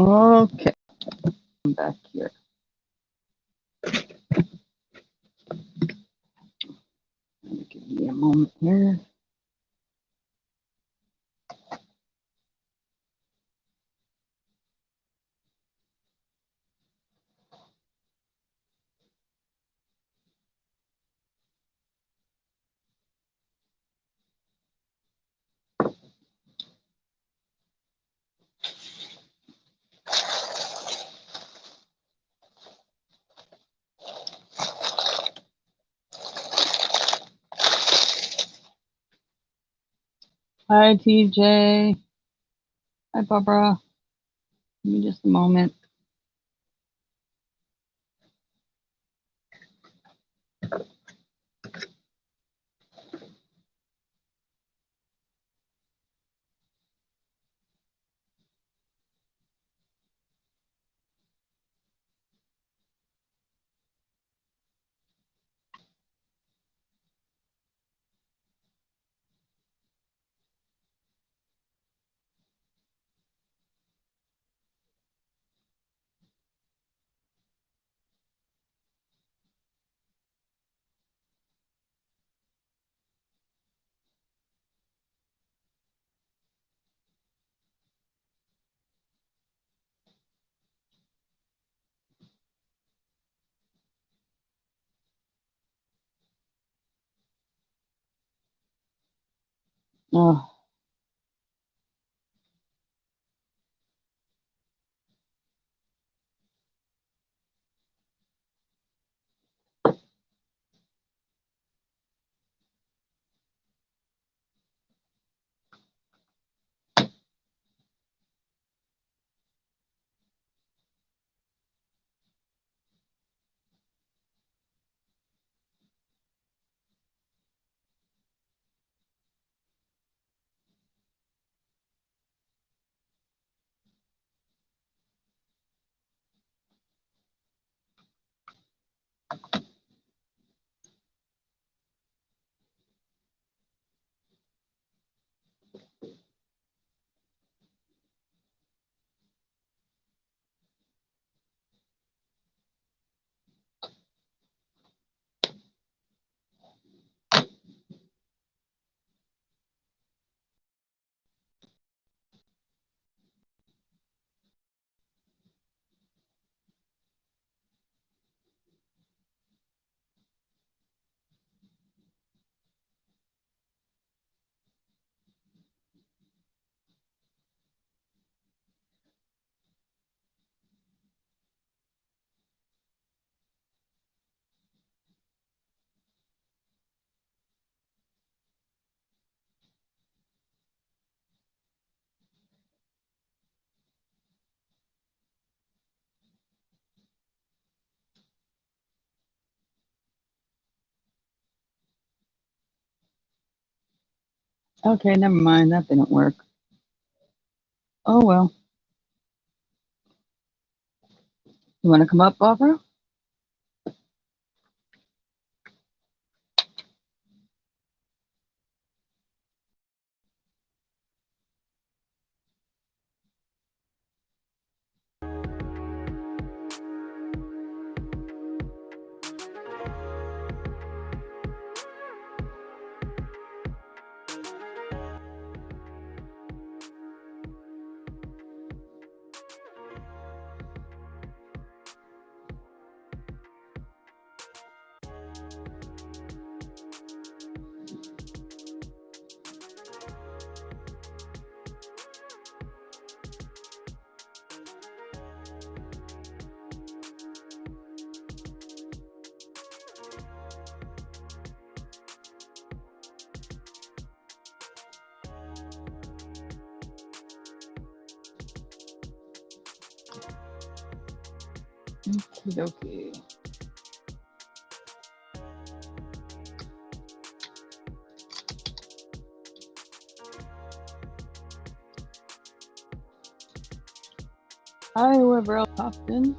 Okay, I'm back here. Give me a moment here. Hi, TJ. Hi, Barbara. Give me just a moment. Oh. Okay, never mind. That didn't work. Oh, well. You want to come up, Barbara? Okay. Hi, whoever else popped in.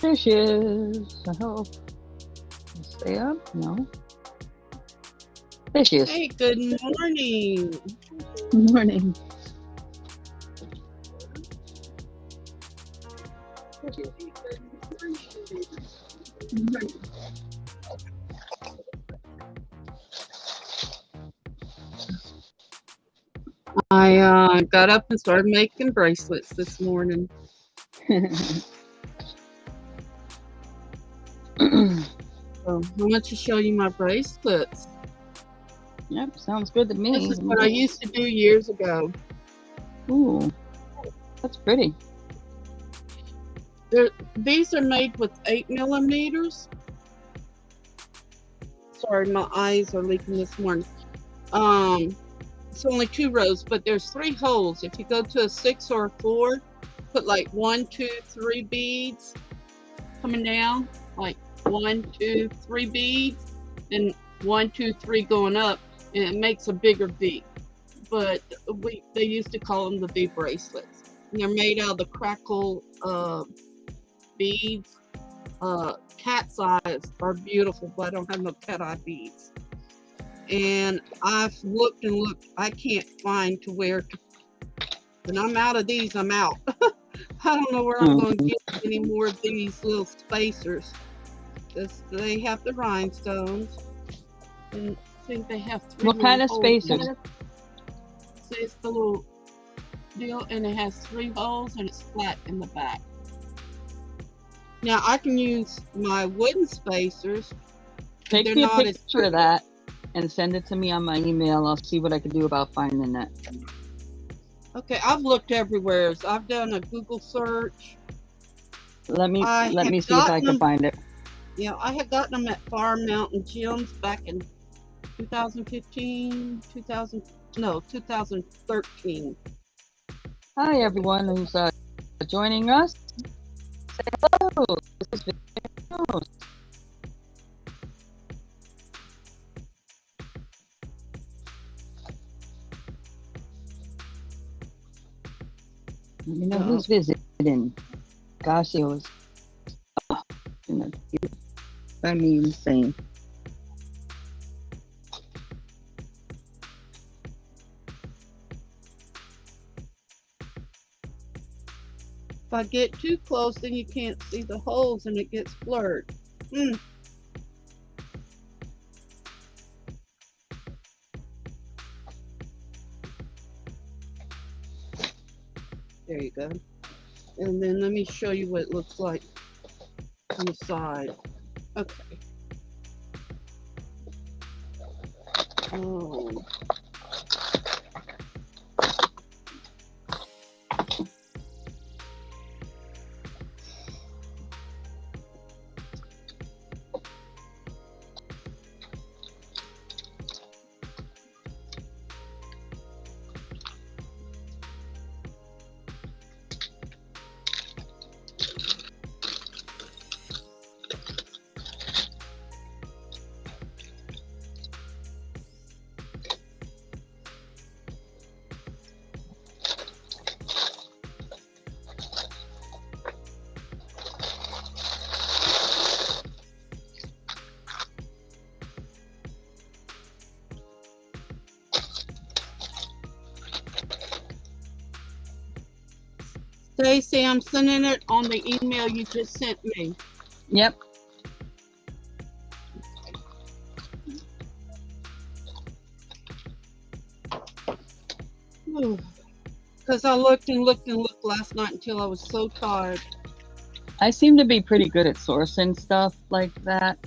Fishes. I hope. Stay up? No. Fishes. Hey, good morning. Good morning. I got up and started making bracelets this morning. So I want to show you my bracelets. Yep, sounds good to me. This is what I used to do years ago. Ooh, that's pretty. These are made with 8mm. Sorry, my eyes are leaking this morning. It's only 2 rows, but there's 3 holes. If you go to a 6 or a 4, put like 1, 2, 3 beads coming down, like 1, 2, 3 beads, and 1, 2, 3 going up, and it makes a bigger bead. But they used to call them the bead bracelets, and they're made out of the crackle beads. Cat's eyes are beautiful, but I don't have no cat eye beads. And I've looked and looked. I can't find to where to. When I'm out of these, I'm out. I don't know where I'm going to get any more of these little spacers. They have the rhinestones. And see, they have 3. What kind of spacers? See, it's the little deal, and it has 3 holes, and it's flat in the back. Now I can use my wooden spacers. Take me a picture of that and send it to me on my email. I'll see what I can do about finding that. Okay, I've looked everywhere. So I've done a Google search. Let me see if I can find it. Yeah, I had gotten them at Farm Mountain Gems back in 2013. Hi everyone who's joining us. Say hello. This is Vintage. Let me know who's visiting. Gosh, it was I mean insane. If I get too close, then you can't see the holes and it gets blurred. There you go. And then let me show you what it looks like on the side. Okay. Oh. Stacey, I'm sending it on the email you just sent me. Yep. Because I looked and looked and looked last night until I was so tired. I seem to be pretty good at sourcing stuff like that,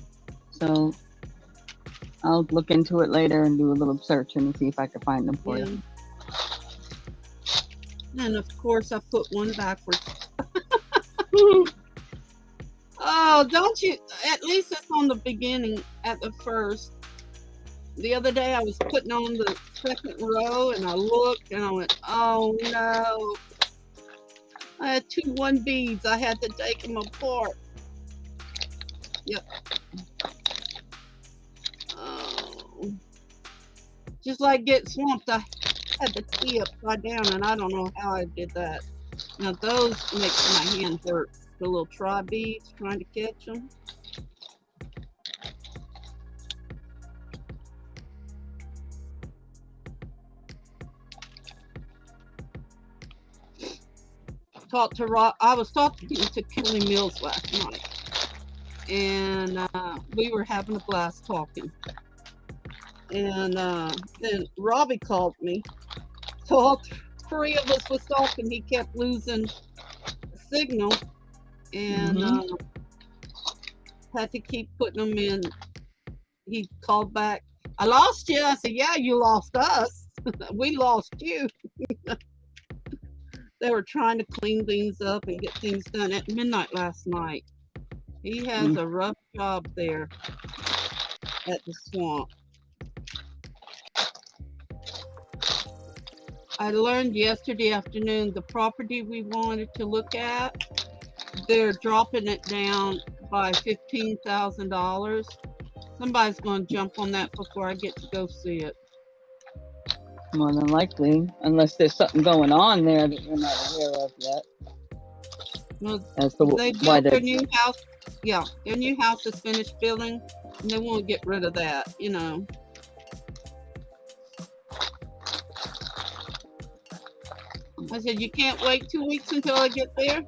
so I'll look into it later and do a little search and see if I can find them for you. And of course, I put one backwards. Oh, don't you? At least it's on the beginning at the first. The other day I was putting on the 2nd row and I looked and I went, oh no. I had 2 1 beads. I had to take them apart. Yep. Oh. Just like get swamped, I had the key upside down and I don't know how I did that. Now those make my hand hurt. the little tri beads, trying to catch them. I was talking to Kelly Mills last night, and we were having a blast talking. And then Robbie called me. So all three of us was talking. He kept losing the signal, and had to keep putting them in. He called back. I lost you. I said, yeah, you lost us. We lost you. They were trying to clean things up and get things done at midnight last night. He has a rough job there at the swamp. I learned yesterday afternoon the property we wanted to look at, they're dropping it down by $15,000. Somebody's going to jump on that before I get to go see it. More than likely, unless there's something going on there that you're not aware of yet. Well, as to they why built their new house. Yeah, their new house is finished building, and they want to get rid of that, you know. I said, you can't wait 2 weeks until I get there?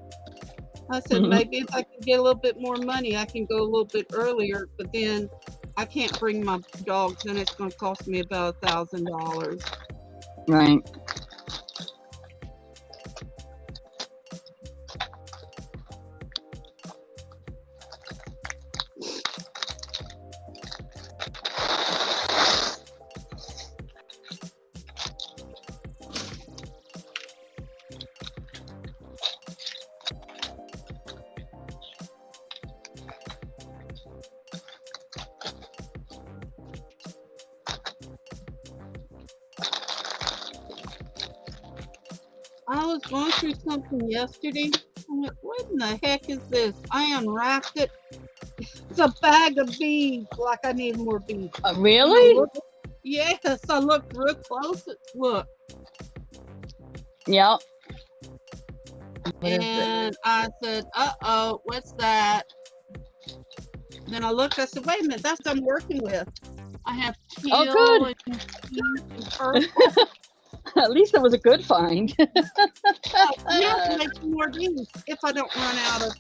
I said, maybe if I can get a little bit more money, I can go a little bit earlier, but then I can't bring my dogs, and it's going to cost me about $1,000. Right. I was going through something yesterday. I went, what in the heck is this? I unwrapped it. It's a bag of beads. Like I need more beads. Really? Yes, I looked real close. Look. Yeah. And I said, uh-oh, what's that? Then I looked, I said, wait a minute, that's what I'm working with. I have teal and purple. At least it was a good find. I have to make some more beads if I don't run out of.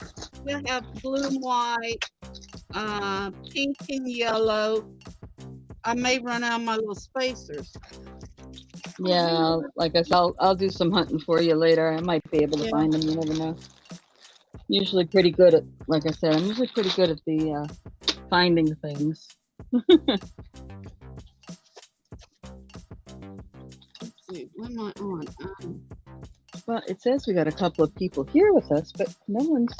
We have blue and white, pink and yellow. I may run out of my little spacers. Yeah, like I said, I'll do some hunting for you later. I might be able to find them. You never know. Usually pretty good at, like I said, I'm usually pretty good at the finding things. What am I on? Well, it says we got a couple of people here with us, but no one's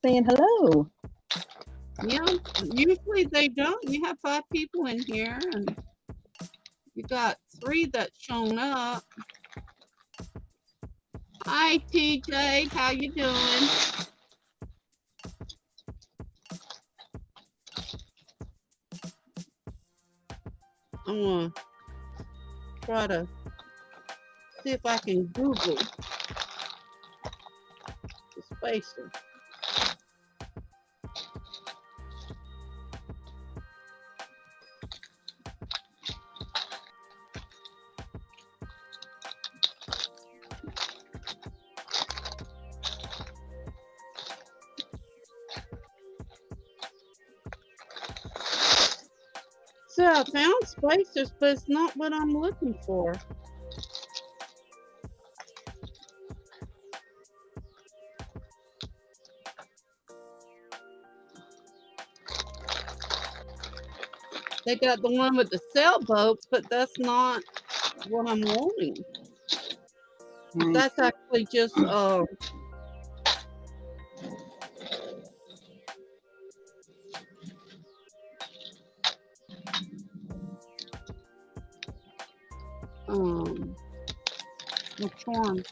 saying hello. Yeah, usually they don't. You have 5 people in here, and you got 3 that's shown up. Hi, TJ. How you doing? I'm gonna try to see if I can Google the spacer. So I found spacers, but it's not what I'm looking for. They got the one with the sailboats, but that's not what I'm wanting. That's actually just which one?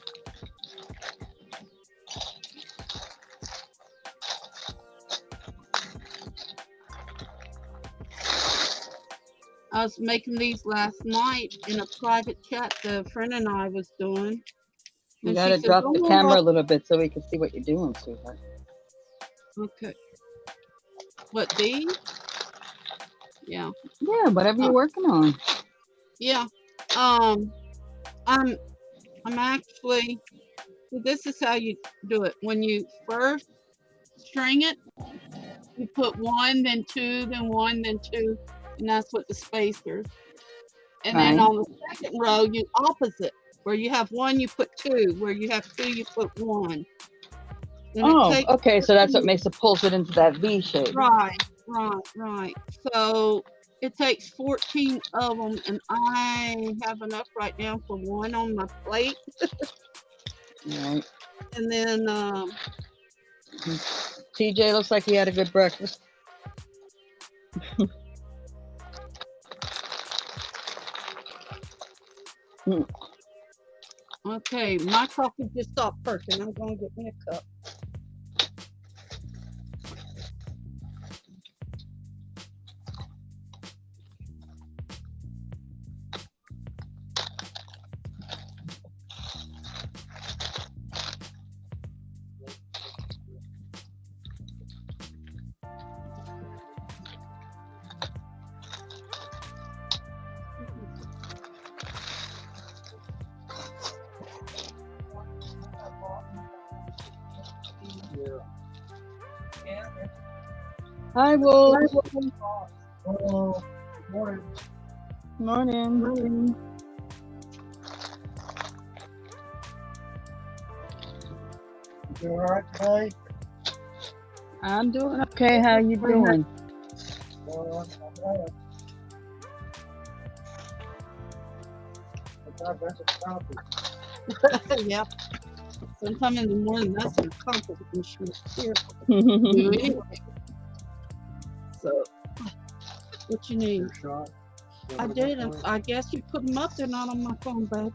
I was making these last night in a private chat that a friend and I was doing. You gotta drop the camera a little bit so we can see what you're doing, sweetheart. Okay. What, these? Yeah. Yeah, whatever you're Oh, working on. yeah. I'm actually, this is how you do it. When you first string it, you put one, then two, then one, then two, and that's what the spacers. And then Right. on the second row, you opposite. Where you have one, you put two. Where you have two, you put one. Then it Oh, takes okay. So that's what 14. makes it pulls it into that V shape. Right. So it takes 14 of them, and I have enough right now for one on my plate. Right. And then, TJ looks like he had a good breakfast. okay, my coffee just stopped perking. I'm going to get me a cup. Hi, Wolf. Oh, morning. Morning. You all right today? I'm doing okay. How you doing? I'm glad. I got some coffee. Yeah. Sometime in the morning, that's an accomplishment here. Anyway. So, what you need? Your shot. I did. I guess you put them up. They're not on my phone, babe.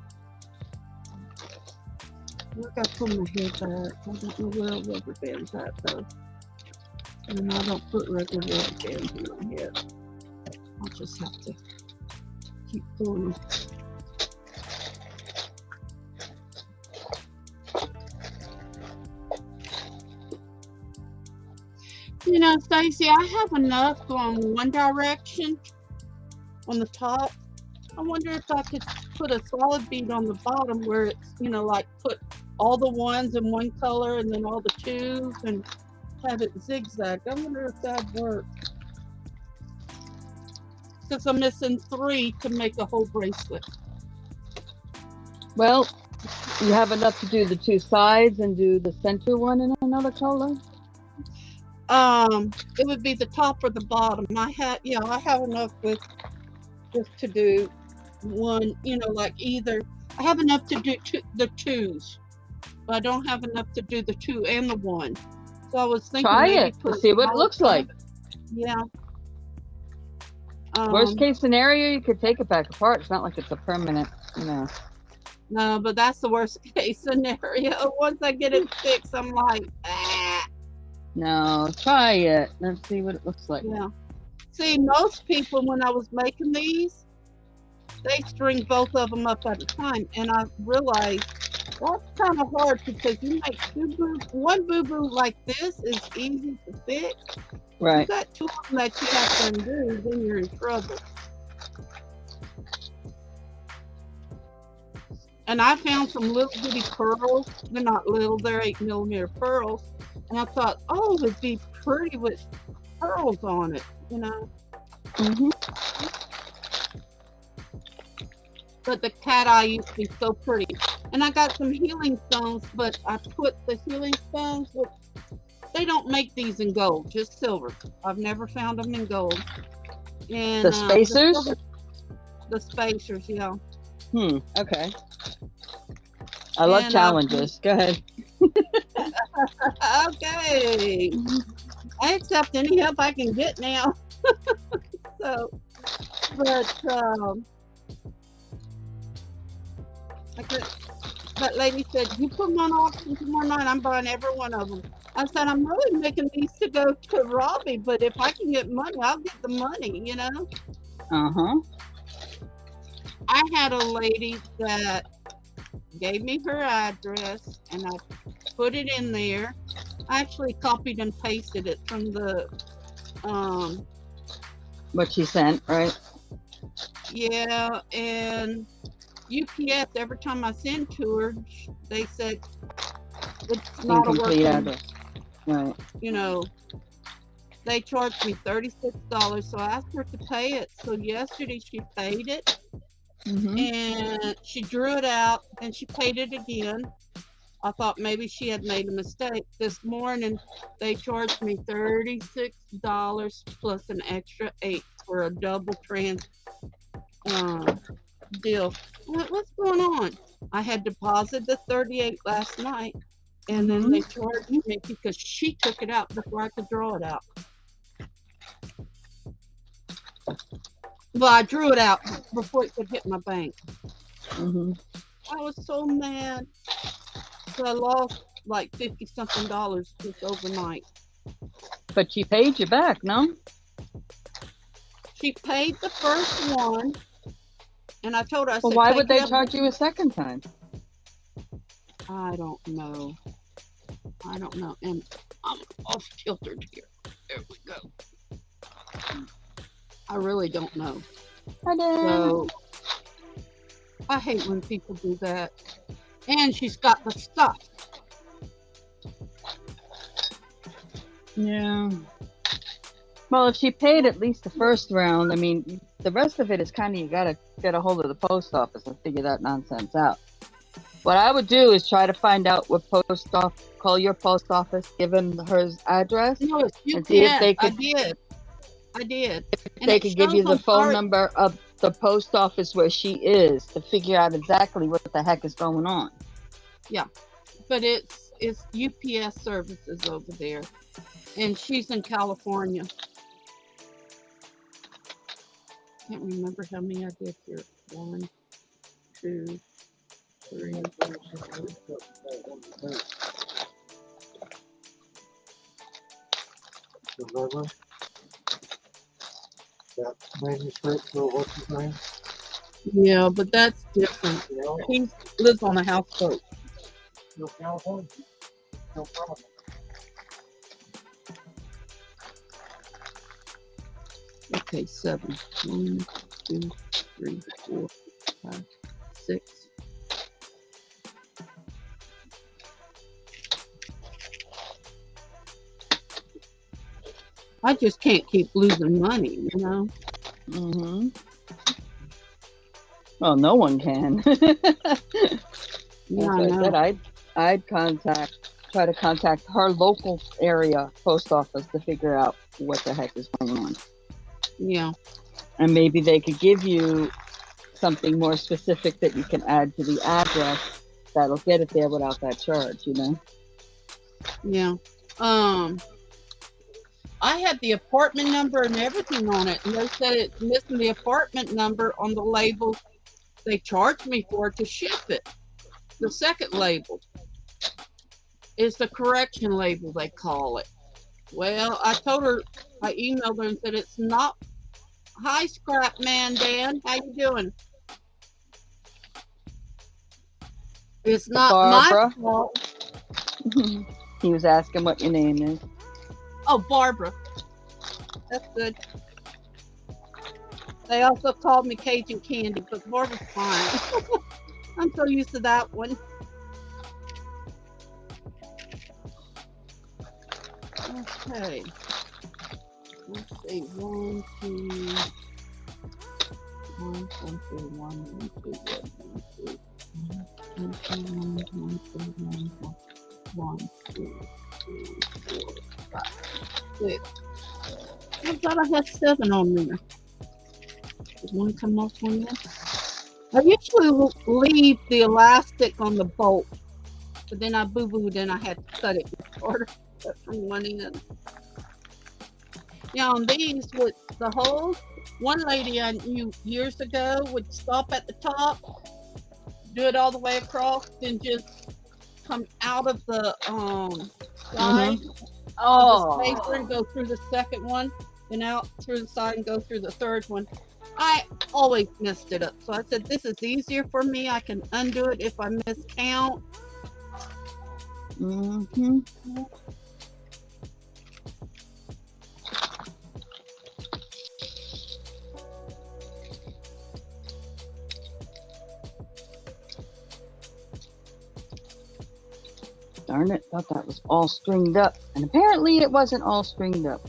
Look, I put my hair back. I don't know where a rubber band's at, though. And I don't put regular rubber bands in my hair. I'll just have to keep pulling them. You know, Stacey, I have enough going one direction on the top. I wonder if I could put a solid bead on the bottom where it's, you know, like put all the ones in one color and then all the twos and have it zigzag. I wonder if that'd work. Because I'm missing 3 to make a whole bracelet. Well, you have enough to do the 2 sides and do the center one in another color? It would be the top or the bottom. I have enough with just to do one, you know, like either. I have enough to do the twos, but I don't have enough to do the 2 and the 1. So I was thinking Try maybe it. See what it looks like. Yeah. Worst case scenario, you could take it back apart. It's not like it's a permanent, you know. No, but that's the worst case scenario. Once I get it fixed, I'm like, ah. No, try it. Let's see what it looks like. Yeah. See, most people, when I was making these, they string both of them up at a time. And I realized that's kind of hard because you make one boo-boo like this is easy to fix. Right. You got 2 of them that you have to undo, then you're in trouble. And I found some little bitty pearls. They're not little, they're 8mm pearls. And I thought, oh, it would be pretty with pearls on it, you know. Mm-hmm. But the cat eye used to be so pretty. And I got some healing stones, but I put the healing stones with, they don't make these in gold, just silver. I've never found them in gold. And The spacers? The spacers, yeah. Okay. I love challenges. Go ahead. Okay. I accept any help I can get now. So, but that lady said, you put them on auction tomorrow night, I'm buying every one of them. I said, I'm really making these to go to Robbie, but if I can get money, I'll get the money, you know? Uh-huh. I had a lady that gave me her address, and I put it in there, I actually copied and pasted it from the, What she sent, right? yeah, and UPS, every time I send to her, they said it's not a Incomplete working, address. Right. you know, they charged me $36, so I asked her to pay it. So yesterday she paid it Mm-hmm. and she drew it out and she paid it again. I thought maybe she had made a mistake. This morning they charged me $36 plus an extra 8 for a double trans deal. What's going on? I had deposited the 38 last night, and then they charged me because she took it out before I could draw it out. Well, I drew it out before it could hit my bank. Mm-hmm. I was so mad. So I lost like $50-something just overnight. But she paid you back, no? She paid the first one, and I told her, I Well, said, why take would they it up. charge you a second time? I don't know. I don't know. And I'm off kiltered here. There we go. I really don't know. So I hate when people do that. And she's got the stuff. Yeah. Well, if she paid at least the first round, I mean, the rest of it is kind of, you gotta get a hold of the post office and figure that nonsense out. What I would do is try to find out what call your post office, give them her address, No, it's UPS. and see if they could, I did. And they could give you the phone number of the post office where she is to figure out exactly what the heck is going on. Yeah, but it's UPS services over there, and she's in California. Can't remember how many I did here. 1, 2, 3. Deliver that manuscript for what's his name? Yeah, but that's different. Yeah. He lives on a houseboat. Still California. No problem. Okay, 7. 1, 2, 3, 4, 5, 6. I just can't keep losing money, you know? Mm-hmm. Well, no one can. Yeah, As I said, I'd try to contact her local area post office to figure out what the heck is going on. Yeah. And maybe they could give you something more specific that you can add to the address that'll get it there without that charge, you know? Yeah. I had the apartment number and everything on it, and they said it's missing the apartment number on the label. They charged me for it to ship it. The second label is the correction label, they call it. Well, I emailed her and said it's not. Hi, Scrap Man Dan, how you doing? It's not Barbara. my fault. He was asking what your name is. Oh, Barbara. That's good. They also called me Cajun Candy, but Barbara's fine. I'm so used to that one. Okay. Let's see. 1, 2, 1, 1, 2, 1, 2, 1, 1, 2, 3, 4, 5, 6. I thought I had 7 on there. Did one come off on there? I usually leave the elastic on the bolt, but then I boo-booed and I had to cut it shorter from one end. Now on these with the holes, one lady I knew years ago would stop at the top, do it all the way across, then just come out of the side of the spacer and go through the second one, then out through the side and go through the third one. I always messed it up, so I said this is easier for me. I can undo it if I miscount. darn it. Thought that was all stringed up. And apparently it wasn't all stringed up.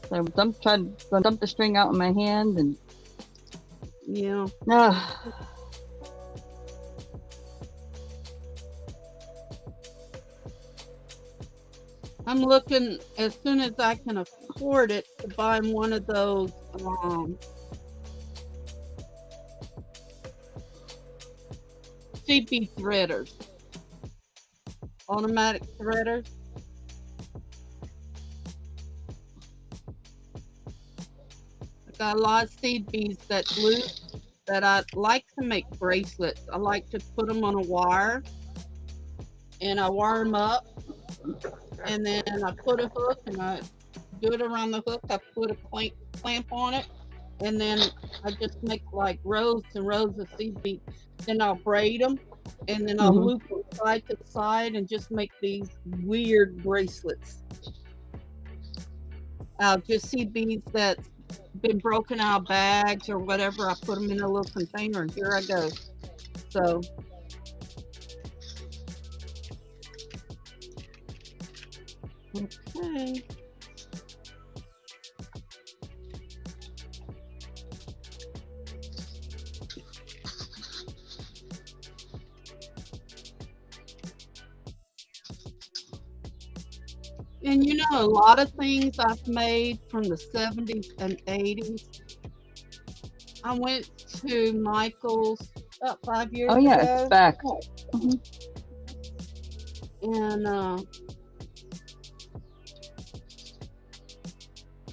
So I tried to dump the string out in my hand and Yeah. I'm looking as soon as I can afford it to buy one of those CP threaders, automatic threaders. I got a lot of seed beads that's loose that I like to make bracelets. I like to put them on a wire and I wire them up, and then I put a hook and I do it around the hook. I put a clamp on it, and then I just make like rows and rows of seed beads. Then I'll braid them, and then I'll loop them side to side and just make these weird bracelets. Just seed beads that's been broken out of bags or whatever. I put them in a little container, and here I go. So. Okay. And you know, a lot of things I've made from the 70s and 80s. I went to Michael's about 5 years ago. Oh yeah, it's back. And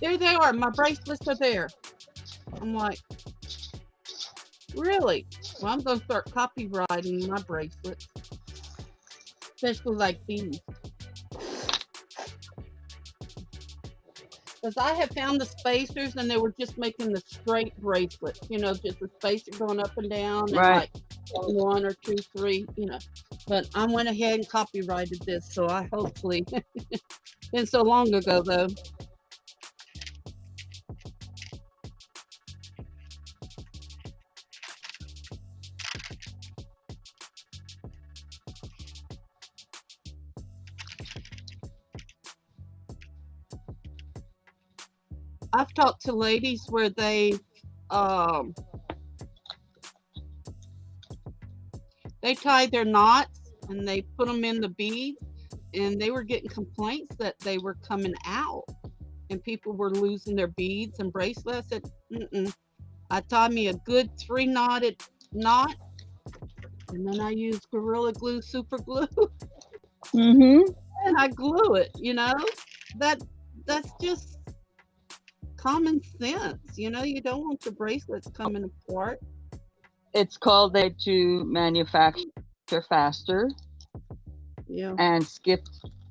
there they are. My bracelets are there. I'm like, really? Well, I'm going to start copywriting my bracelets, especially like these. Because I have found the spacers and they were just making the straight bracelets, you know, just the spacer going up and down, and like 1 or 2, 3, you know. But I went ahead and copyrighted this, so I hopefully, been so long ago though. I've talked to ladies where they tied their knots and they put them in the beads, and they were getting complaints that they were coming out and people were losing their beads and bracelets. I said, I tied me a good 3-knotted knot, and then I used Gorilla Glue super glue. And I glue it, you know. That's just common sense, you know. You don't want your bracelets coming apart. It's called to manufacture faster. Yeah. And skip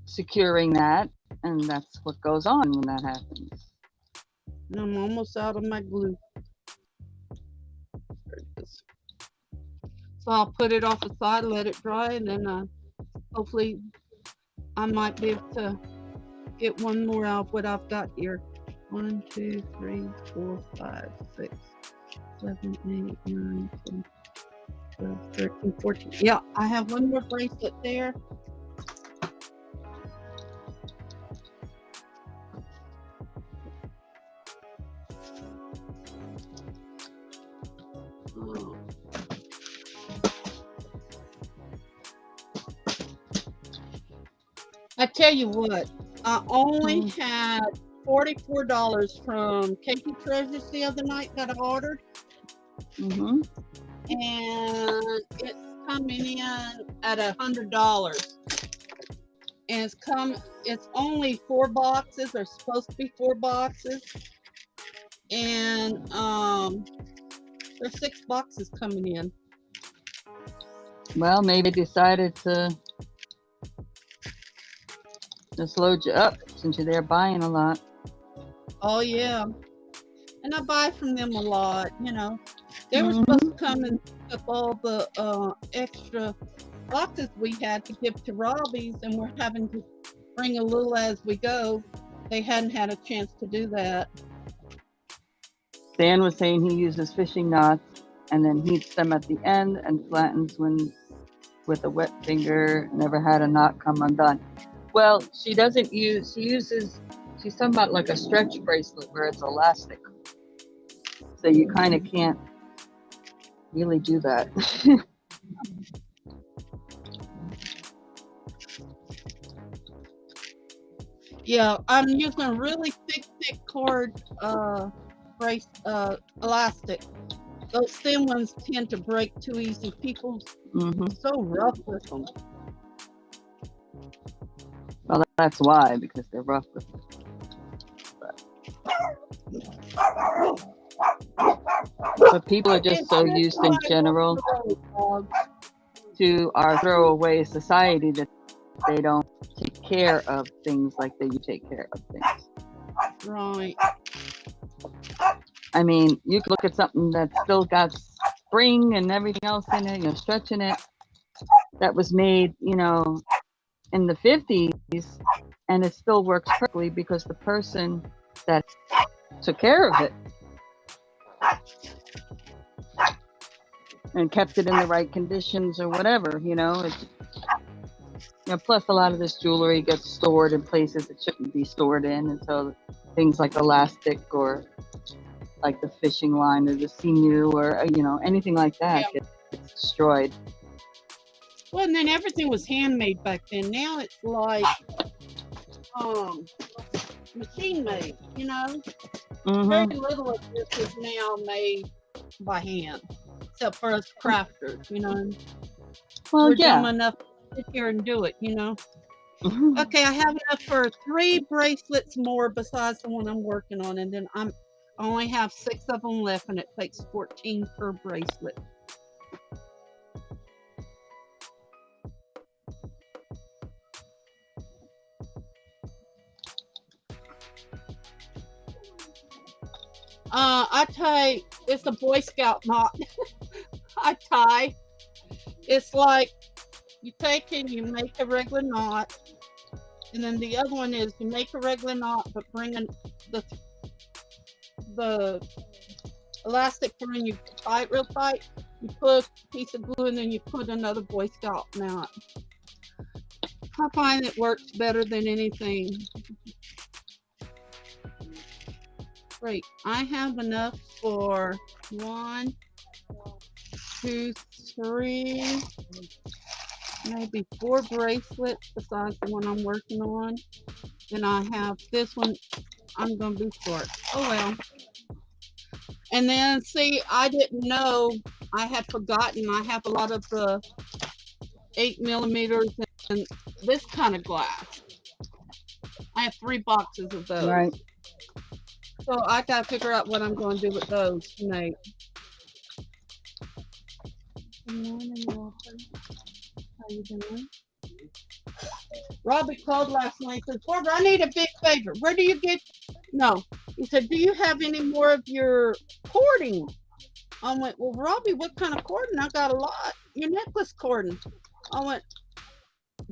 securing that, and that's what goes on when that happens. And I'm almost out of my glue. So I'll put it off the side, let it dry, and then hopefully I might be able to get one more out of what I've got here. 1, 2, 3, 4, 5, 6, 7, 8, 9, 10, 12, 13, 14. Yeah, I have one more bracelet there. I tell you what, I only had $44 from Katie Treasures the other night that I ordered. And it's coming in at $100. And it's only 4 boxes, or supposed to be 4 boxes. And there's 6 boxes coming in. Well, maybe decided to just load you up since you're there buying a lot. Oh yeah, and I buy from them a lot, you know. They were supposed to come and pick up all the extra boxes we had to give to Robbie's, and we're having to bring a little as we go. They hadn't had a chance to do that. Dan was saying he uses fishing knots and then heats them at the end and flattens when with a wet finger, never had a knot come undone. Well, she doesn't use, she's talking about like a stretch bracelet where it's elastic. So you kind of can't really do that. Yeah, I'm using a really thick cord elastic. Those thin ones tend to break too easy. People so rough with them. Well, that's why, because they're rough with it. But people are just so used in general to our throwaway society that they don't take care of things like they take care of things. Right. I mean, you could look at something that's still got spring and everything else in it, you know, stretching it, that was made, you know, in the 50s, and it still works perfectly because the person that took care of it and kept it in the right conditions or whatever, you know. It's, you know, plus a lot of this jewelry gets stored in places it shouldn't be stored in, and so things like elastic or like the fishing line or the sinew or, you know, anything like that gets destroyed. Well, and then everything was handmade back then. Now it's like machine made, you know. Very little of this is now made by hand, except for us crafters, you know. Well, we're yeah. dumb enough to sit here and do it, you know. Okay, I have enough for 3 bracelets more besides the one I'm working on, and then I only have 6 of them left, and it takes 14 per bracelet. I tie, it's a Boy Scout knot. I tie. It's like you take and you make a regular knot, and then the other one is you make a regular knot, but bring in the elastic through and you tie it real tight. You put a piece of glue and then you put another Boy Scout knot. I find it works better than anything. Great. I have enough for 1, 2, 3, maybe 4 bracelets besides the one I'm working on. Then I have this one. I'm going to be short. Oh well. And then see, I didn't know, I had forgotten I have a lot of the 8mm and this kind of glass. I have 3 boxes of those. Right. So I got to figure out what I'm going to do with those tonight. Good morning, Walter. How you doing? Robbie called last night and said, Barbara, I need a big favor. Where do you get? No. He said, do you have any more of your cording? I went, well, Robbie, what kind of cording? I got a lot. Your necklace cording. I went,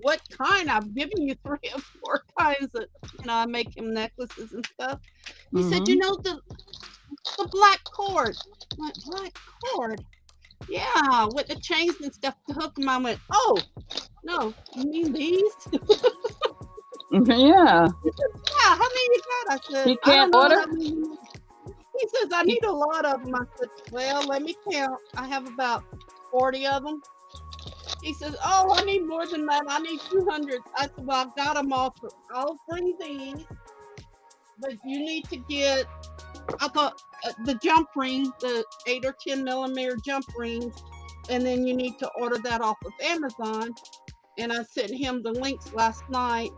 what kind? I've given you 3 or 4 kinds of, you know, I make him necklaces and stuff. He said, you know, the black cord. I went, black cord? Yeah, with the chains and stuff to hook them. I went, oh, no, you mean these? Yeah. He said, yeah, how many you got? I said, He can't order? He says, I need a lot of them. I said, well, let me count. I have about 40 of them. He says, oh, I need more than that. I need 200. I said, well, I've got them all. I'll bring these. But you need to get, I thought, the jump ring, the 8 or 10mm jump rings. And then you need to order that off of Amazon. And I sent him the links last night.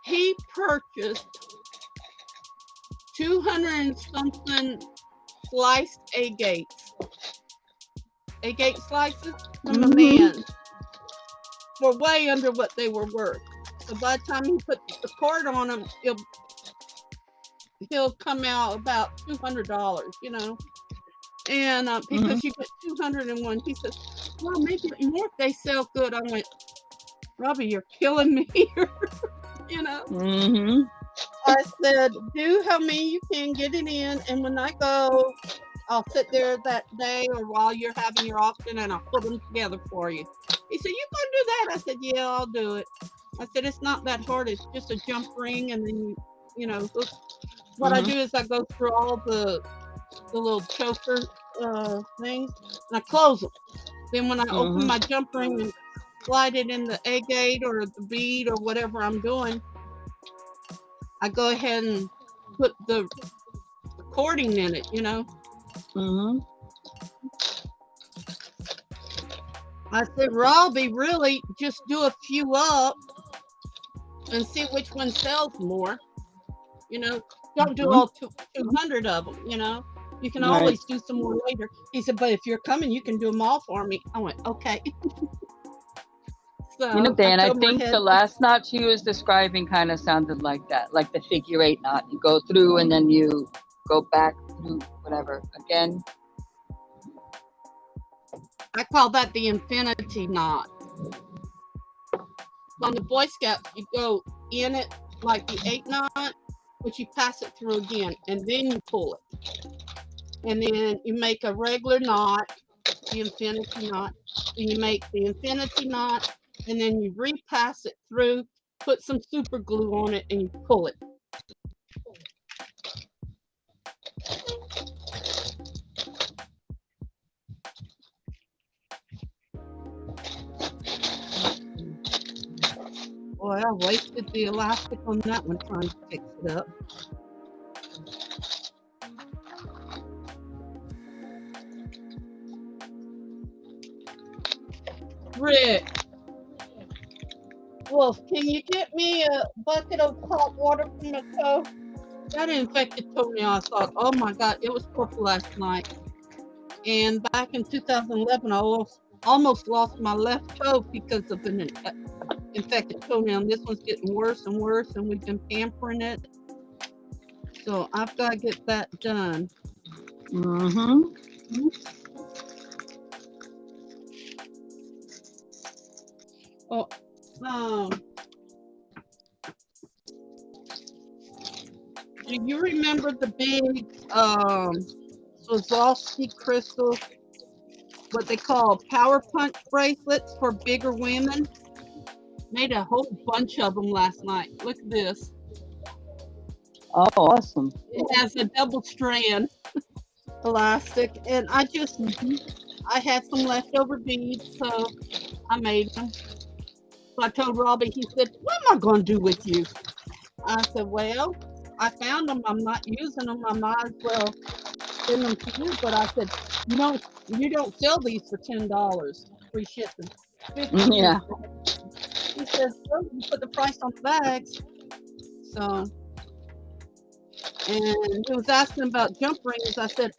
He purchased 200 and something sliced agates. Agate slices from a man for way under what they were worth. So by the time he put the cord on them, he'll come out about $200, you know. And because you get 201, he says, well, maybe more if they sell good. I went, Robbie, you're killing me here. You know. I said, do how many you can, get it in, and when I go, I'll sit there that day or while you're having your auction and I'll put them together for you. He said, "You gonna do that?" I said, "Yeah, I'll do it." I said, "It's not that hard. It's just a jump ring, and then you know, what I do is I go through all the little choker things, and I close them. Then when I open my jump ring and slide it in the agate or the bead or whatever I'm doing, I go ahead and put the cording in it, you know. I said, Robbie, really just do a few up and see which one sells more. You know, don't do all 200 of them, you know. You can always do some more later. He said, but if you're coming, you can do them all for me. I went, okay. So you know, Dan, I think the last knot she was describing kind of sounded like that, like the figure 8 knot. You go through and then you go back through whatever again. I call that the infinity knot. On the Boy Scouts, you go in it like the 8 knot, but you pass it through again, and then you pull it. And then you make a regular knot, the infinity knot, and you make the infinity knot, and then you repass it through, put some super glue on it, and you pull it. Boy, I wasted the elastic on that one trying to fix it up. Rick, Wolf, can you get me a bucket of hot water from my toe? That infected toenail, I thought, oh my God, it was purple last night. And back in 2011, I almost lost my left toe because of an infected toenail. And this one's getting worse and worse, and we've been pampering it. So I've got to get that done. Oh, do you remember the big Swarovski crystal, what they call power punch bracelets for bigger women? Made a whole bunch of them last night. Look at this. Oh, awesome. It has a double strand elastic, and I had some leftover beads, so I made them. So I told Robbie, he said, what am I going to do with you? I said, well, I found them. I'm not using them. I might as well send them to you. But I said, you don't sell these for $10, free shipping. Yeah. He says, well, you put the price on the bags. So, and he was asking about jump rings. I said,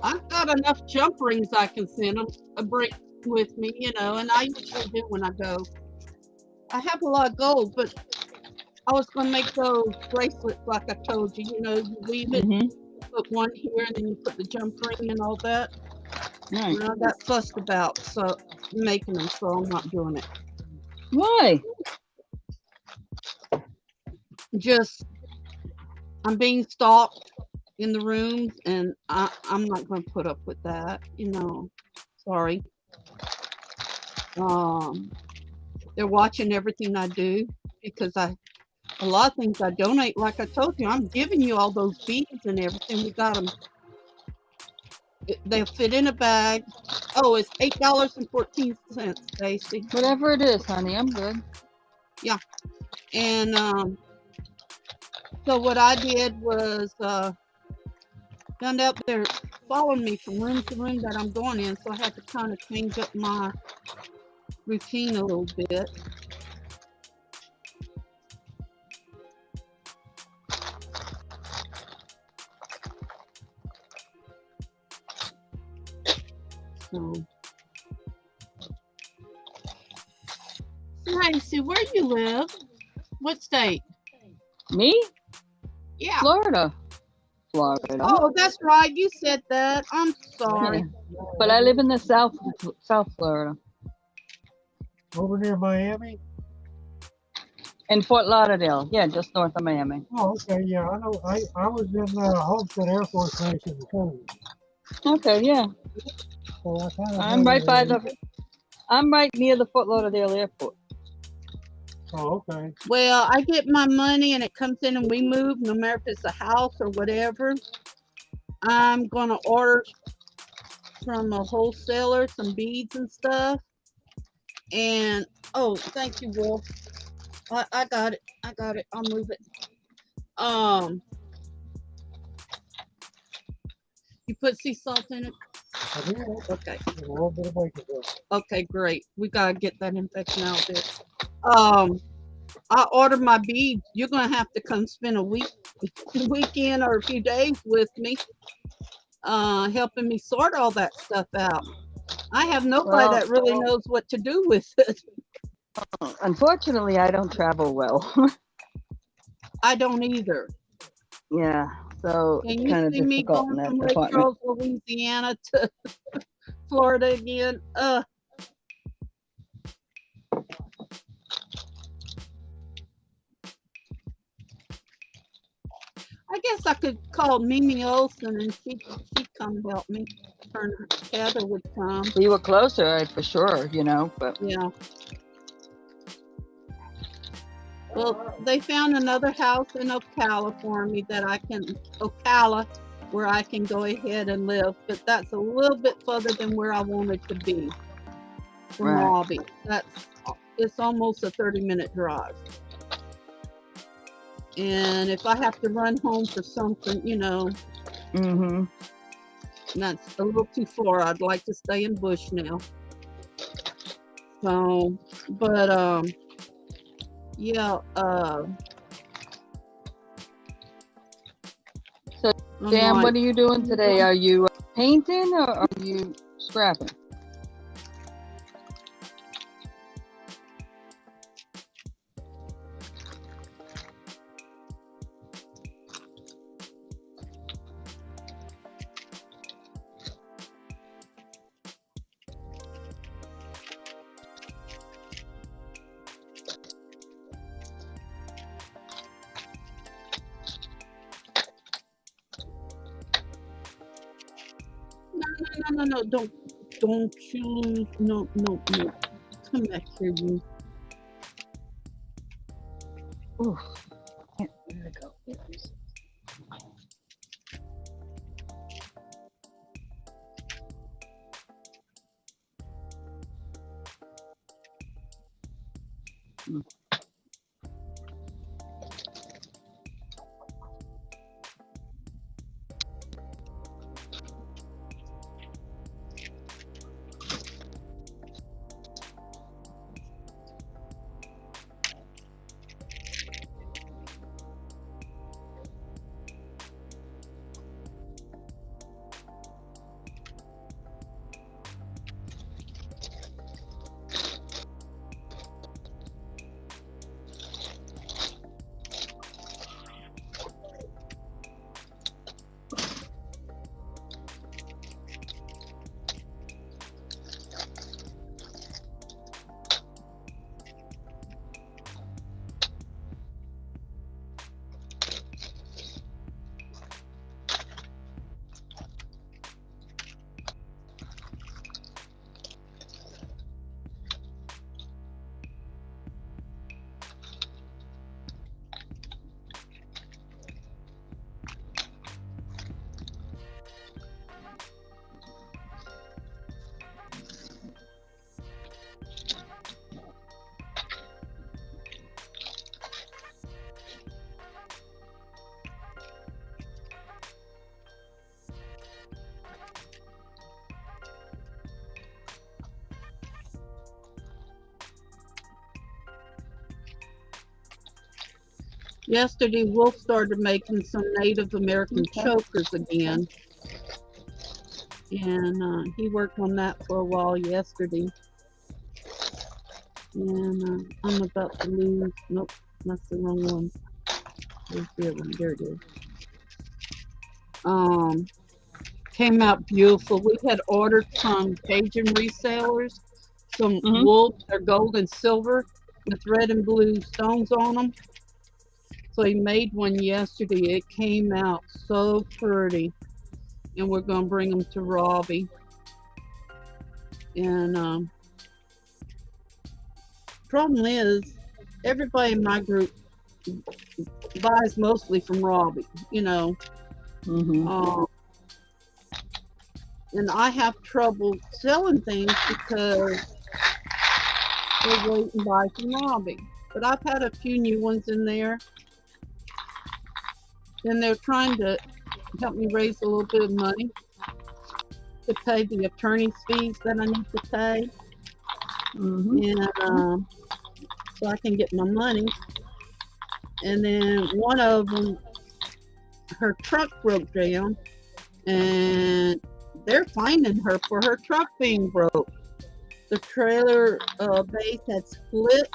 I've got enough jump rings I can send them a break with me, you know, and I usually do when I go. I have a lot of gold, but I was going to make those bracelets like I told you. You know, you weave it, put one here, and then you put the jump ring and all that. Right. And I got fussed about making them, so I'm not doing it. Why? Just, I'm being stalked in the rooms, and I'm not going to put up with that, you know. Sorry. They're watching everything I do because a lot of things I donate, like I told you, I'm giving you all those beads and everything. We got them. They'll fit in a bag. Oh, it's $8.14, Stacey. Whatever it is, honey, I'm good. Yeah. And so what I did was found out they're following me from room to room that I'm going in, so I had to kind of change up my routine a little bit. So, Stacey, where do you live? What state? Me? Yeah. Florida. Oh, that's right. You said that. I'm sorry. Yeah. But I live in the South Florida. Over near Miami? In Fort Lauderdale. Yeah, just north of Miami. Oh, okay. Yeah, I know. I was in Homestead Air Force Base in the 40s. Okay, yeah. So I I'm right by the I'm right near the Fort Lauderdale Airport. Oh, okay. Well, I get my money and it comes in and we move, no matter if it's a house or whatever. I'm going to order from a wholesaler some beads and stuff. And, oh, thank you, Wolf. I got it. I got it. I'll move it. You put sea salt in it? I do have Okay. a little bit of baking soda. Okay, great. We gotta get that infection out there. I ordered my beads. You're gonna have to come spend a weekend or a few days with me, helping me sort all that stuff out. I have nobody that really knows what to do with it. Unfortunately, I don't travel well. I don't either. Yeah, so Can it's you kind of see me difficult in going that from Lake department. Charles, Louisiana to Florida again? I guess I could call Mimi Olsen and she'd come help me. Her Heather would come. If we were closer, for sure, you know, but Yeah. Well, they found another house in Ocala for me that I can, Ocala, where I can go ahead and live, but that's a little bit further than where I wanted to be from Right. Robbie. It's almost a 30-minute drive. And if I have to run home for something, you know, that's a little too far. I'd like to stay in Bush now. So, but yeah. So, Dan, what are you doing today? Are you painting or are you scrapping? No, don't you lose. No. Come back here, you. Ooh, there we go. Yesterday, Wolf started making some Native American chokers again. And he worked on that for a while yesterday. And I'm about to lose. Nope, that's the wrong one. There's the other one. There it is. Came out beautiful. We had ordered some Cajun resellers, some wool. They're gold and silver with red and blue stones on them. So he made one yesterday. It came out so pretty. And we're going to bring them to Robbie. And Problem is, everybody in my group buys mostly from Robbie, you know. Mm-hmm. And I have trouble selling things because they wait and buy from Robbie. But I've had a few new ones in there, and they're trying to help me raise a little bit of money to pay the attorney's fees that I need to pay, Mm-hmm. and so I can get my money. And then one of them, her truck broke down, and they're finding her for her truck being broke. The trailer base had split,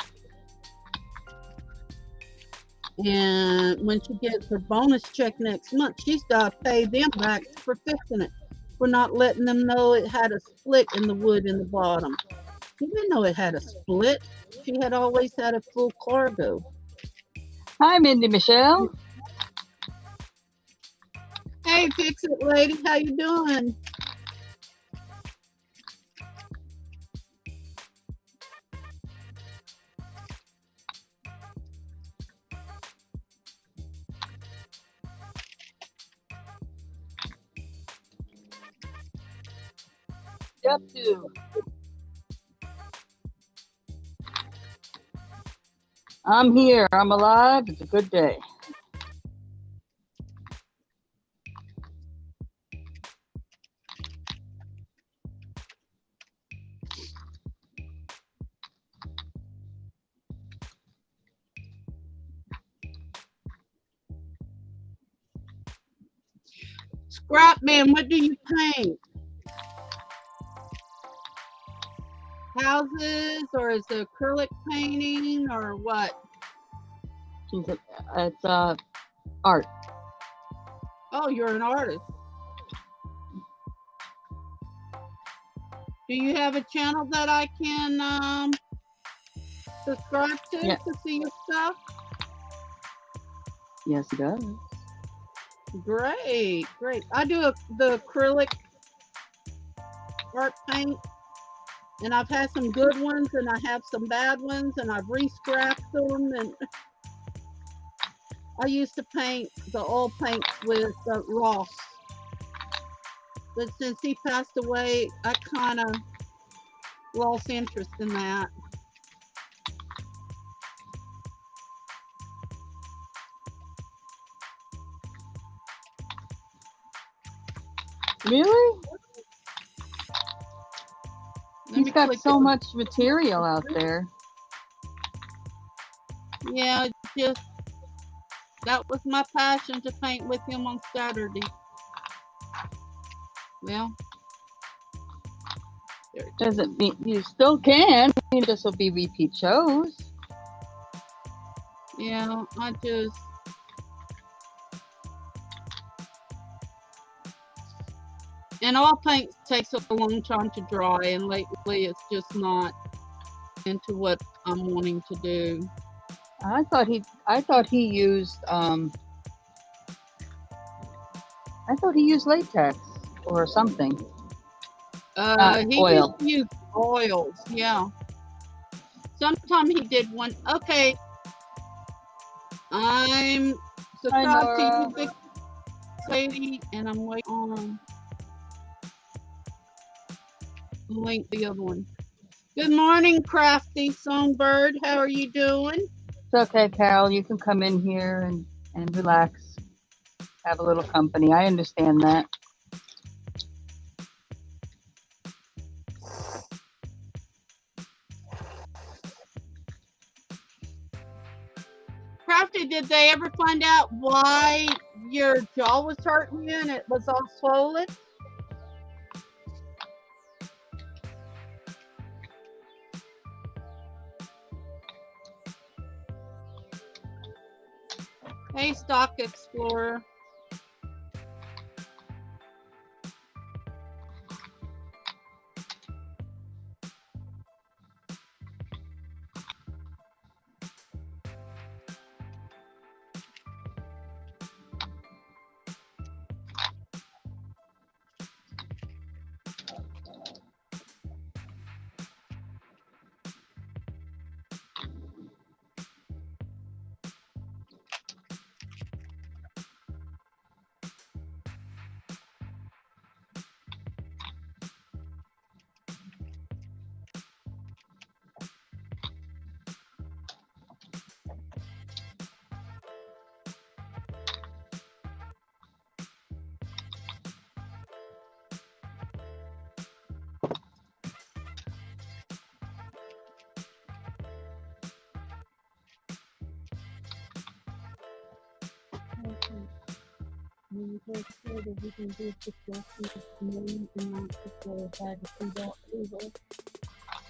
and when she gets her bonus check next month, she's got to pay them back for fixing it, for not letting them know it had a split in the wood in the bottom. She didn't know it had a split. She had always had a full cargo. Hi, Mindy Michelle. Hey, fix it, lady. How you doing? Yep, too. I'm here. I'm alive. It's a good day. Scrap man, what do you paint? Houses, or is it acrylic painting, or what? It's art. Oh, you're an artist. Do you have a channel that I can subscribe to Yeah. to see your stuff? Yes, it does. Great, great. I do the acrylic art paint, and I've had some good ones, and I have some bad ones, and I've re-scrapped them. And I used to paint the oil paints with Ross, but since he passed away, I kind of lost interest in that. Really? Let He's me got click so it. much material out there. Yeah, just that was my passion, to paint with him on Saturday. Well, there it is. Doesn't mean you still can. I mean, this will be repeat shows. Yeah, I just and all paint takes a long time to dry, and lately it's just not into what I'm wanting to do. I thought he used latex or something. He Oil. just used oils, yeah. Sometime he did one. Okay, I'm subscribed to you, big lady, and I'm waiting on link the other one. Good morning, Crafty Songbird. How are you doing? It's okay, Carol. You can come in here and relax. Have a little company. I understand that. Crafty, did they ever find out why your jaw was hurting you and it was all swollen? Hey, Stock Explorer.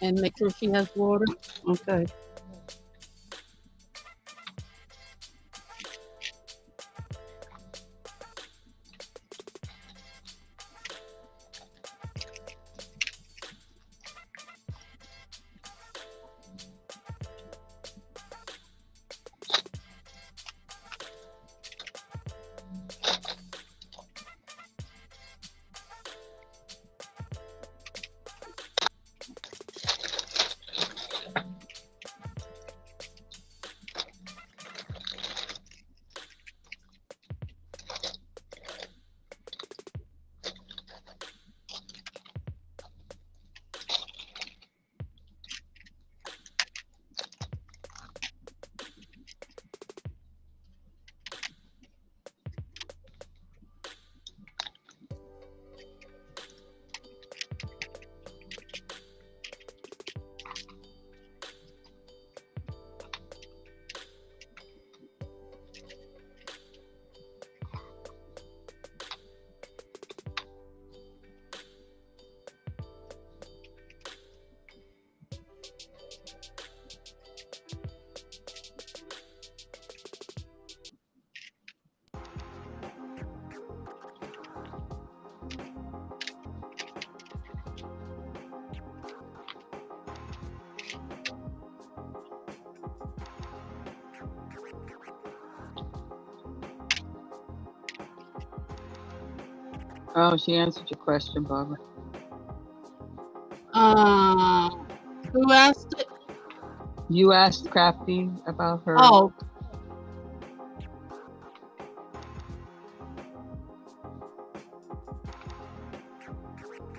And make sure she has water. Okay. Oh, she answered your question, Barbara. Who asked it? You asked Crafty about her. Oh.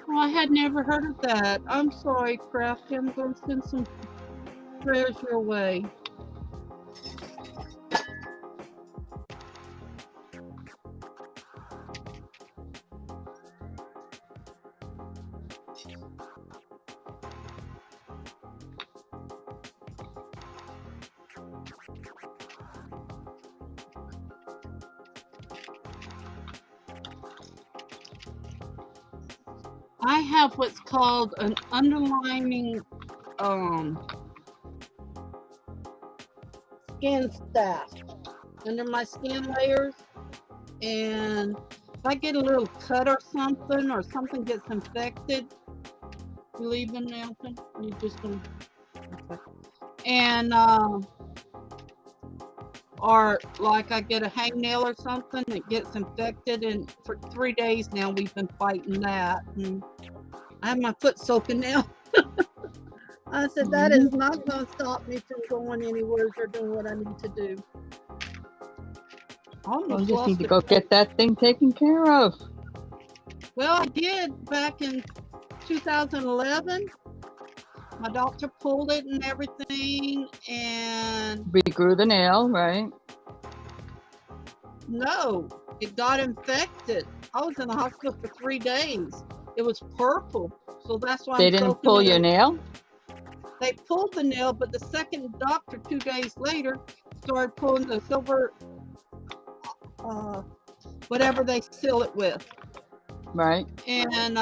Oh, I had never heard of that. I'm sorry, Crafty. I'm going to send some prayers your way. I have what's called an underlining skin staff under my skin layers, and if I get a little cut or something gets infected, you leaving, Nelson? Or you just gonna, okay. And or like I get a hangnail or something that gets infected, and for 3 days now we've been fighting that, and I have my foot soaking now. I said that is not going to stop me from going anywhere or doing what I need to do. Well, you just need to go get that thing taken care of. Well, I did back in 2011. My doctor pulled it and everything, and regrew the nail, right? No, it got infected. I was in the hospital for 3 days. It was purple, so that's why they didn't pull your nail. They pulled the nail, but the second doctor 2 days later started pulling the silver, whatever they seal it with. Right. And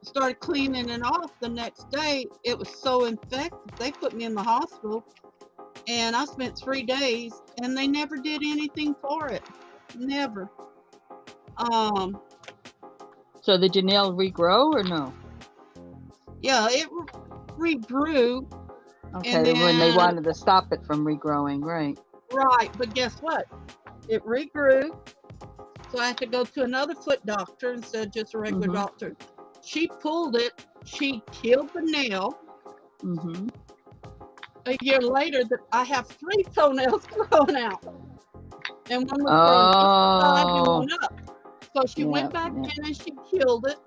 started cleaning it off the next day. It was so infected, they put me in the hospital, and I spent 3 days, and they never did anything for it. Never. So did your nail regrow or no? Yeah, it regrew. Okay, when they wanted to stop it from regrowing, right? Right, but guess what? It regrew. So I had to go to another foot doctor instead of just a regular doctor. She pulled it. She killed the nail. A year later, I have 3 toenails growing out. And one was growing upside and one up. So she went back in and she killed it.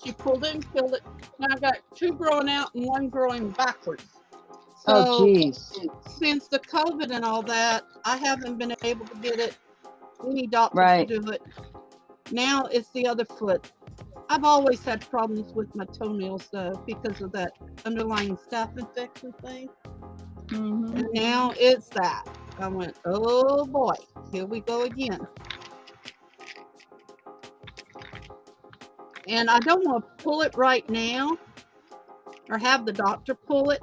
She pulled it and killed it. Now I got 2 growing out and 1 growing backwards. So since the COVID and all that, I haven't been able to get it. Any doctor to do it. Now it's the other foot. I've always had problems with my toenails though because of that underlying staph infection thing. And now it's that. I went, oh boy, here we go again. And I don't want to pull it right now or have the doctor pull it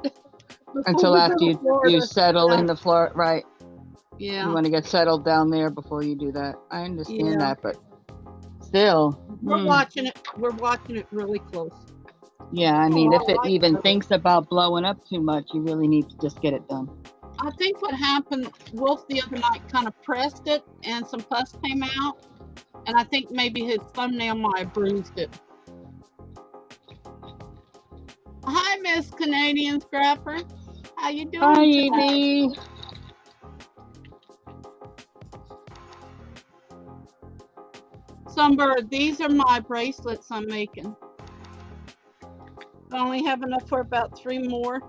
Until after you settle Yeah. in the floor, right? Yeah. You want to get settled down there before you do that. I understand Yeah. that, but still. We're watching it. We're watching it really close. Yeah, I mean, Oh, if it I even like it. thinks about blowing up too much, you really need to just get it done. I think what happened, Wolf the other night kind of pressed it and some pus came out. And I think maybe his thumbnail might have bruised it. Hi, Miss Canadian Scrapper. How you doing Hi, today? Evie. Sunbird, these are my bracelets I'm making. I only have enough for about 3 more.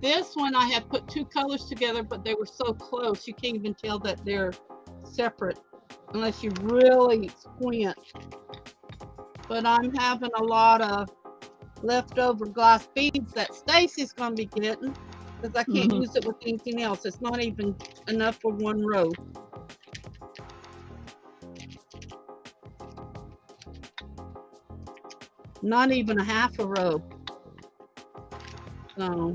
This one I had put 2 colors together, but they were so close you can't even tell that they're separate unless you really squint. But I'm having a lot of leftover glass beads that Stacey's gonna be getting because I can't use it with anything else. It's not even enough for 1 row. Not even a half a row. So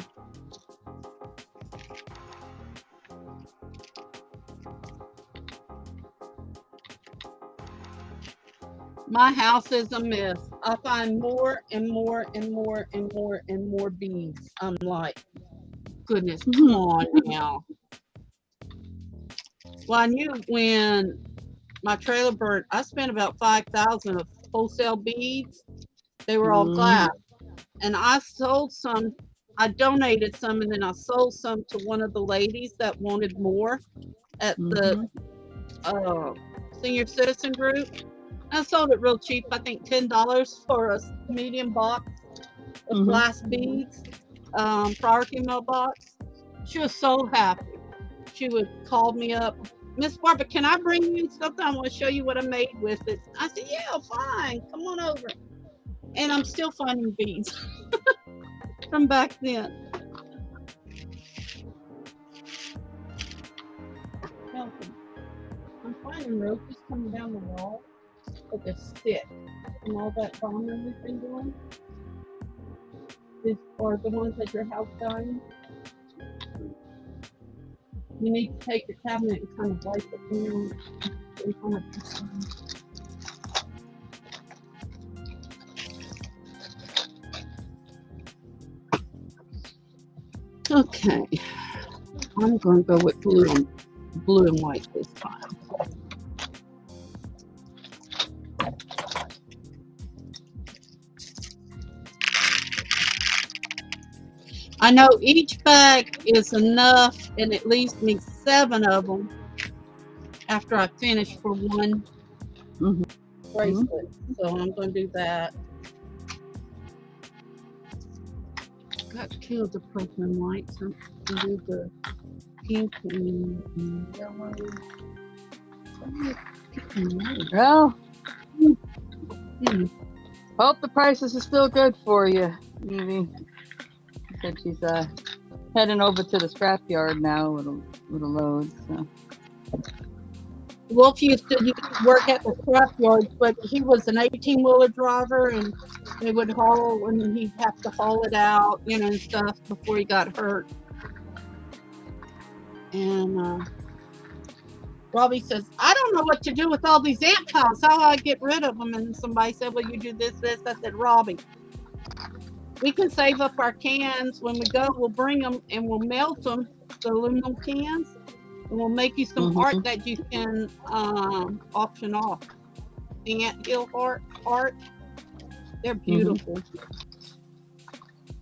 my house is a mess. I find more and more and more and more and more beads. I'm like, goodness, come on now. Well, I knew when my trailer burned, I spent about $5,000 of wholesale beads. They were all glass. And I sold some. I donated some, and then I sold some to one of the ladies that wanted more at the senior citizen group. I sold it real cheap. I think $10 for a medium box of glass beads, priority mailbox. She was so happy. She would call me up, Miss Barbara, can I bring you something? I want to show you what I made with it. I said, yeah, fine. Come on over. And I'm still finding beads from back then. I'm finding roaches coming down the wall, but they're sick. And all that bombing we've been doing. These are the ones at your house dying. You need to take the cabinet and kind of wipe it down. Okay, I'm going to go with blue and white this time. I know each bag is enough, and at least needs 7 of them after I finish for one bracelet. So I'm going to do that. Got to kill the purple and white, so I'm going to do the pink and yellow. Well, hope the prices are still good for you, Evie. Said she's heading over to the scrapyard now with a load. So. Wolf used to work at the scrapyard, but he was an 18-wheeler driver, and they would haul, and he'd have to haul it out, and stuff before he got hurt. And Robbie says, I don't know what to do with all these ant piles. How do I get rid of them? And somebody said, well, you do this. I said, Robbie, we can save up our cans. When we go, we'll bring them and we'll melt them, the aluminum cans, and we'll make you some art that you can auction off. The ant hill art. They're beautiful.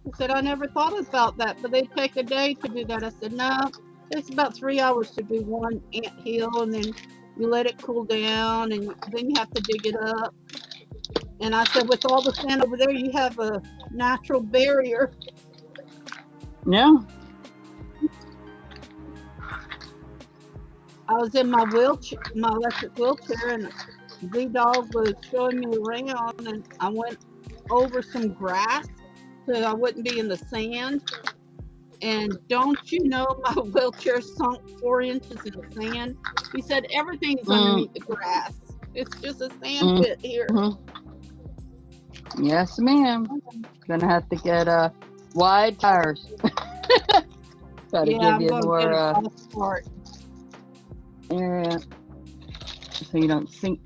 I said, I never thought about that, but they take a day to do that. I said, no, it takes about 3 hours to do one ant hill, and then you let it cool down, and then you have to dig it up. And I said, with all the sand over there, you have a natural barrier. Yeah. I was in my wheelchair, my electric wheelchair, and Z-Dog was showing me around, and I went over some grass so I wouldn't be in the sand. And don't you know my wheelchair sunk 4 inches in the sand? He said everything's underneath the grass. It's just a sand pit here. Yes, ma'am. Gonna have to get wide tires. Try to give I'm you gonna more get a golf cart. area so you don't sink.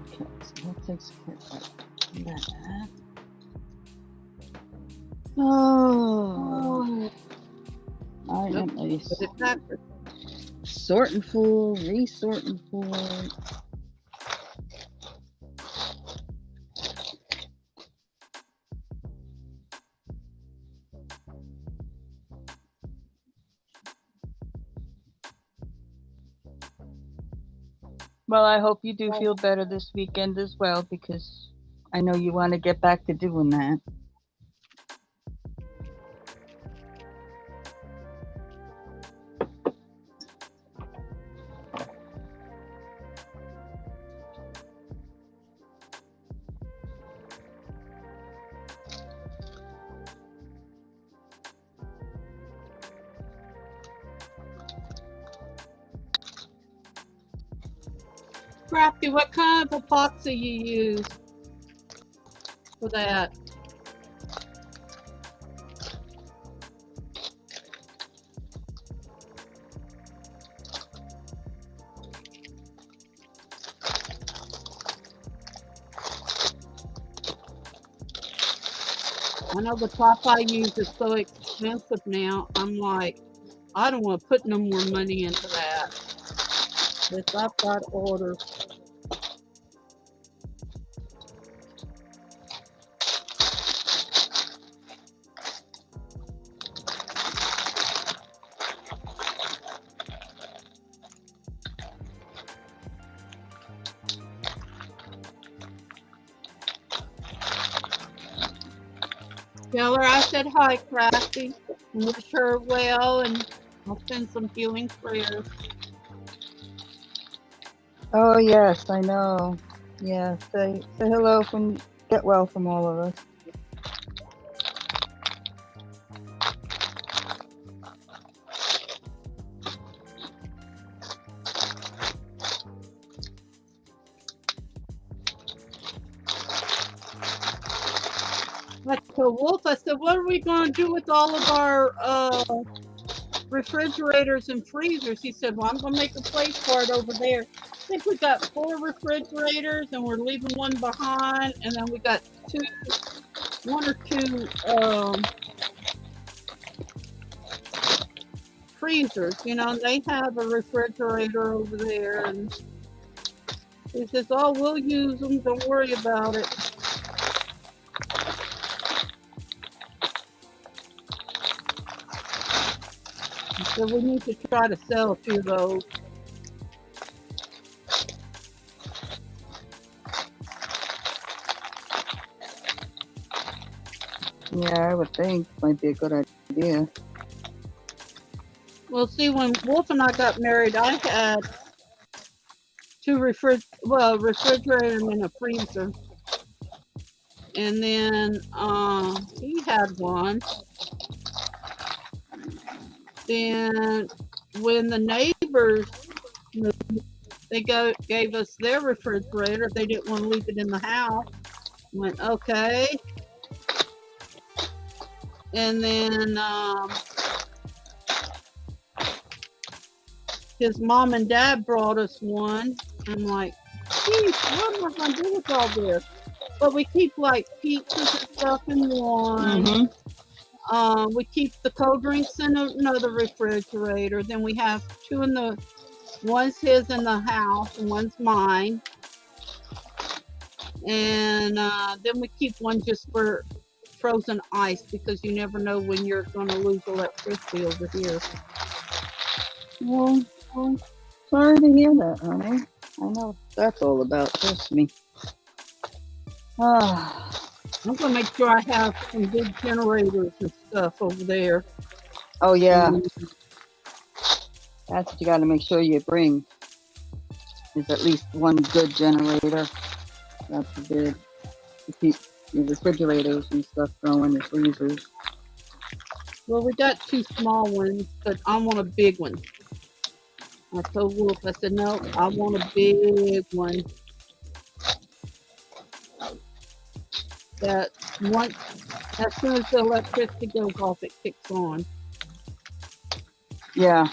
Okay, so that takes care of that. Oh, I am a Put it back. sorting fool, resorting fool. Well, I hope you do feel better this weekend as well, because I know you want to get back to doing that. Crafty, what kind of epoxy you use for that? I know the top I use is so expensive now. I'm like, I don't want to put no more money into that. But I've got orders. Tell her I said hi, Crafty. Wish her well, and I'll send some healing prayers. Oh yes, I know. Yeah, say hello from get well from all of us. But to Wolf, I said, what are we going to do with all of our refrigerators and freezers? He said, well, I'm going to make a place for it over there. I think we got 4 refrigerators, and we're leaving one behind, and then we got 1 or 2 freezers. You know, they have a refrigerator over there, and he says, oh, we'll use them. Don't worry about it. So we need to try to sell a few of those. Yeah, I would think might be a good idea. Well, see, when Wolf and I got married, I had 2 refrigerator and a freezer. And then he had one. Then when the neighbors moved, they gave us their refrigerator. They didn't want to leave it in the house. Went, okay. And then his mom and dad brought us one. I'm like, geez, what am I going to do with all this? But we keep like pizzas and stuff in one. We keep the cold drinks in another refrigerator. Then we have 2 in the, one's his in the house and one's mine. And then we keep one just for frozen ice, because you never know when you're going to lose electricity over here. Well, sorry to hear that, honey. I know what that's all about. Trust me. I'm going to make sure I have some big generators and stuff over there. Oh yeah. That's what you got to make sure you bring. Is at least one good generator. That's good. your refrigerators and stuff go in your freezers. Well, we got 2 small ones, but I want a big one. I told Wolf, I said, no, I want a big one. That once, as soon as the electricity goes off, it kicks on. Yeah.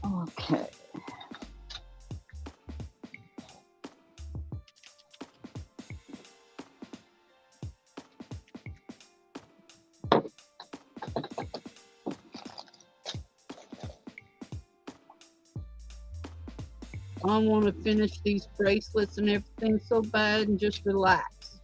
Okay. I want to finish these bracelets and everything so bad and just relax.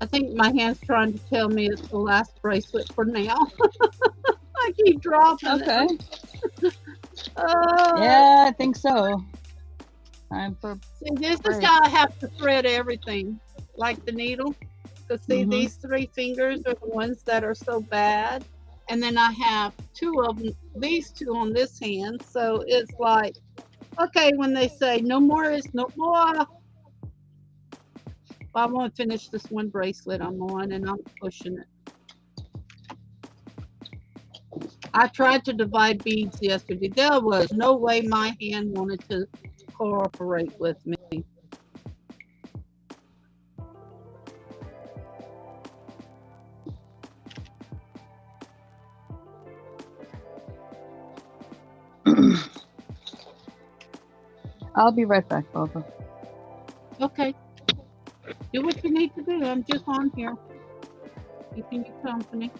I think my hand's trying to tell me it's the last bracelet for now. I keep dropping Okay. it. Yeah, I think so. Time for See, this break. is how I have to thread everything, like the needle. Because see, these 3 fingers are the ones that are so bad. And then I have 2 of them, these 2 on this hand. So it's like, okay, when they say no more is no more. I want to finish this one bracelet I'm on and I'm pushing it. I tried to divide beads yesterday. There was no way my hand wanted to cooperate with me. I'll be right back, Barbara. Okay. Do what you need to do. I'm just on here. Keeping you company.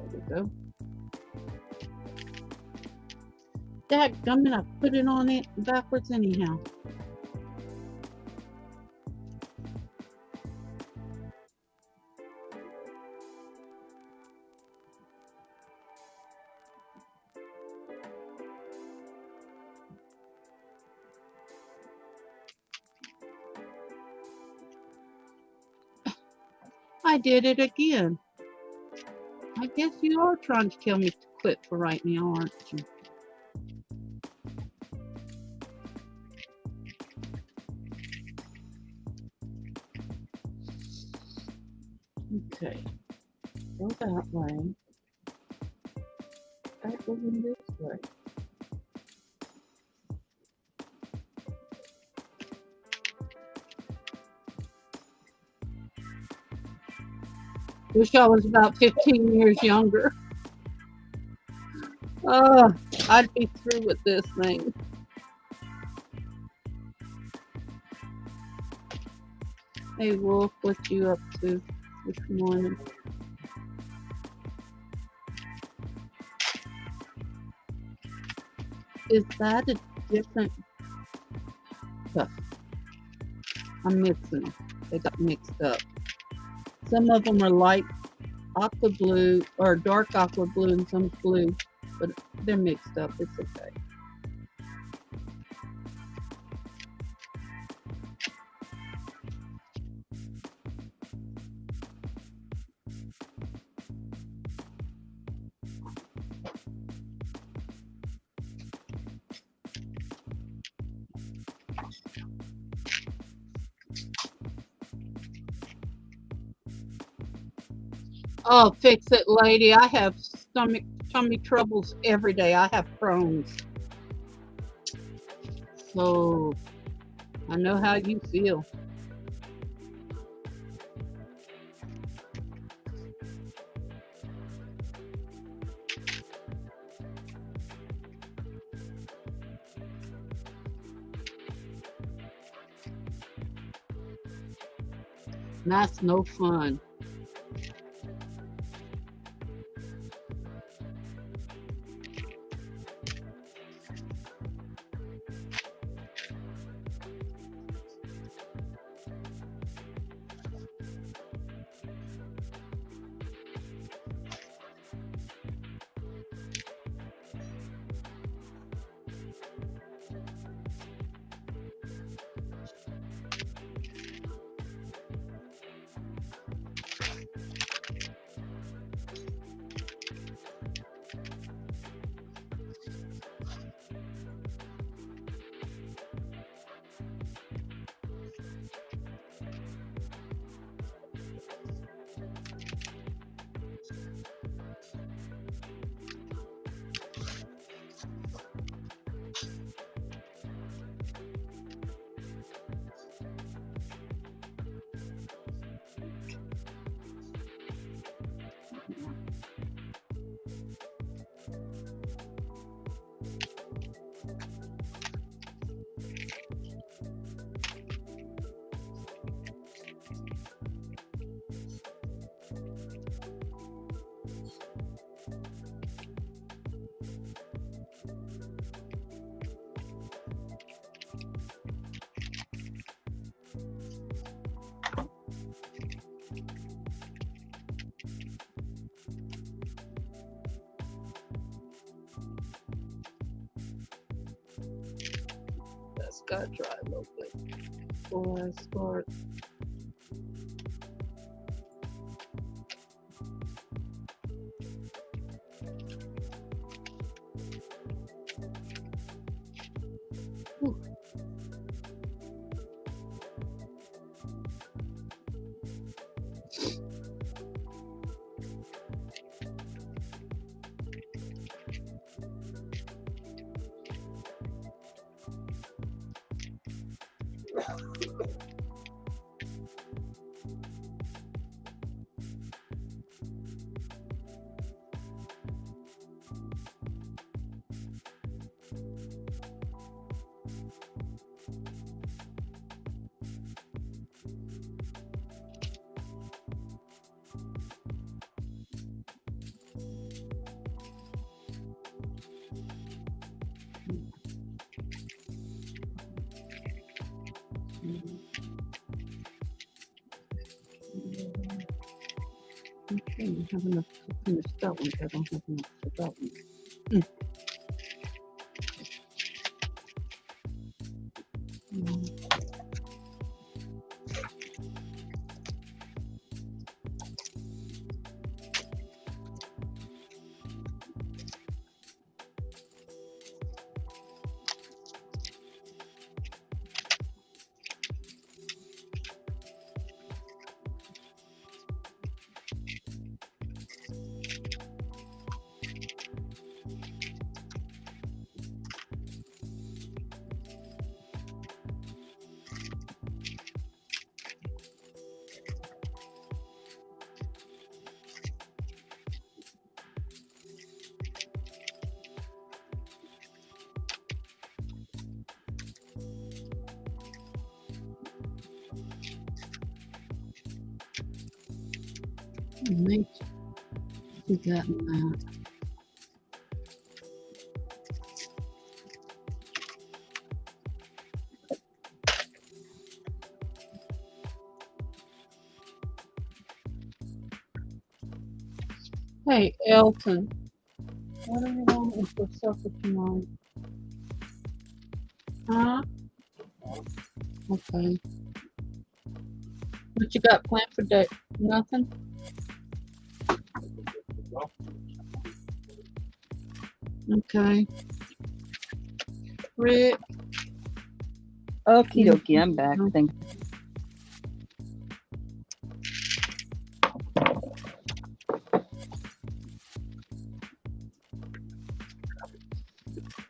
There we go. Dadgummit, I put it on it backwards anyhow. I did it again. I guess you are trying to tell me to quit for right now, aren't you? Okay. Go that way. Start going this way. Wish I was about 15 years younger. Oh, I'd be through with this thing. Hey, Wolf, what you up to this morning? Is that a different stuff? I'm mixing them. They got mixed up. Some of them are light aqua blue or dark aqua blue and some blue, but they're mixed up. It's okay. Oh, fix it, lady. I have tummy troubles every day. I have Crohn's. So I know how you feel. That's no fun. gotta dry a little bit before I start. Whew. Okay, I have enough to finish that one, but I don't have enough for that one. Make that and that. Hey, Elton, what are you doing with yourself with your mom? Huh? Okay. What you got planned for day? Nothing? Okay. Rick. Okie dokie, I'm back. Thank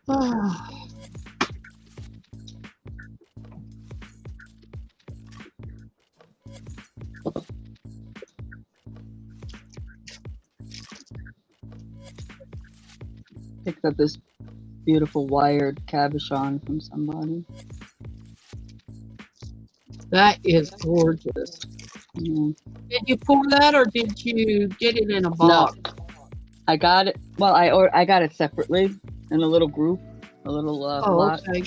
Ah. Picked up this beautiful wired cabochon from somebody. That is gorgeous. Yeah. Did you pour that or did you get it in a No, box? I got it. Well, I got it separately in a little group, a little lot. Okay.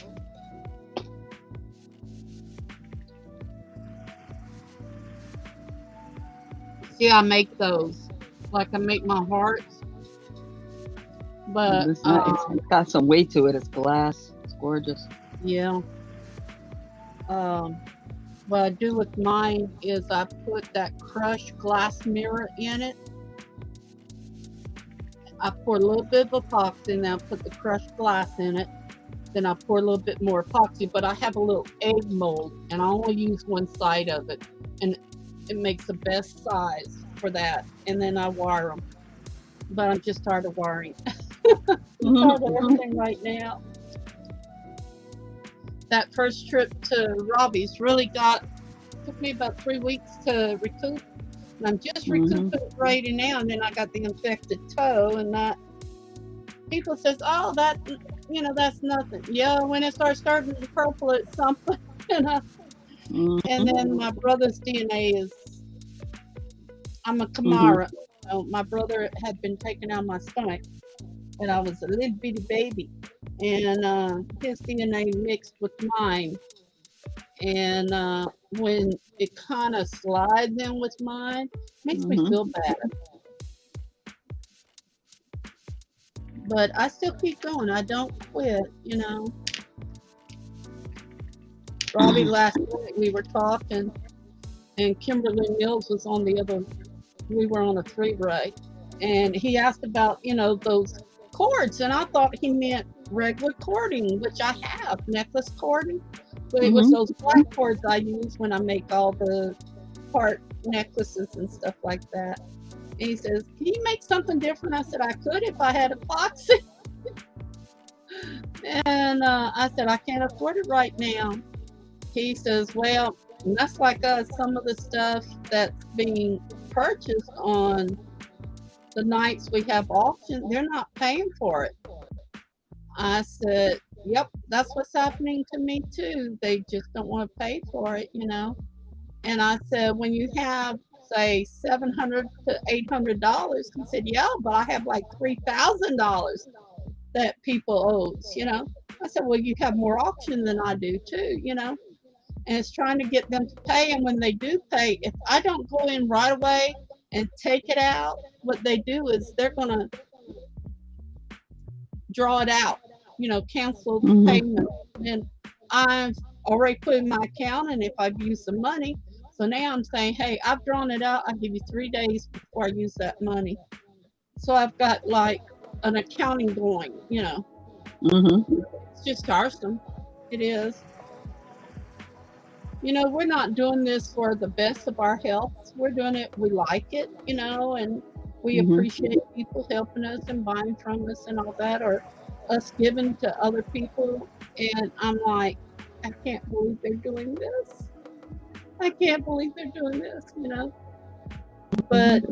See, I make those. Like I make my hearts. But It's got some weight to it. It's glass. It's gorgeous. yeah. What I do with mine is I put that crushed glass mirror in it. I pour a little bit of epoxy and then I put the crushed glass in it. Then I pour a little bit more epoxy, but I have a little egg mold and I only use one side of it. And it makes the best size for that. And then I wire them. But I'm just tired of wiring. I'm tired of everything right now. That first trip to Robbie's really took me about 3 weeks to recoup. And I'm just recuperating now, and then I got the infected toe, and that people says, oh, that's nothing. Yeah, when it starting to purple, it's something. And then my brother's DNA is, I'm a Kamara. So my brother had been taken out of my stomach, and I was a little bitty baby, and his DNA mixed with mine. And when it kind of slides in with mine, makes me feel bad. But I still keep going. I don't quit, Robbie, last night we were talking, and Kimberly Mills was on the other. We were on a three-way, and he asked about those cords, and I thought he meant regular cording, which I have necklace cording, but it was those black cords I use when I make all the part necklaces and stuff like that. And he says, "Can you make something different?" I said, "I could if I had epoxy." And I said, "I can't afford it right now." He says, "Well, that's like some of the stuff that's being purchased on the nights we have auction, they're not paying for it." I said, "Yep, that's what's happening to me too. They just don't want to pay for it, you know." And I said, "When you have, say, $700 to $800, he said, "Yeah, but I have like $3,000 that people owes." I said, "Well, you have more auction than I do too. And it's trying to get them to pay. And when they do pay, if I don't go in right away and take it out, what they do is they're going to draw it out, cancel the payment. And I've already put in my account, and if I've used the money, so now I'm saying, hey, I've drawn it out. I'll give you 3 days before I use that money." So I've got like an accounting going. It's just tiresome. It is. We're not doing this for the best of our health. We're doing it, we like it, and we appreciate people helping us and buying from us and all that, or us giving to other people. And I'm like, I can't believe they're doing this. I can't believe they're doing this. But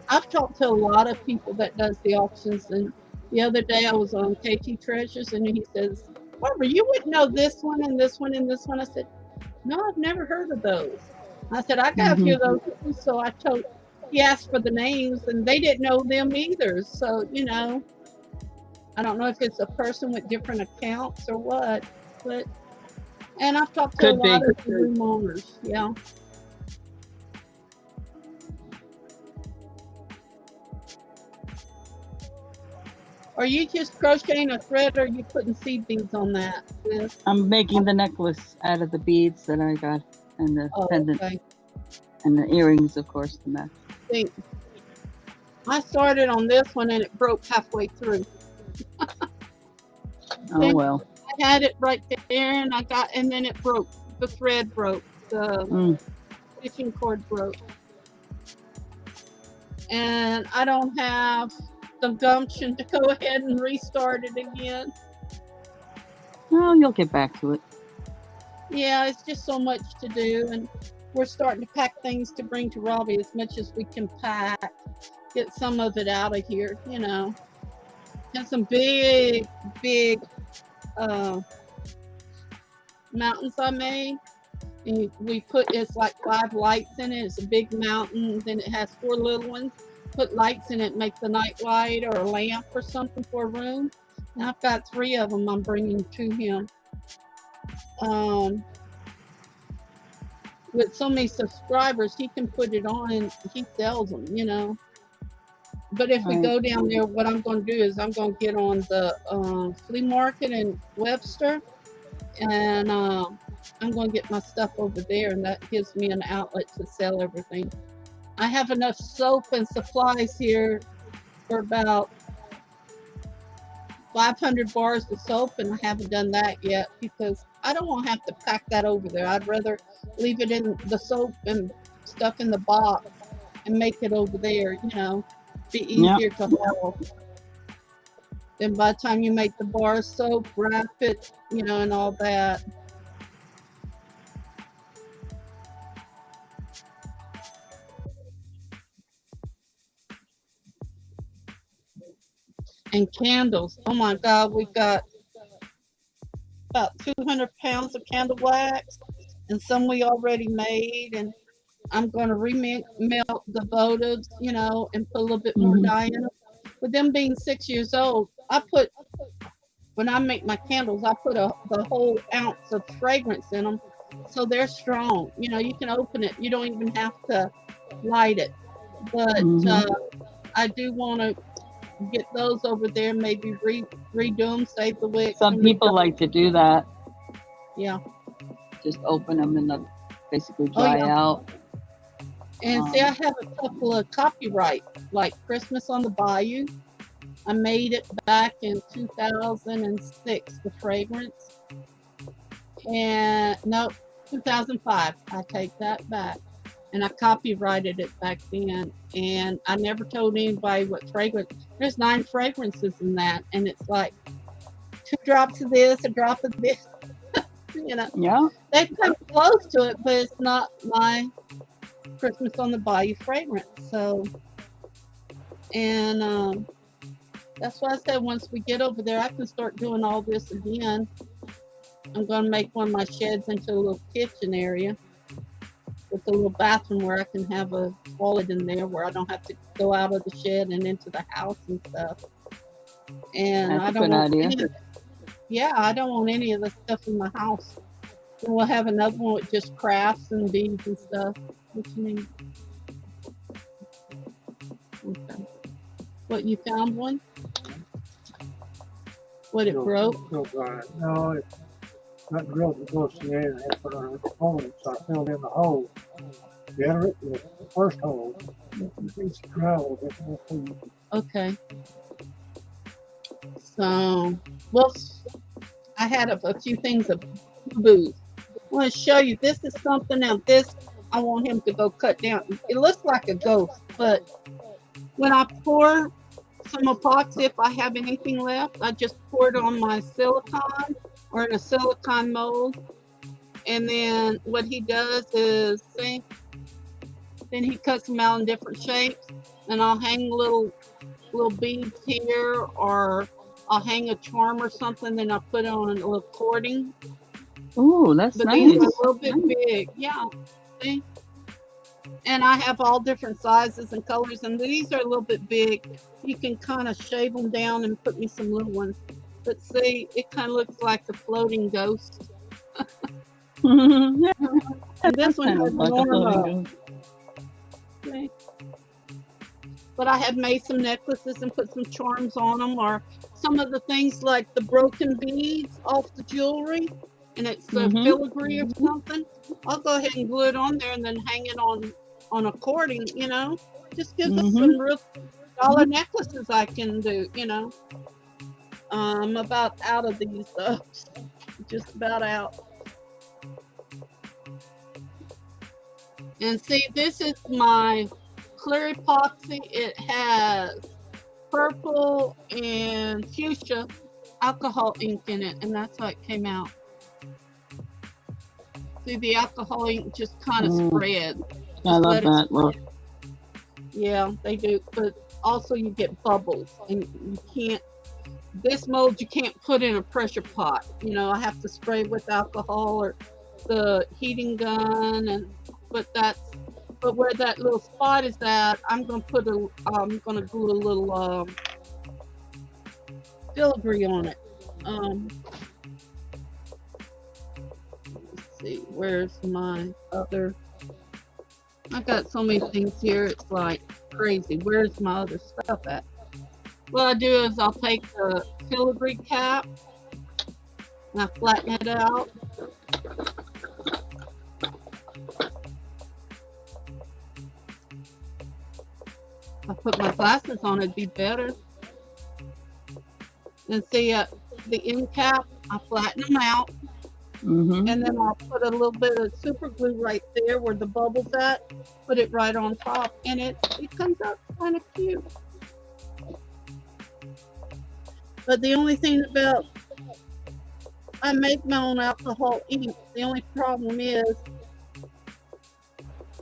I've talked to a lot of people that does the auctions, and the other day I was on KT Treasures, and he says, "Barbara, you wouldn't know this one and this one and this one." I said, "No, I've never heard of those." I said, "I got a few of those too." So he asked for the names, and they didn't know them either. So, I don't know if it's a person with different accounts or what, and I've talked to a lot of the room owners. Yeah. Are you just crocheting a thread, or are you putting seed beads on that? I'm making the necklace out of the beads that I got, and the pendant, and the earrings, of course, the match. I started on this one, and it broke halfway through. Oh well. I had it right there, and then it broke. The thread broke. The stitching cord broke, and I don't have the gumption to go ahead and restart it again. Well, you'll get back to it. Yeah, it's just so much to do, and we're starting to pack things to bring to Robbie as much as we can pack. Get some of it out of here, And some big mountains I made. And it's like 5 lights in it. It's a big mountain. Then it has 4 little ones. Put lights in it, make the night light or a lamp or something for a room. And I've got 3 of them I'm bringing to him. With so many subscribers, he can put it on and he sells them, But if we go down there, what I'm going to do is I'm going to get on the flea market in Webster, and I'm going to get my stuff over there, and that gives me an outlet to sell everything. I have enough soap and supplies here for about 500 bars of soap, and I haven't done that yet because I don't want to have to pack that over there. I'd rather leave it in the soap and stuff in the box and make it over there, be easier to haul. Then by the time you make the bar of soap, wrap it, and all that. And candles. Oh my God, we've got about 200 pounds of candle wax, and some we already made. And I'm going to remelt the votives, and put a little bit more dye in them. With them being 6 years old, when I make my candles, I put the whole ounce of fragrance in them, so they're strong. You can open it. You don't even have to light it. But I do want to get those over there, maybe redo them, save the wick. Some people like to do that. Yeah. just open them and they'll basically Oh dry yeah. out. And see, I have a couple of copyright, like Christmas on the Bayou. I made it back in 2006, the fragrance. And no, 2005. I take that back. And I copyrighted it back then. And I never told anybody what fragrance. There's 9 fragrances in that. And it's like 2 drops of this, a drop of this. You know, Yeah. they come close to it, but it's not my Christmas on the Bayou fragrance. So, and that's why I said once we get over there, I can start doing all this again. I'm going to make one of my sheds into a little kitchen area with a little bathroom where I can have a toilet in there where I don't have to go out of the shed and into the house and stuff. And That's I a don't good want idea. any of, yeah, I don't want any of the stuff in my house. And we'll have another one with just crafts and beads and stuff. What you mean? Okay. What, you found one? What, it broke? Still dry. No, it's not drilled to go to the air. I put on a component, so I filled in the hole. The other, the first hole, it's gravel. Okay. So, well, I had a few things of boo-boos. I want to show you. This is something. Now, this I want him to go cut down. It looks like a ghost, but when I pour some epoxy, if I have anything left, I just pour it on my silicone or in a silicone mold. And then what he does is, see, then he cuts them out in different shapes. And I'll hang little beads here, or I'll hang a charm or something. Then I'll put it on a little cording. Ooh, that's But nice. these are a little bit big. Yeah. See? And I have all different sizes and colors, and these are a little bit big. You can kind of shave them down and put me some little ones. But see, it kind of looks like a floating ghost. Yeah, And this one kind has of like a floating Norma. ghost. See? But I have made some necklaces and put some charms on them, or some of the things like the broken beads off the jewelry, and it's a filigree or something. I'll go ahead and glue it on there and then hang it on a cording, you know. Just gives us some real dollar necklaces I can do, you know. I'm about out of these though. Just about out. And see, this is my clear epoxy. It has purple and fuchsia alcohol ink in it, and that's how it came out. See, the alcohol ink just kind of spread. I love that look. Yeah, they do. But also you get bubbles, and you can't, this mold you can't put in a pressure pot. You know, I have to spray with alcohol or the heating gun, but where that little spot is at, I'm gonna glue a little filigree on it. Let's see, where's my other? I've got so many things here, it's like crazy. Where's my other stuff at? What I do is I'll take the filigree cap and I flatten it out. If I put my glasses on, it'd be better. And see, the end cap, I flatten them out. And then I'll put a little bit of super glue right there where the bubble's at. Put it right on top, and it comes out kind of cute. But the only thing about, I make my own alcohol ink. The only problem is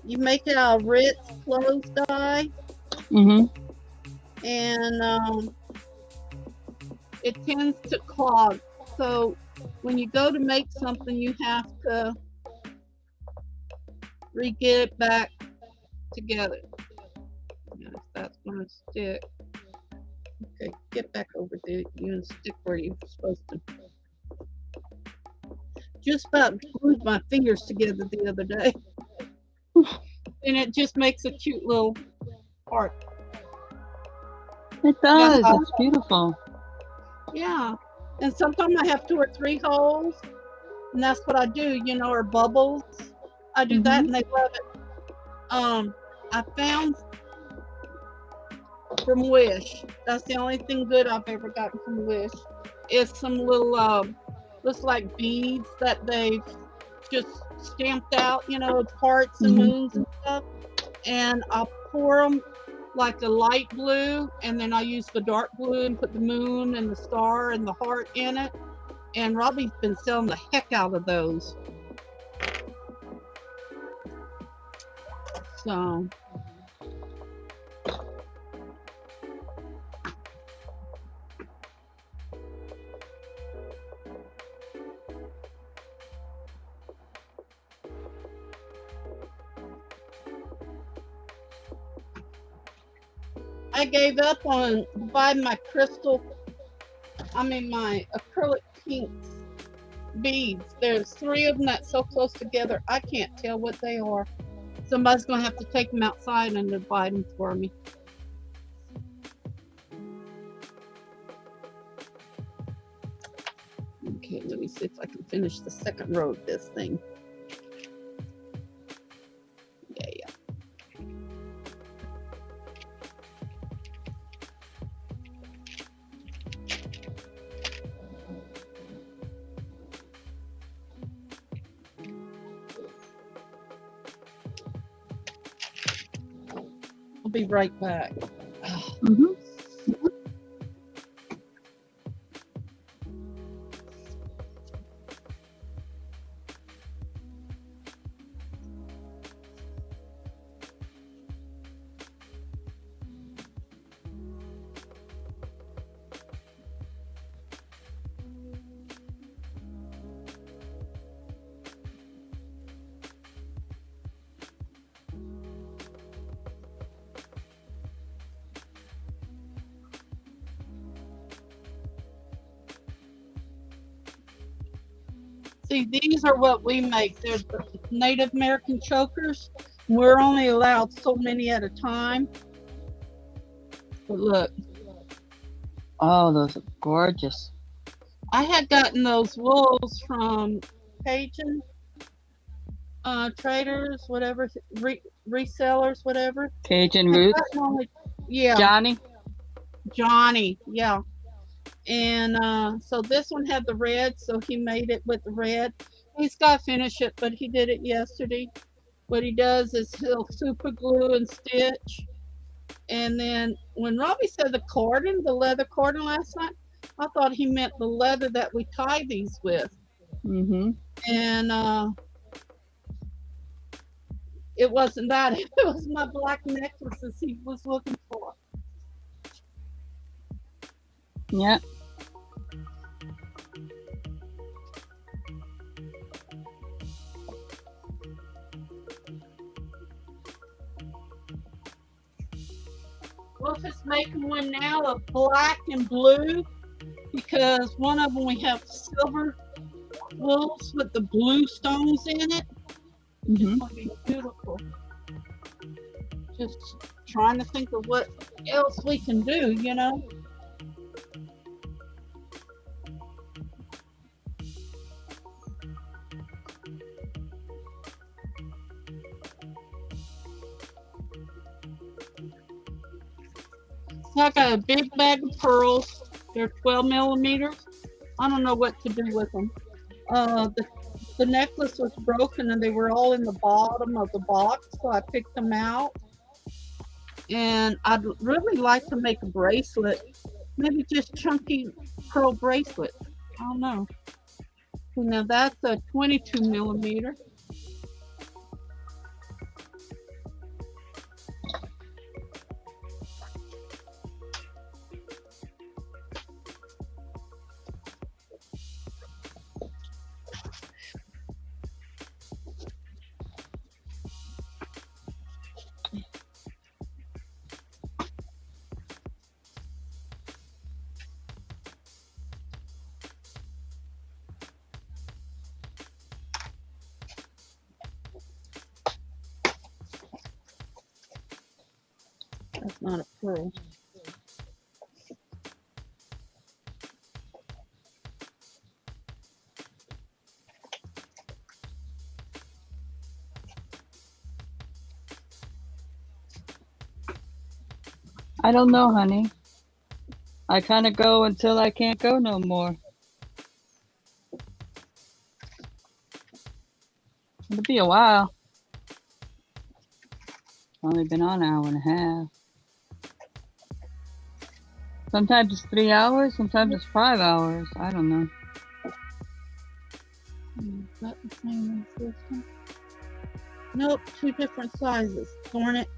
you make it out of Ritz clothes dye, and it tends to clog. So when you go to make something, you have to re-get it back together. Yes, that's going to stick. Okay, get back over there. You and stick where you're supposed to. Just about glued my fingers together the other day. And it just makes a cute little heart. It does. It's beautiful. Yeah. And sometimes I have 2 or 3 holes. and that's what I do, you know, or bubbles. I do that, and they love it. I found from Wish. That's the only thing good I've ever gotten from Wish. It's some little looks like beads that they've just stamped out, you know, hearts and moons and stuff. And I'll pour them like a light blue, and then I use the dark blue and put the moon and the star and the heart in it. And Robbie's been selling the heck out of those. So I gave up on buying my my acrylic pinks beads. There's 3 of them that's so close together, I can't tell what they are. Somebody's going to have to take them outside and divide them for me. Okay, let me see if I can finish the second row of this thing. Yeah. I'll be right back. See, these are what we make. They're the Native American chokers. We're only allowed so many at a time. But look. Oh, those are gorgeous. I had gotten those wools from Cajun traders, whatever, resellers, whatever. Cajun Roots. Yeah. Johnny, yeah. And so this one had the red, so he made it with the red. He's got to finish it, but he did it yesterday. What he does is he'll super glue and stitch. And then when Robbie said the cordon, the leather cordon last night, I thought he meant the leather that we tie these with. And it wasn't that. It was my black necklaces he was looking for. Yep. We'll just make one now of black and blue, because one of them we have silver wools with the blue stones in it. It's going to be beautiful. Just trying to think of what else we can do, you know. So I got a big bag of pearls. They're 12 millimeters. I don't know what to do with them. The necklace was broken and they were all in the bottom of the box, so I picked them out. And I'd really like to make a bracelet, maybe just chunky pearl bracelet. I don't know. Now that's a 22 millimeter. That's not a pearl. I don't know, honey. I kind of go until I can't go no more. It'll be a while. Only been on an hour and a half. Sometimes it's 3 hours, sometimes it's 5 hours. I don't know. Is that the same as this one? Nope, two different sizes. Darn it.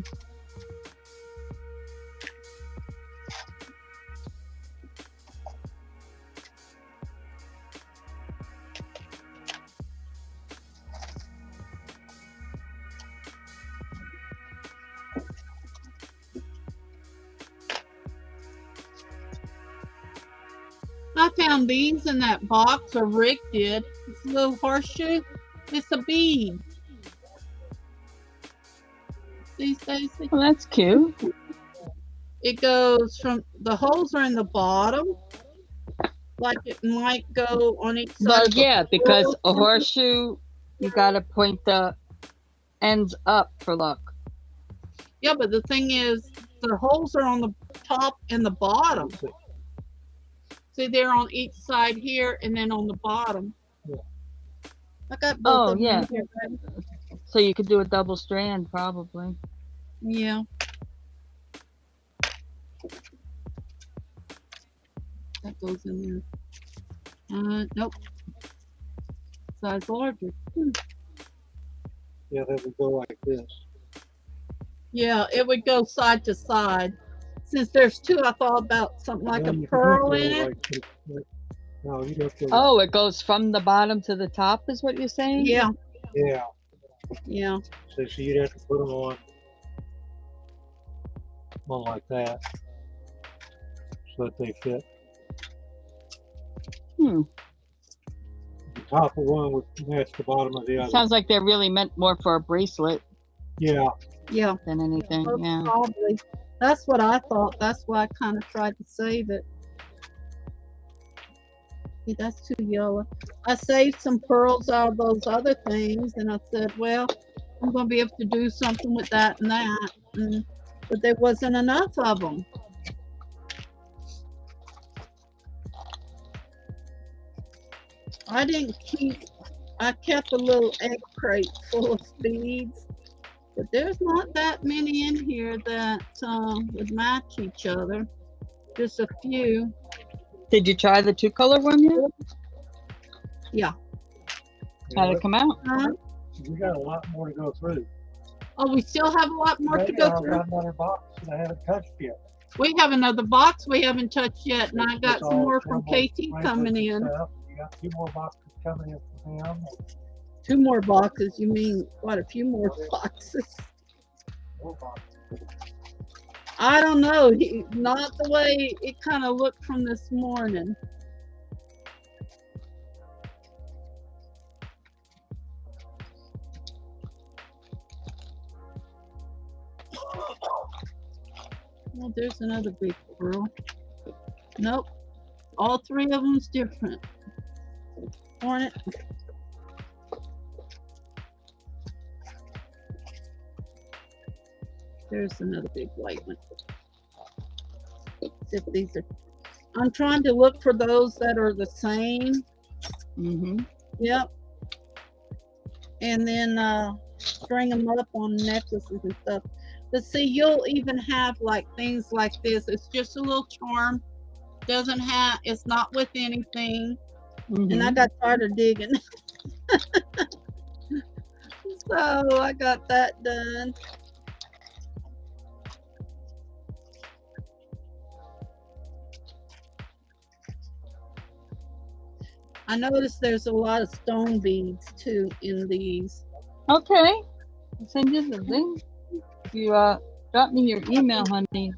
I found these in that box, or Rick did. This little horseshoe. It's a bead. See, Stacey? Well, that's cute. It goes from, the holes are in the bottom, like it might go on each side. Well, of yeah, because pearl. a horseshoe, you gotta point the ends up for luck. Yeah, but the thing is, the holes are on the top and the bottom. See, they're on each side here and then on the bottom. Yeah. I got both Oh, of yeah. them here. So you could do a double strand, probably. Yeah. That goes in there. Nope. Size larger. Yeah, that would go like this. Yeah, it would go side to side. Since there's two, I thought about something like Well, a you could pearl go in it. like this, but no, you'd have to. Oh, it goes from the bottom to the top, is what you're saying? Yeah, Yeah. yeah. So you'd have to put them on like that, so that they fit. Hmm. The top of one would match the bottom of the other. Sounds like they're really meant more for a bracelet Yeah. than anything. Yeah. Probably. That's what I thought. That's why I kind of tried to save it. See, that's too yellow. I saved some pearls out of those other things, and I said, well, I'm going to be able to do something with that and that. But there wasn't enough of them. I kept a little egg crate full of beads, but there's not that many in here that would match each other. Just a few. Did you try the 2-color one yet? Yeah. How'd it come out? We got a lot more to go through. Oh, we still have a lot more to go through. I've got another box that I haven't touched yet. We have another box we haven't touched yet, and I got some more from KT coming in. You got 2 more boxes coming in from him. 2 more boxes? You mean quite a few more boxes? More boxes. I don't know. Not the way it kind of looked from this morning. Well, there's another big pearl. Nope. All 3 of them's different. Darn it. There's another big white one. See if these are. I'm trying to look for those that are the same. Mm-hmm. Yep. And then string them up on necklaces and stuff. But see, you'll even have like things like this. It's just a little charm. Doesn't have. It's not with anything. And I got tired of digging. So I got that done. I noticed there's a lot of stone beads too in these. Okay. I'll send you the link. You drop me your email, honey.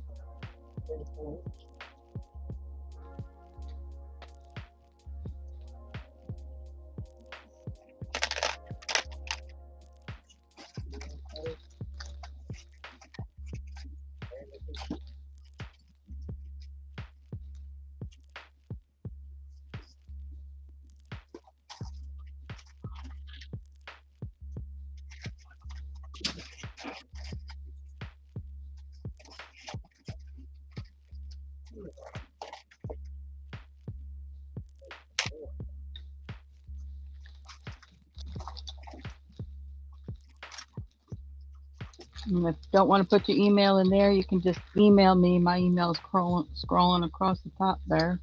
And if you don't want to put your email in there, you can just email me. My email is scrolling across the top there.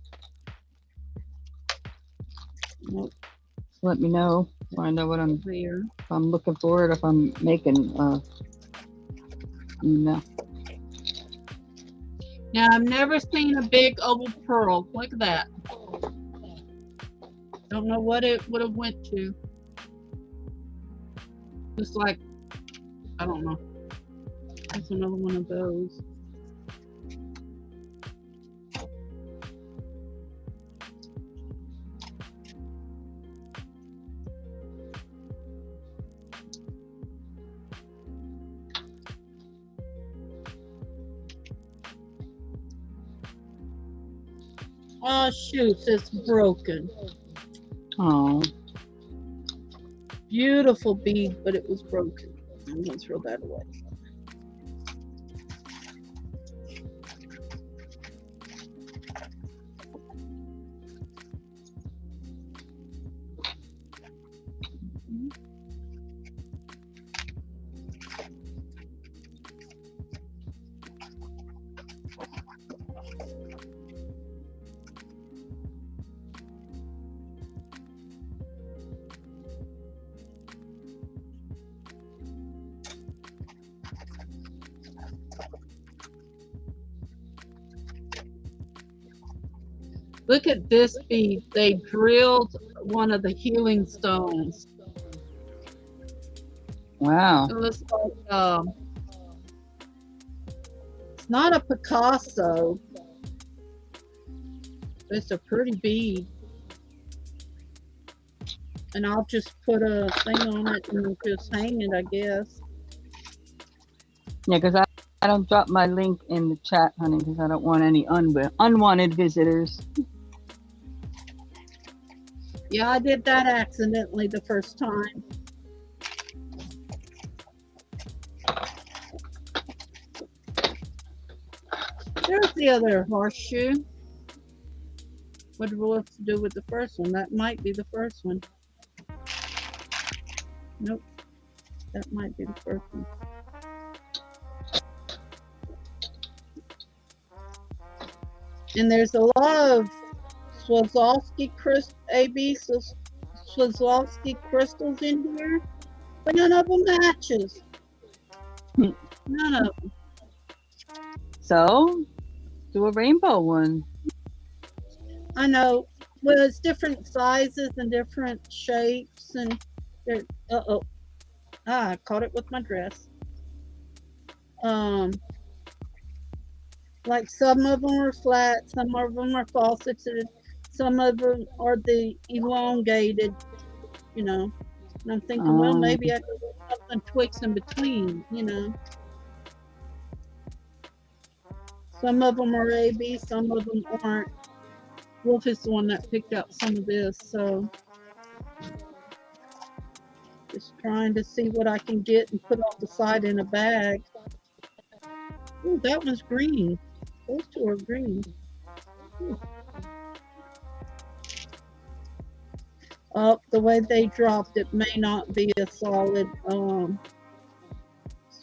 Nope, So let me know when I know what there. if I'm looking for it, if I'm making email. Now I've never seen a big oval pearl. Look at that. Don't know what it would have went to. Just like, I don't know. That's another one of those. Oh shoot, it's broken. Oh, Beautiful bead, but it was broken. I'm gonna throw that away. Look at this bead. They drilled one of the healing stones. wow. It looks like it's not a Picasso. It's a pretty bead. And I'll just put a thing on it and just hang it, I guess. Yeah, because I don't drop my link in the chat, honey, because I don't want any unwanted visitors. Yeah, I did that accidentally the first time. There's the other horseshoe. What do we have to do with the first one? That might be the first one. Nope. That might be the first one. And there's a lot of Swarovski Swarovski crystals in here, but none of them matches. None of them. So, do a rainbow one. I know. Well, it's different sizes and different shapes, and they're. I caught it with my dress. Like some of them are flat, some of them are faceted, some of them are the elongated, you know. And I'm thinking, well, maybe I could do something twixt in between, you know. Some of them are AB, some of them aren't. Wolf is the one that picked out some of this, so just trying to see what I can get and put off the side in a bag. Ooh, that one's green. Those two are green. Ooh. Oh, the way they dropped it may not be a solid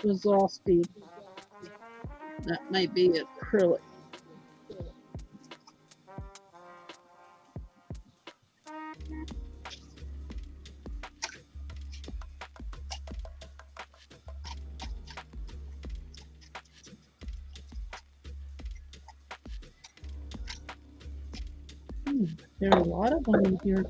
Swarovski. That may be acrylic. There are a lot of them in here.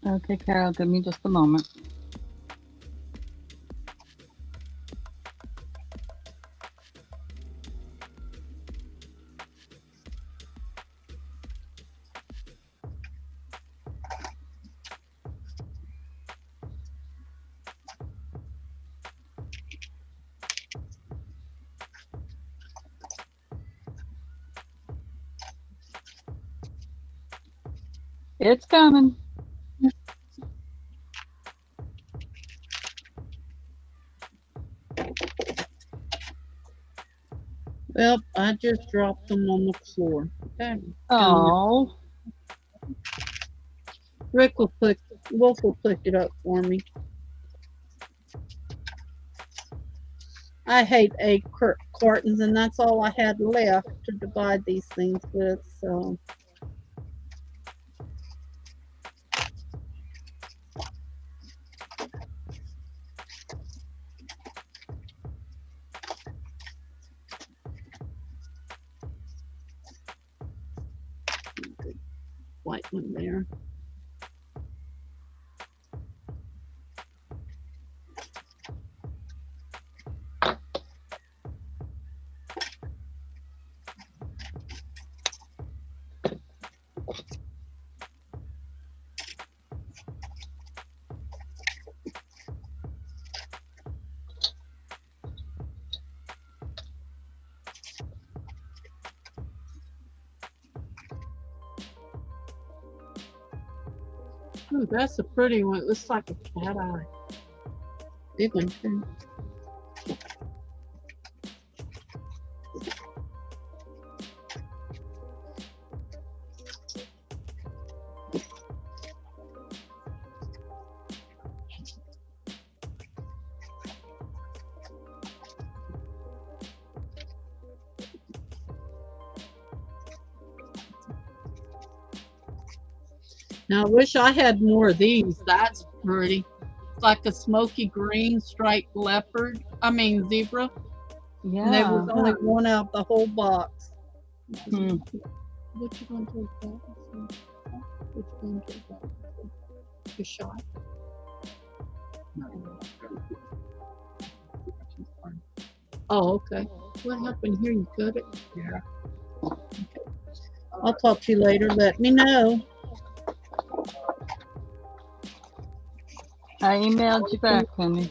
Okay, Carol, give me just a moment. It's coming. Well, I just dropped them on the floor. Okay. Oh, Wolf will pick it up for me. I hate egg cartons, and that's all I had left to divide these things with. So, white one there. Ooh, that's a pretty one. It looks like a cat eye. Big one too. Now I wish I had more of these. That's pretty. It's like a smoky green striped leopard. I mean zebra. yeah. And there was only one out of the whole box. Hmm. What you gonna do about this? What you gonna do about this? You shot? Oh, okay. What happened here? You cut it? Yeah. Okay. I'll talk to you later. Let me know. I emailed you back, honey.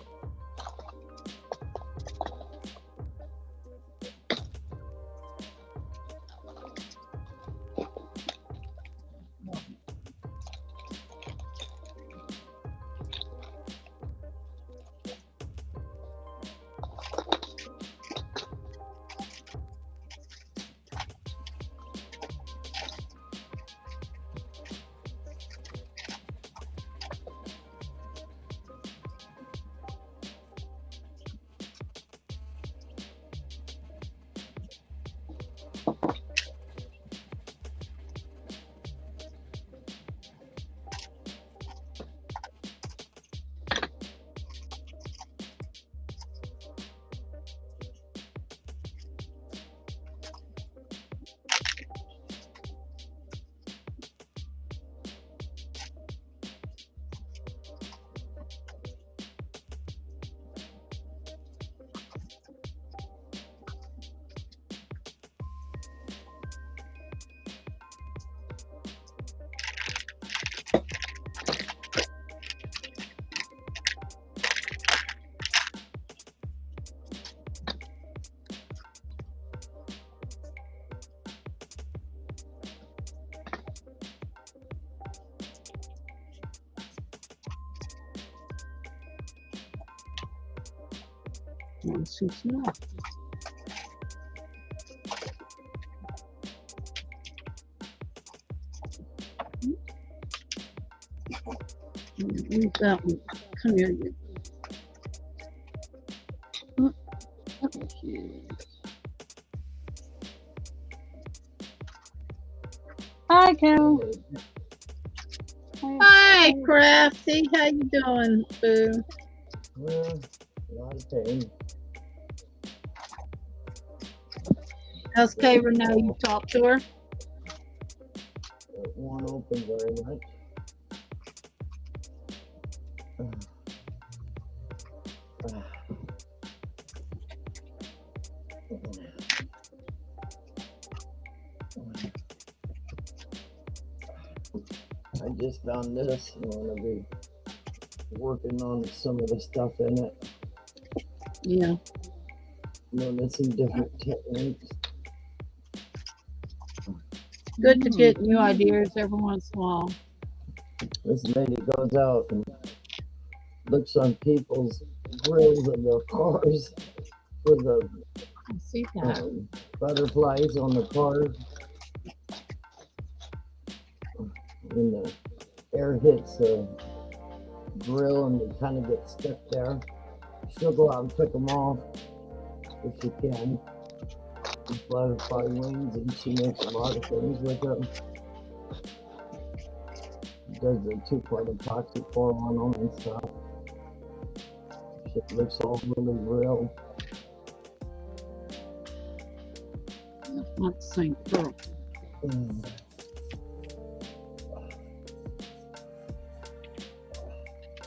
One's too small. Leave that one. Come here, you. Hi, Carol. Hi, Crafty. How you doing, Boo? A lot of pain. How's Kayra now? You talk to her? It won't open very much. I just found this and I'm gonna be working on some of the stuff in it. Yeah. Learning some different techniques. Good to get new ideas every once in a while. This lady goes out and looks on people's grills of their cars for the I see that. Butterflies on the card. When the air hits the grill and they kind of get stuck there, she'll go out and pick them off if you can. These butterfly wings, and she makes a lot of things with them. Does the 2-part epoxy pour on them and stuff. Shit looks all really real. That's not the same girl.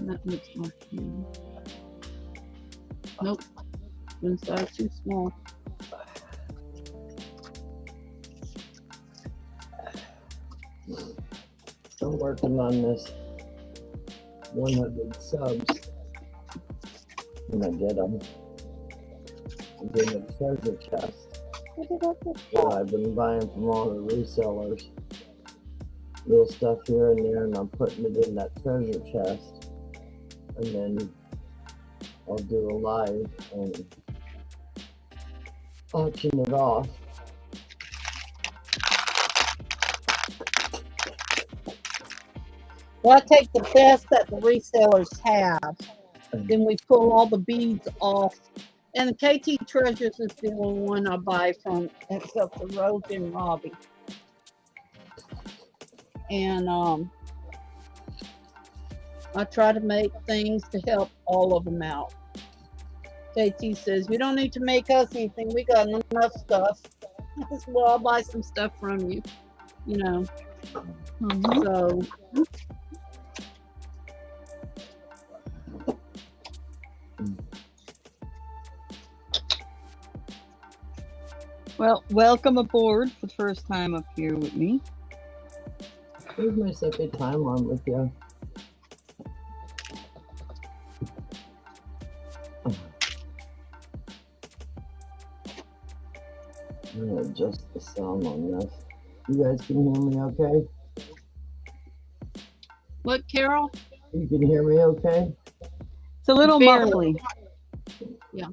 That looks like me. Nope. One size too small. I'm working on this 100 subs. When I get them, I'm getting a treasure chest that I've been buying from all the resellers. Little stuff here and there, and I'm putting it in that treasure chest. And then I'll do a live and auction it off. Well, I take the best that the resellers have. Then we pull all the beads off. And the KT Treasures is the only one I buy from, except for Rose and Robbie. And I try to make things to help all of them out. KT says, you don't need to make us anything. We got enough stuff. I said, well, I'll buy some stuff from you, you know. So... Well, welcome aboard for the first time up here with me. This is my second time on with you. I'm gonna adjust the sound on this. You guys can hear me okay? What, Carol? You can hear me okay? It's a little Barely. muffly. Yeah.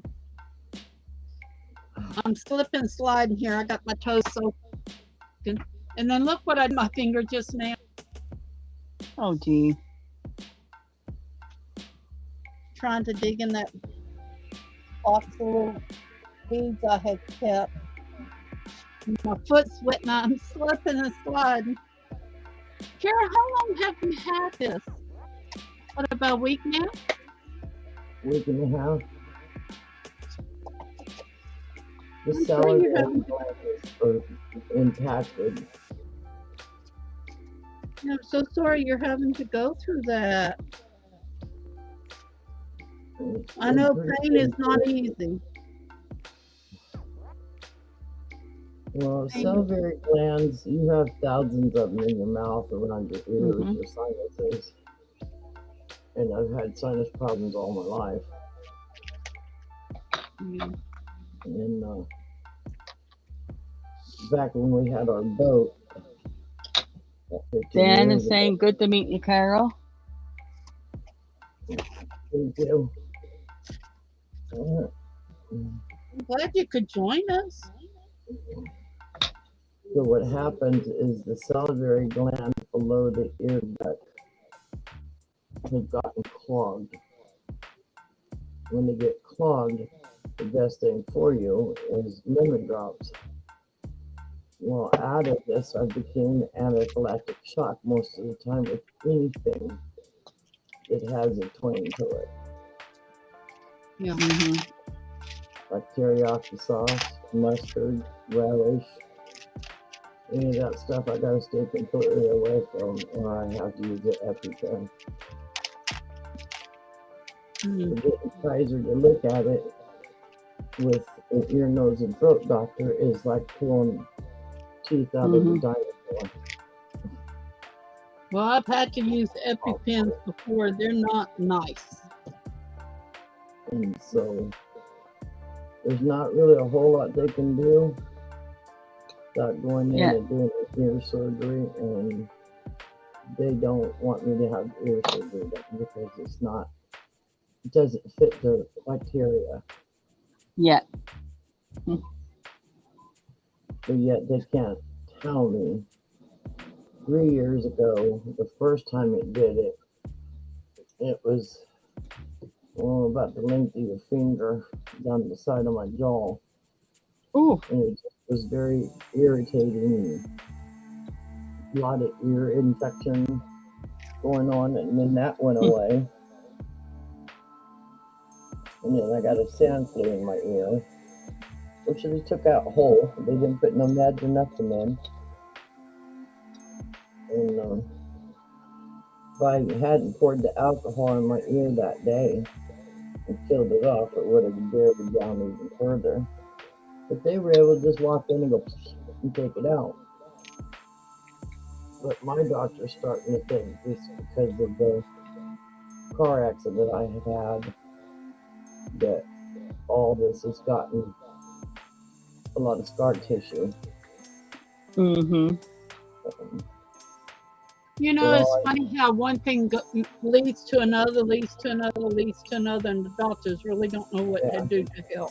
I'm slipping and sliding here. I got my toes soaking. And then look what I did my finger just now. Oh, gee. Trying to dig in that box of little beads I had kept. My foot's sweating. I'm slipping and sliding. Kara, how long have you had this? What, about a week now? Week and a half. The I'm salad sure you are impacted. I'm so sorry you're having to go through that. I know pain is not easy. Well, salivary glands, you have thousands of them in your mouth, around your ears, your sinuses. And I've had sinus problems all my life. And back when we had our boat. Dan is saying, good to meet you, Carol. Thank you. I'm glad you could join us. So what happens is the salivary gland below the ear duct has gotten clogged. When they get clogged, the best thing for you is lemon drops. Well, out of this, I became anaphylactic shock most of the time with anything that has a twang to it. Yeah. Like teriyaki sauce, mustard, relish, any of that stuff I gotta stay completely away from, or I have to use the EpiPen. Getting Kaiser to look at it with an ear, nose, and throat doctor is like pulling teeth out of the dinosaur. Well, I've had to use EpiPens before. They're not nice. And so there's not really a whole lot they can do without going in and doing ear surgery, and they don't want me to have ear surgery because it doesn't fit the bacteria. Yeah. Hmm. But yet they can't tell me. 3 years ago, the first time it did it, it was about the length of your finger down the side of my jaw. Ooh. And it just was very irritating. A lot of ear infection going on, and then that went away. And then I got a sand flea in my ear, which they took out whole. They didn't put no meds or nothing in. And if I hadn't poured the alcohol in my ear that day and killed it off, it would have buried down even further. But they were able to just walk in and go and take it out. But my doctor's starting to think it's because of the car accident I had had that all this has gotten a lot of scar tissue. Mm-hmm. You know, it's funny how one thing leads to another, leads to another, leads to another, and the doctors really don't know what to do to help.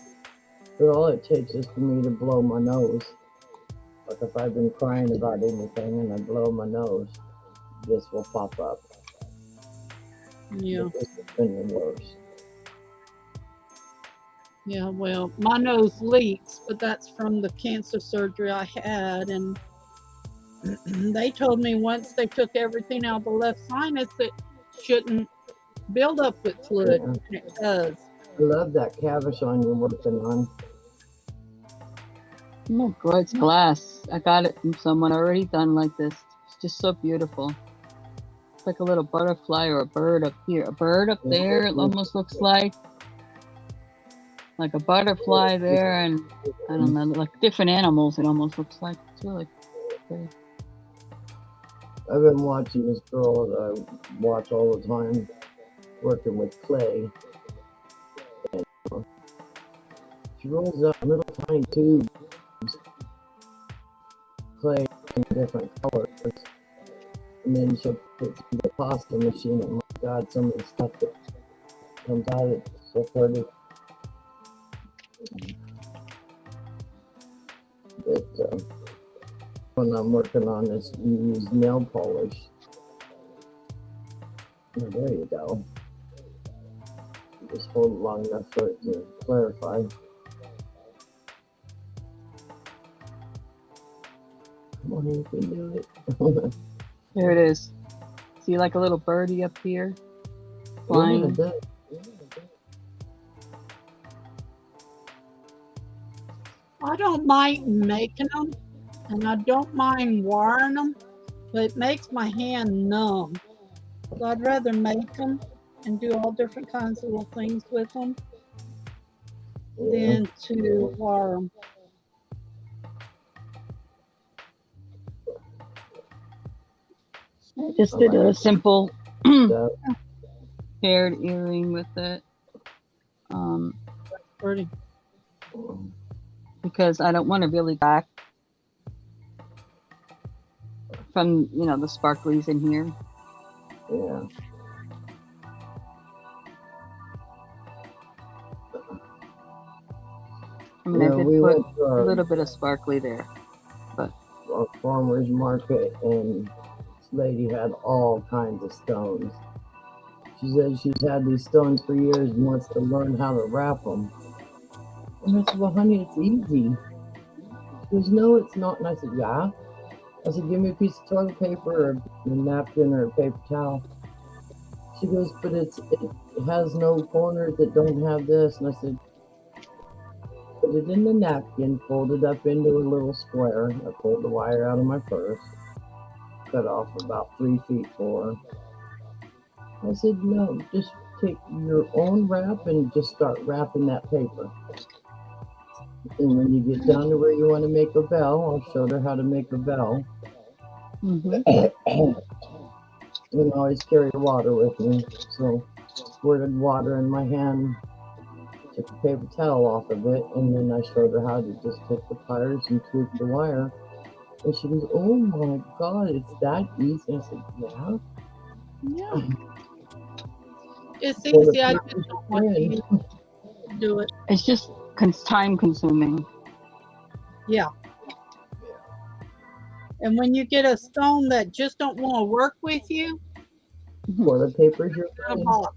But all it takes is for me to blow my nose. Like if I've been crying about anything and I blow my nose, this will pop up. Yeah. But this has been the worst. Yeah, well, my nose leaks, but that's from the cancer surgery I had, and they told me once they took everything out of the left sinus, it shouldn't build up with fluid, and it does. I love that cabochon you're working on. Oh, it's glass. I got it from someone already done like this. It's just so beautiful. It's like a little butterfly or a bird up here. A bird up there, it almost looks like a butterfly there, and I don't know, like different animals it almost looks like. It's really pretty. I've been watching this girl that I watch all the time working with clay. And she rolls up little tiny tubes, clay in different colors, and then she'll put it through the pasta machine. And my God, some of the stuff that comes out of it is so pretty. But when I'm working on this, you use nail polish. Oh, there you go. Just hold it long enough for it to clarify. Come on, you can do it. There it is. See, like a little birdie up here flying. Yeah, I don't mind making them, and I don't mind wiring them, but it makes my hand numb. So I'd rather make them and do all different kinds of little things with them than to wire them. I just did a simple paired earring with it. Pretty. Because I don't want to really back from, the sparklies in here. Yeah. I mean, I did put a little bit of sparkly there, but a farmer's market, and this lady had all kinds of stones. She said she's had these stones for years and wants to learn how to wrap them. And I said, well, honey, it's easy. She goes, no, it's not. And I said, yeah. I said, give me a piece of toilet paper or a napkin or a paper towel. She goes, but it has no corners that don't have this. And I said, put it in the napkin, fold it up into a little square. I pulled the wire out of my purse, cut off about 3 feet for her. I said, no, just take your own wrap and just start wrapping that paper. And when you get down to where you want to make a bell, I'll show her how to make a bell. And I always carry water with me. So squirted water in my hand, took a paper towel off of it, and then I showed her how to just take the pliers and tweak the wire. And she goes, oh my God, it's that easy. I said, yeah. Yeah. It's easy. I just don't want to do it. It's just time consuming. Yeah. And when you get a stone that just don't want to work with you, Toilet paper's your a friend. box.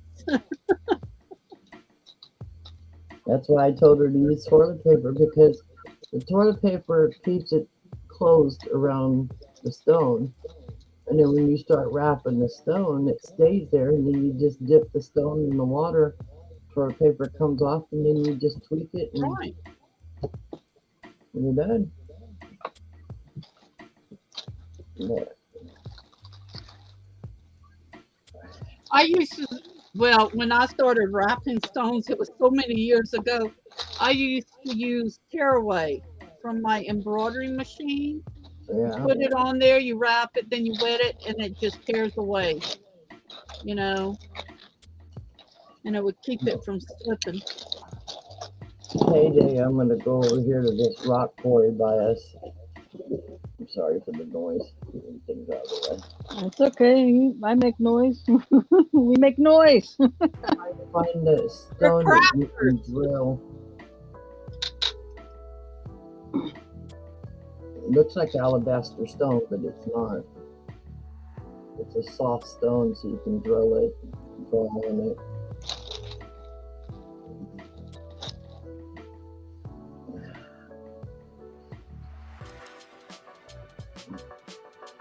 That's why I told her to use toilet paper, because the toilet paper keeps it closed around the stone. And then when you start wrapping the stone, it stays there, and then you just dip the stone in the water before the paper comes off, and then you just tweak it, and Right. you're done. Yeah. I used to, well, when I started wrapping stones, it was so many years ago. I used to use tearaway from my embroidery machine. You Yeah. put it on there, you wrap it, then you wet it, and it just tears away, you know, and it would keep it from slipping. Payday, I'm gonna go over here to this rock quarry by us. I'm sorry for the noise. Getting things out of the way. It's okay. I make noise. We make noise. Trying to find the stone that you can drill. It looks like alabaster stone, but it's not. It's a soft stone, so you can drill it, draw on it.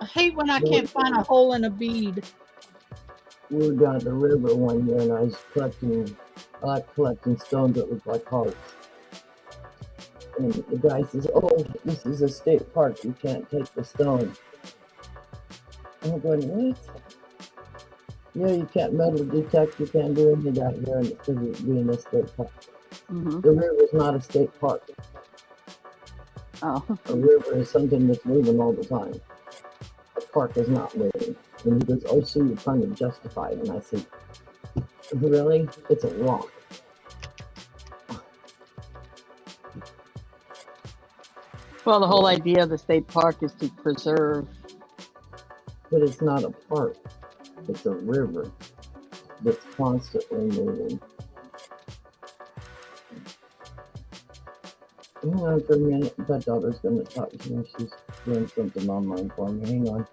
I hate when I can't find a hole in a bead. We were down at the river one year, and I was collecting, I like collecting stones that look like hearts. And the guy says, "Oh, this is a state park. You can't take the stone." And I'm going, "What?" "Yeah, you can't metal detect. You can't do any of that here, and it's because of being a state park." Mm-hmm. The river is not a state park. Oh. A river is something that's moving all the time. A park is not moving. And he goes, "Oh, so you're trying to justify it?" And I said, "Really? It's a rock." Well, the whole idea of the state park is to preserve. But it's not a park. It's a river that's constantly moving. Hang on for a minute. My daughter's going to talk to me. She's doing something online for me. Hang on.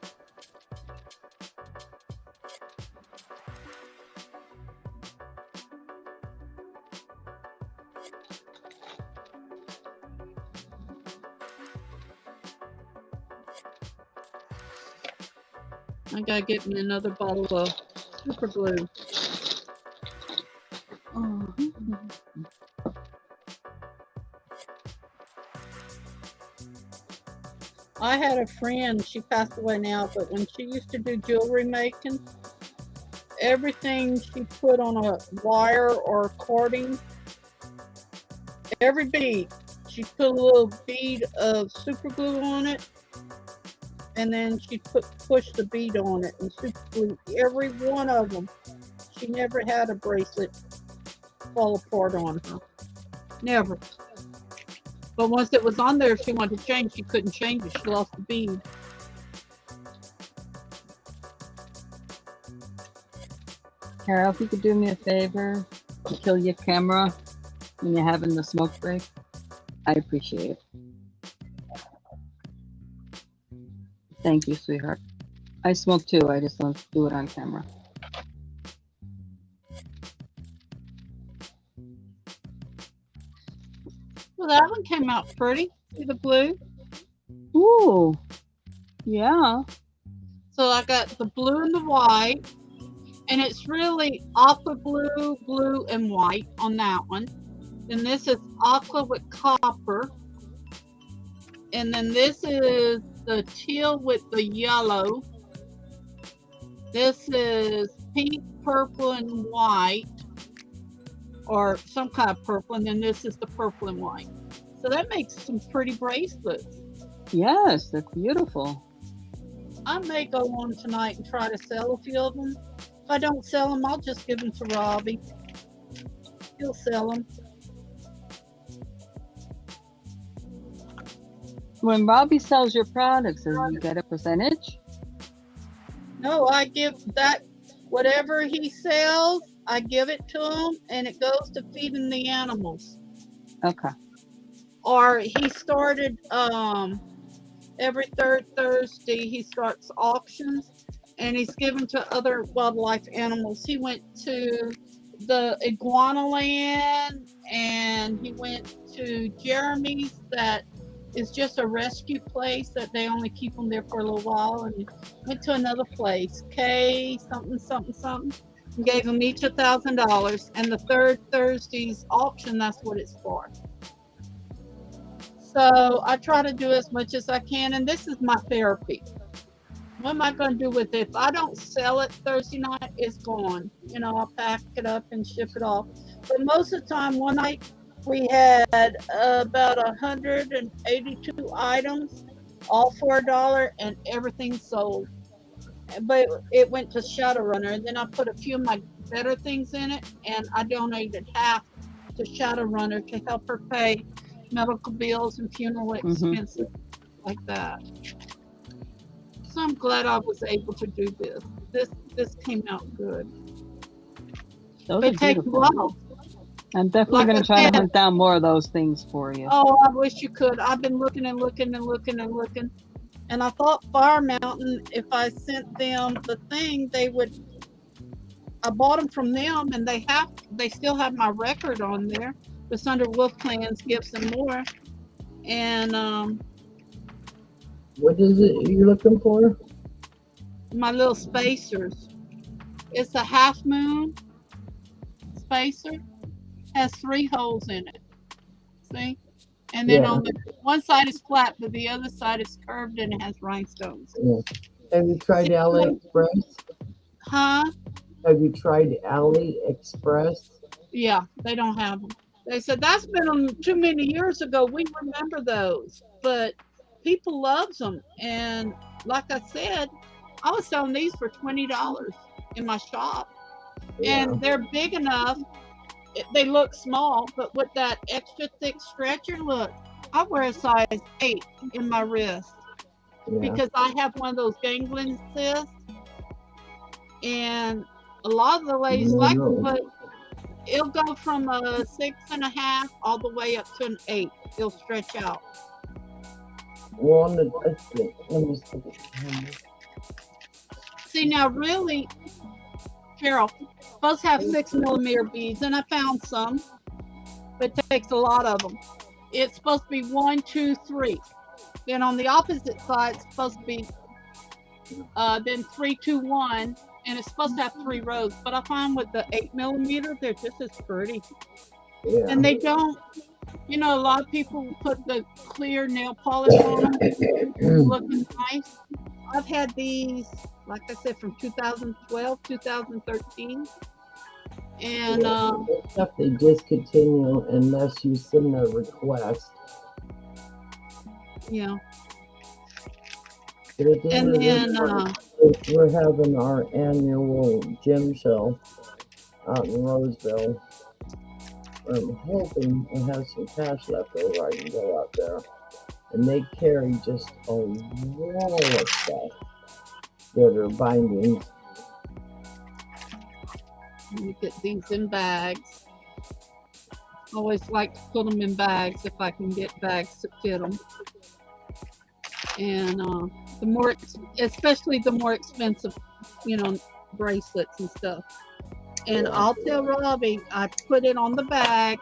I gotta get me another bottle of super glue. Oh. I had a friend, she passed away now, but when she used to do jewelry making, everything she put on a wire or cording, every bead, she put a little bead of super glue on it, and then she push the bead on it and super glue every one of them. She never had a bracelet fall apart on her. Never. But once it was on there, if she wanted to change, she couldn't change it. She lost the bead. Carol, if you could do me a favor and kill your camera when you're having the smoke break, I appreciate it. Thank you, sweetheart. I smoke too. I just don't do it on camera. Well, that one came out pretty. See the blue? Ooh, yeah. So I got the blue and the white. And it's really aqua blue, blue, and white on that one. Then this is aqua with copper. And then this is the teal with the yellow. This is pink, purple, and white. Or some kind of purple. And then this is the purple and white. So that makes some pretty bracelets. Yes, they're beautiful. I may go on tonight and try to sell a few of them. If I don't sell them, I'll just give them to Robbie. He'll sell them. When Robbie sells your products, does he get a percentage? No, I give that, whatever he sells, I give it to him, and it goes to feeding the animals. Okay. Or he started every third Thursday he starts auctions, and he's given to other wildlife animals. He went to the iguana land, and he went to Jeremy's, that is just a rescue place that they only keep them there for a little while, and he went to another place, K something something something, and gave them each $1,000. And the third Thursday's auction, that's what it's for. So I try to do as much as I can, and this is my therapy. What am I going to do with it? If I don't sell it Thursday night, it's gone. You know, I'll pack it up and ship it off. But most of the time, one night we had about 182 items, all for $1, and everything sold. But it went to Shadowrunner, and then I put a few of my better things in it, and I donated half to Shadowrunner to help her pay medical bills and funeral expenses like that. So I'm glad I was able to do this. This came out good. Those But are it takes a beautiful. while. I'm definitely Like going I to try said- to hunt down more of those things for you. Oh, I wish you could. I've been looking and looking and looking and looking. And I thought Fire Mountain, if I sent them the thing, they would. I bought them from them, and they still have my record on there. It's under Wolf Clans Gifts and More. And What is it you're looking for? my little spacers. It's a half moon spacer. Has 3 holes in it. See? And then Yeah. on the one side is flat, but the other side is curved and it has rhinestones. Yeah. Have you tried AliExpress? Huh? Have you tried AliExpress? Yeah, they don't have them. They said that's been too many years ago. We remember those, but people loves them. And like I said, I was selling these for $20 in my shop, Yeah. and they're big enough. They look small, but with that extra thick stretcher, look, I wear a size 8 in my wrist Yeah. because I have one of those ganglion cysts, and a lot of the ladies like them, but it'll go from a 6.5 all the way up to an 8. It'll stretch out. Well, on the, let me see. See, now really, Carol, supposed to have 6mm beads, and I found some, but it takes a lot of them. It's supposed to be 1, 2, 3. Then on the opposite side, it's supposed to be then 3, 2, 1, and it's supposed to have 3 rows. But I find with the 8mm, they're just as pretty, Yeah. and they don't. You know, a lot of people put the clear nail polish on them, looking nice. I've had these, like I said, from 2012, 2013. And Stuff they discontinue unless you send a request. yeah. But at the end And of then this, we're having our annual gym show out in Roseville. I'm hoping I have some cash left over. I can go out there. And they carry just a wall of stuff that are bindings. you get these in bags. Always like to put them in bags if I can get bags to fit them. And the more, especially the more expensive, you know, bracelets and stuff. And I'll tell Robbie, I put it on the bag.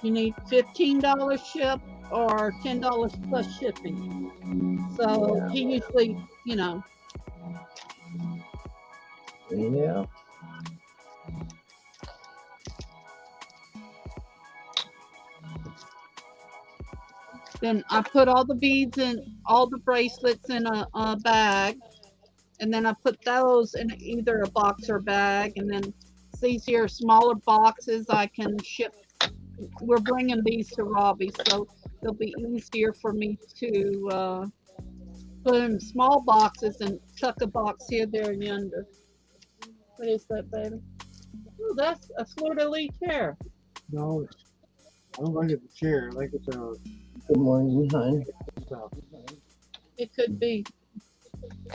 You need $15 ship or $10 plus shipping. So he usually, you know. Yeah. Then I put all the beads in, all the bracelets in a bag. And then I put those in either a box or a bag. And then these here smaller boxes I can ship. We're bringing these to Robbie, so they'll be easier for me to put in small boxes and tuck a box here, there, and yonder. What is that, baby? Oh, that's a fleur-de-lis chair. No, I don't think it's a chair. I think it's a. Good morning, hon. It could be.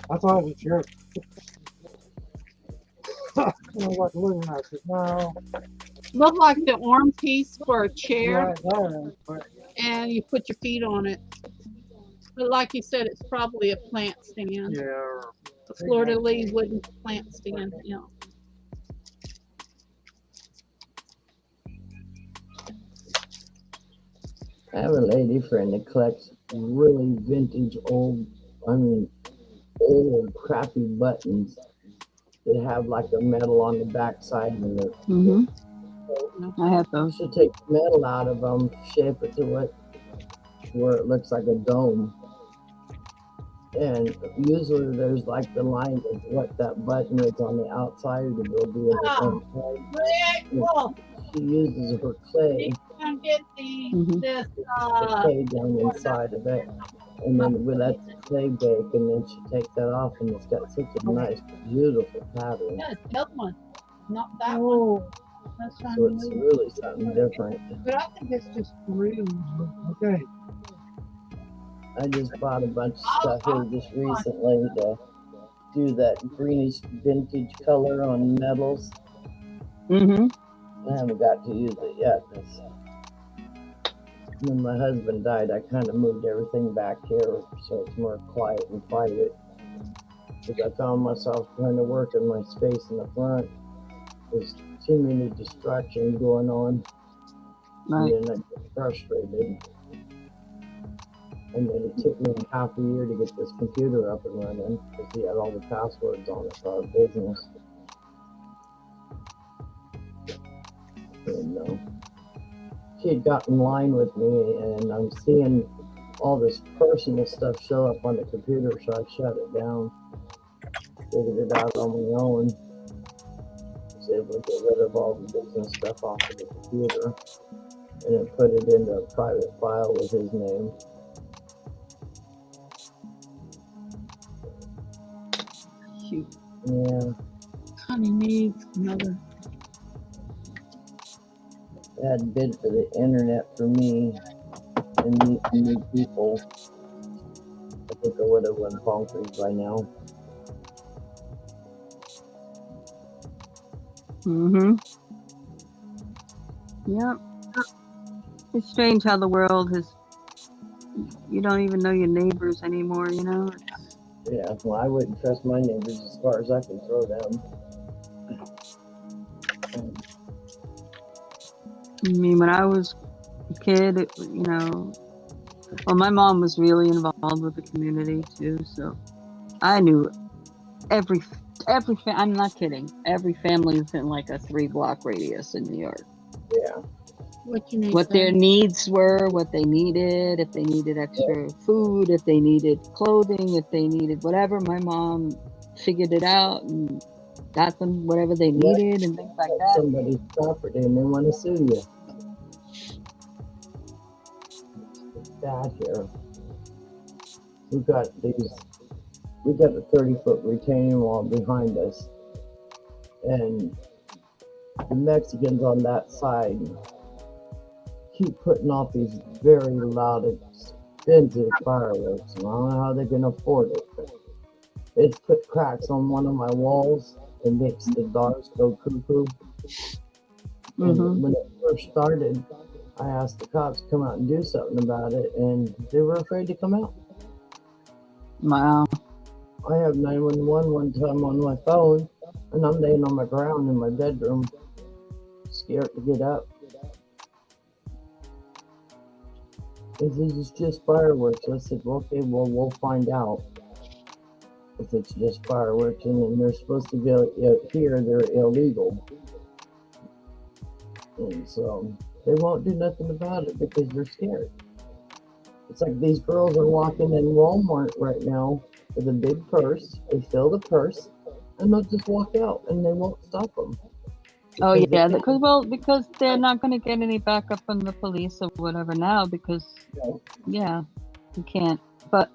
I thought it was a chair. I don't know what to look at. I said, no. Look like the arm piece for a chair, Right there, but and you put your feet on it. But like you said, it's probably a plant stand. Yeah. Or A fleur-de-lis wooden plant stand. Yeah. I have a lady friend that collects really vintage old crappy buttons that have like a metal on the backside and the I have those. should take the metal out of them, shape it to where it looks like a dome. And usually there's like the line of what that button is on the outside, and it'll be in the inside. She uses her clay, Come get the clay down inside of it. And then we let the clay bake, and then she takes that off, and it's got such a nice, beautiful pattern. Yeah, it's the other one, not that one. That's So it's really something different. But I think it's just rude. okay. I just bought a bunch of stuff here just recently to do that greenish vintage color on metals. Mm-hmm. I haven't got to use it yet. 'Cause when my husband died, I kind of moved everything back here so it's more quiet and private. Because I found myself trying to work in my space in the front. There's too many distractions going on. Right. And then I get frustrated. And then it took me half a year to get this computer up and running because he had all the passwords on it for our business. And she had got in line with me, and I'm seeing all this personal stuff show up on the computer, so I shut it down. Figured it out on my own. Was able to get rid of all the business stuff off of the computer, and then put it into a private file with his name. Shoot. Yeah, Honey needs another. that bid for the internet for me and meet new people. I think I would have went bonkers by now. Mm-hmm. Yep. It's strange how the world has. You don't even know your neighbors anymore, you know? Yeah, well, I wouldn't trust my neighbors as far as I can throw them. I mean, when I was a kid, well, my mom was really involved with the community too, so I knew every I'm not kidding, every family within like a 3-block radius in New York. Yeah. What their needs were, what they needed, if they needed extra food, if they needed clothing, if they needed whatever, my mom figured it out and got them whatever they needed and things like that. Somebody's property and they want to sue you. Bad here. We got a 30-foot retaining wall behind us, and the Mexicans on that side keep putting off these very loud, expensive fireworks, and I don't know how they can afford it, but it's put cracks on one of my walls and makes the dogs go cuckoo. And when it first started, I asked the cops to come out and do something about it, and they were afraid to come out. Wow. I have 911 one time on my phone, and I'm laying on my ground in my bedroom, scared to get up. This is just fireworks. I said, well, okay, well, we'll find out if it's just fireworks, and then they're supposed to go here, they're illegal. And so they won't do nothing about it because they're scared. It's like these girls are walking in Walmart right now with a big purse. They fill the purse, and they'll just walk out, and they won't stop them. Oh yeah, because they're not going to get any backup from the police or whatever now because you can't. But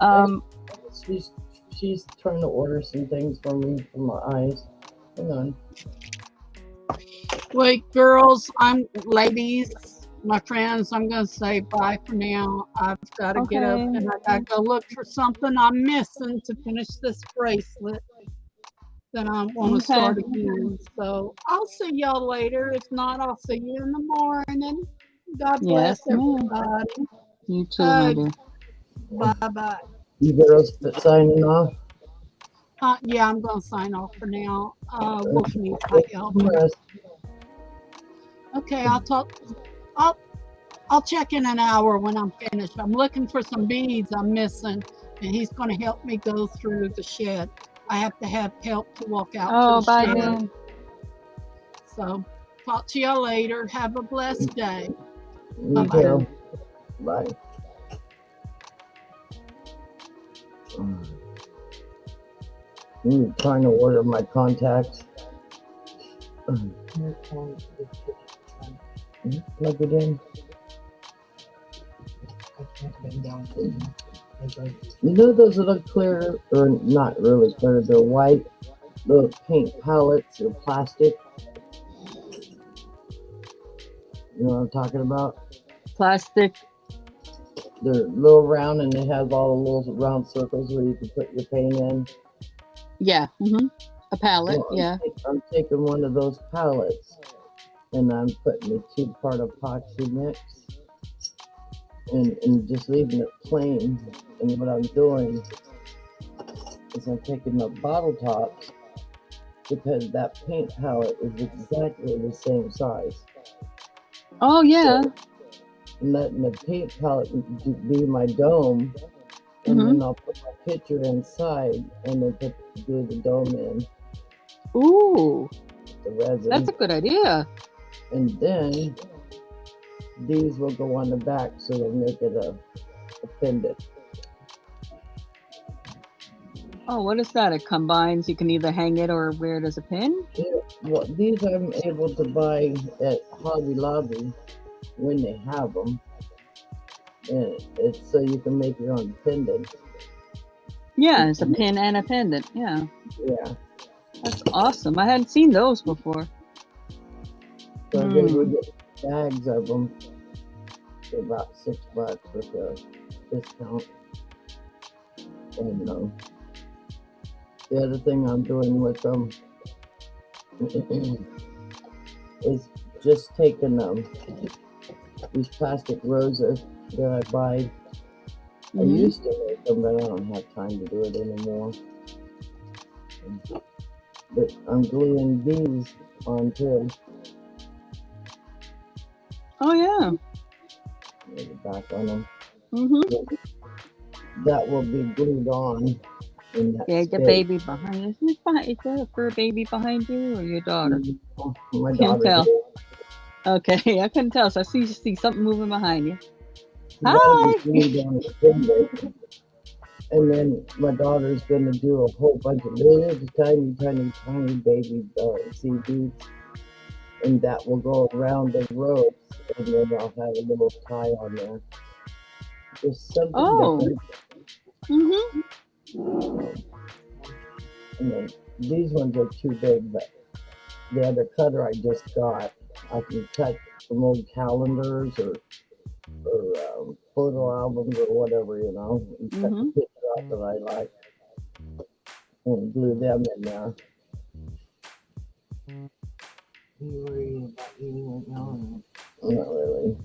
she's trying to order some things for me for my eyes. Hang on. Wait, girls, ladies, my friends, I'm going to say bye for now. I've got to get up and I got to go look for something I'm missing to finish this bracelet. Then I want to start again. So I'll see y'all later. If not, I'll see you in the morning. God bless everybody. You too, my dear. Bye-bye. You girls signing off? Yeah, I'm going to sign off for now. Wolf needs my help. Yes. Okay, I'll check in an hour when I'm finished. I'm looking for some beads I'm missing, and he's going to help me go through the shed. I have to have help to walk out Oh, to the bye, shed. Dan. So, talk to y'all later. Have a blessed day. You Bye-bye. too. Bye. I'm trying to order my contacts. Plug it in. You know those little clear, or not really clear, they're white, little paint palettes or plastic? You know what I'm talking about? Plastic. They're little round and they have all the little round circles where you can put your paint in. Yeah. A palette. Well, Yeah. I'm taking one of those palettes and I'm putting a 2-part epoxy mix and just leaving it plain. And what I'm doing is I'm taking the bottle tops because that paint palette is exactly the same size. Oh, yeah. So, and letting the paint palette be my dome, and then I'll put my picture inside and then glue the dome in. Ooh. The resin. That's a good idea. And then these will go on the back so they'll make it a pendant. Oh, what is that? It combines. You can either hang it or wear it as a pin? Yeah, well, these I'm able to buy at Hobby Lobby when they have them. And it's so you can make your own pendant. Yeah, it's a pin and a pendant. Yeah. Yeah. That's awesome. I hadn't seen those before. So I'm able to get bags of them for about $6 with a discount. And the other thing I'm doing with them is just taking these plastic roses that I buy. I used to make them, but I don't have time to do it anymore. But I'm gluing these on too. Oh, yeah. There's the back on them. Mm-hmm. That will be glued on. In that Yeah, the space. baby behind you. Is there a fur baby behind you or your daughter? My Can't daughter. tell. Okay, I couldn't tell. So I see something moving behind you. That'll Hi. be glued on the pendant. And then my daughter's going to do a whole bunch of little tiny baby seed beads. And that will go around the ropes. And then I'll have a little tie on there. Just something different. Mm-hmm. And then these ones are too big, but the other cutter I just got, I can cut some old calendars or photo albums or whatever, and cut the picture out that I like and glue them in there. Are you worried about eating right now? Not really.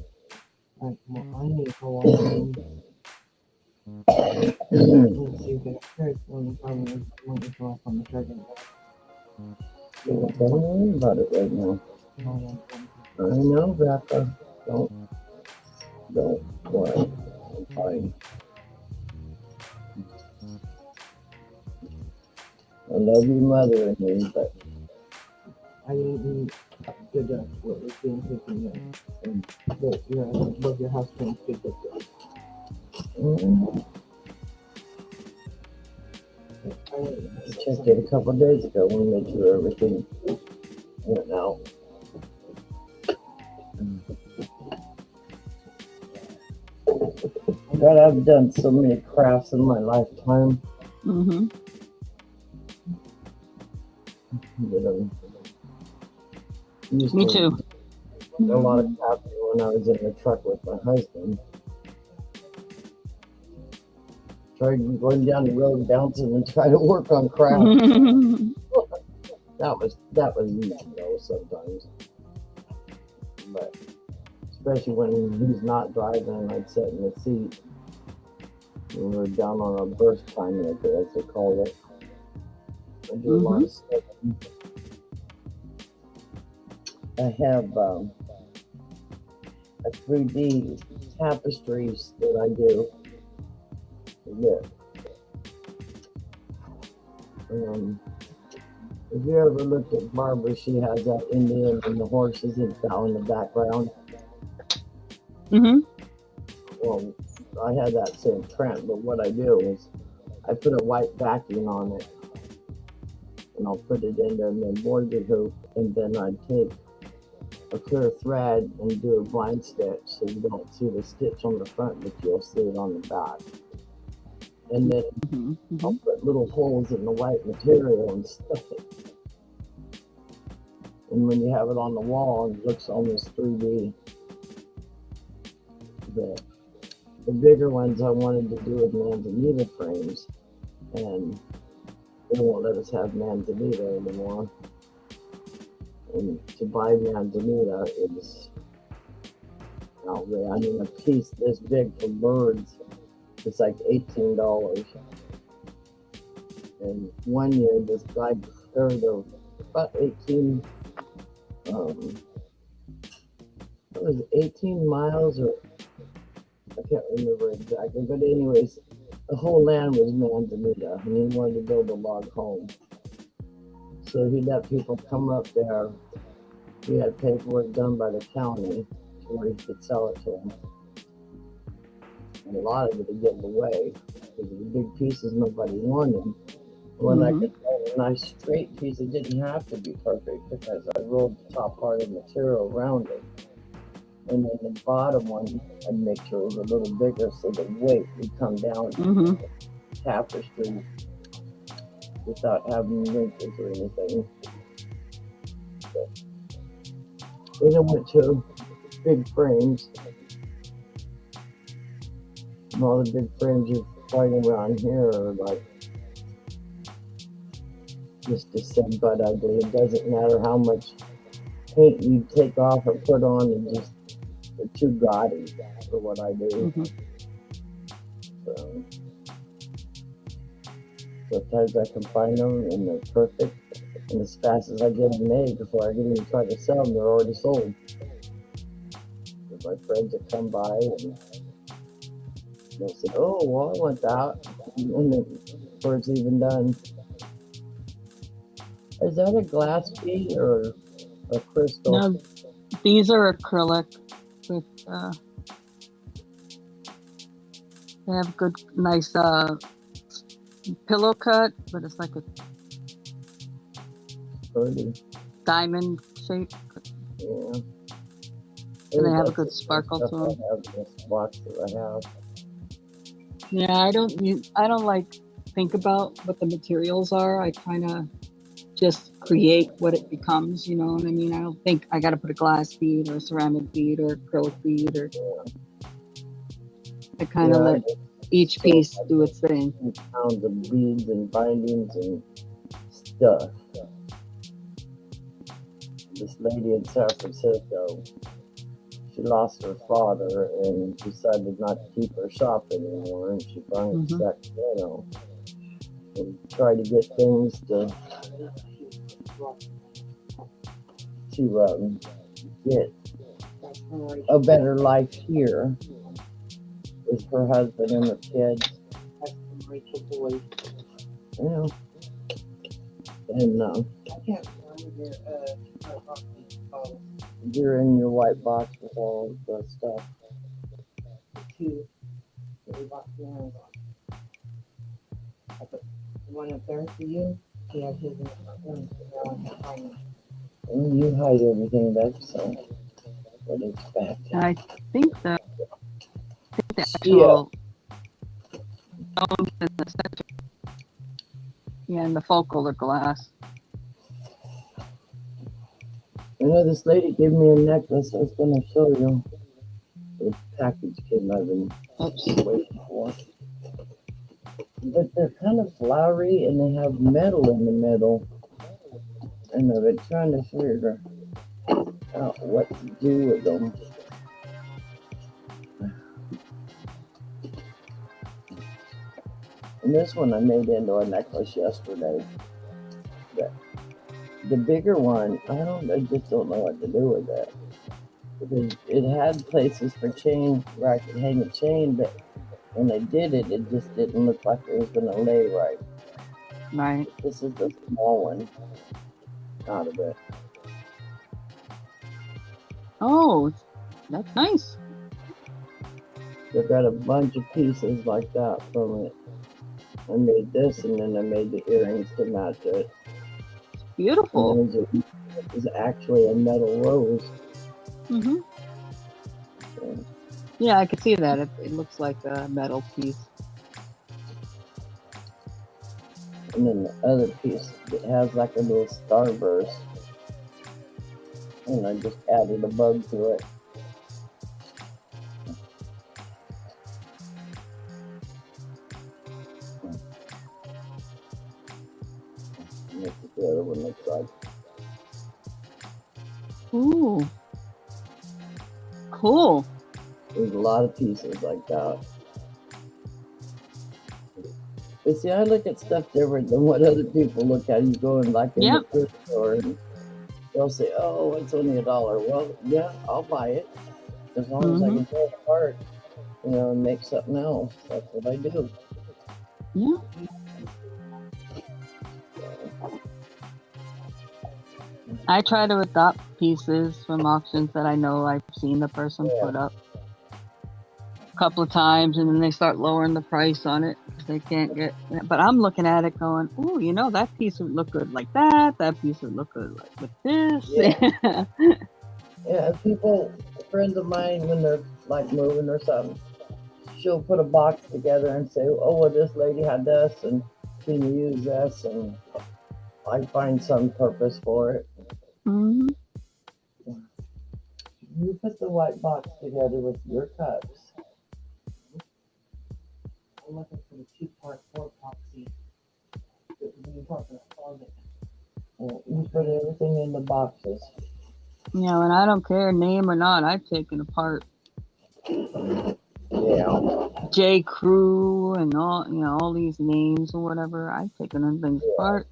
Like, well, I need to go on. You get hurt when you probably want to go off on the trigger. Don't worry about it right now. I know, Grandpa. Don't worry. I'm fine. I love your mother and me, but I didn't get what was being taken there. And both your husbands did get that. I checked it a couple of days ago and made sure everything went out. God, I've done so many crafts in my lifetime. Me too. A lot of crafts when I was in the truck with my husband. Tried going down the road bouncing and trying to work on crafts. that was easy though sometimes. But especially when he's not driving and I'd sit in the seat. And we were down on our burst time maker, as they call it. I do a lot of stuff. I have a 3D tapestries that I do. If you ever looked at Barbara, she has that Indian and the horses down in the background. Well, I had that same print, but what I do is I put a white backing on it, and I'll put it in there and then embroidery hoop, and then I take a clear thread and do a blind stitch so you don't see the stitch on the front, but you'll see it on the back. And then I'll put little holes in the white material and stuff it. And when you have it on the wall, it looks almost 3D. The bigger ones I wanted to do with manzanita frames, and they won't let us have manzanita anymore. And to buy manzanita is outrageous. I mean, a piece this big for birds, it's like $18. And one year, this guy carried about 18, it was 18 miles, or I can't remember exactly, but anyways, the whole land was manzanita, and he wanted to build a log home. So he let people come up there. He had paperwork done by the county to where he could sell it to them. And a lot of it he gave away because the big pieces nobody wanted. When I could get a nice straight piece, it didn't have to be perfect because I rolled the top part of the material around it. And then the bottom one, I'd make sure it was a little bigger so the weight would come down the tapestry without having wrinkles or anything. But then I went to big frames. And all the big frames you're finding around here are like just a said but ugly. It doesn't matter how much paint you take off or put on, and just they're too gaudy for what I do. So sometimes I can find them and they're perfect, and as fast as I get them made, before I can even try to sell them, they're already sold. With my friends that come by and they'll say, "Oh, well, I want that," and then before it's even done. Is that a glass bead or a crystal? No, these are acrylic with they have good, nice pillow cut, but it's like a diamond shape. Yeah. And they have a good sparkle to them. I have this box that I have. Yeah, I don't like think about what the materials are. I kind of just create what it becomes, you know what I mean? I don't think I got to put a glass bead or a ceramic bead or acrylic bead, or I kind of let each piece do its thing. Pounds of beads and bindings and stuff. This lady in San Francisco, she lost her father and decided not to keep her shop anymore, and she finally Sacramento and tried to get things to get a better life here with her husband and her kids. You know, and I can't remember you're in your white box with all the stuff. two that we bought from Amazon. I put one up there for you. He had his in the front room, so now I can't find him. And you hide everything back, so what is back? I think the actual stones in the center, and the focal are glass. I know this lady gave me a necklace I was going to show you. The package came out and waiting for. But they're kind of flowery and they have metal in the middle. And I've been trying to figure out what to do with them. And this one I made into a necklace yesterday. The bigger one, I just don't know what to do with it. Because it had places for chain where I could hang a chain, but when I did it, it just didn't look like it was going to lay right. Right. This is the small one out of it. Oh, that's nice. I've got a bunch of pieces like that from it. I made this, and then I made the earrings to match it. Beautiful. And there's actually a metal rose. Mm-hmm. So, Yeah, I could see that. It looks like a metal piece. and then the other piece, it has like a little starburst. And I just added a bug to it. And that's what the other one looks like. Ooh. Cool. There's a lot of pieces like that. But see, I look at stuff different than what other people look at. You go in like in the thrift store and they'll say, "Oh, it's only $1." Well, yeah, I'll buy it as long as I can tear it apart, and make something else. That's what I do. Yeah. I try to adopt pieces from auctions that I know I've seen the person put up a couple of times, and then they start lowering the price on it because they can't get. But I'm looking at it going, "Oh, that piece would look good like that. That piece would look good like with this." Yeah. Yeah, friends of mine, when they're like moving or something, she'll put a box together and say, "Oh, well, this lady had this, and can you use this?" And I find some purpose for it. Mm-hmm. You put the white box together with your cups. I'm looking for the 2-part 4 epoxy. You put everything in the boxes. Yeah, and I don't care, name or not, I've taken apart. Yeah. J. Crew and all these names or whatever. I've taken them things apart.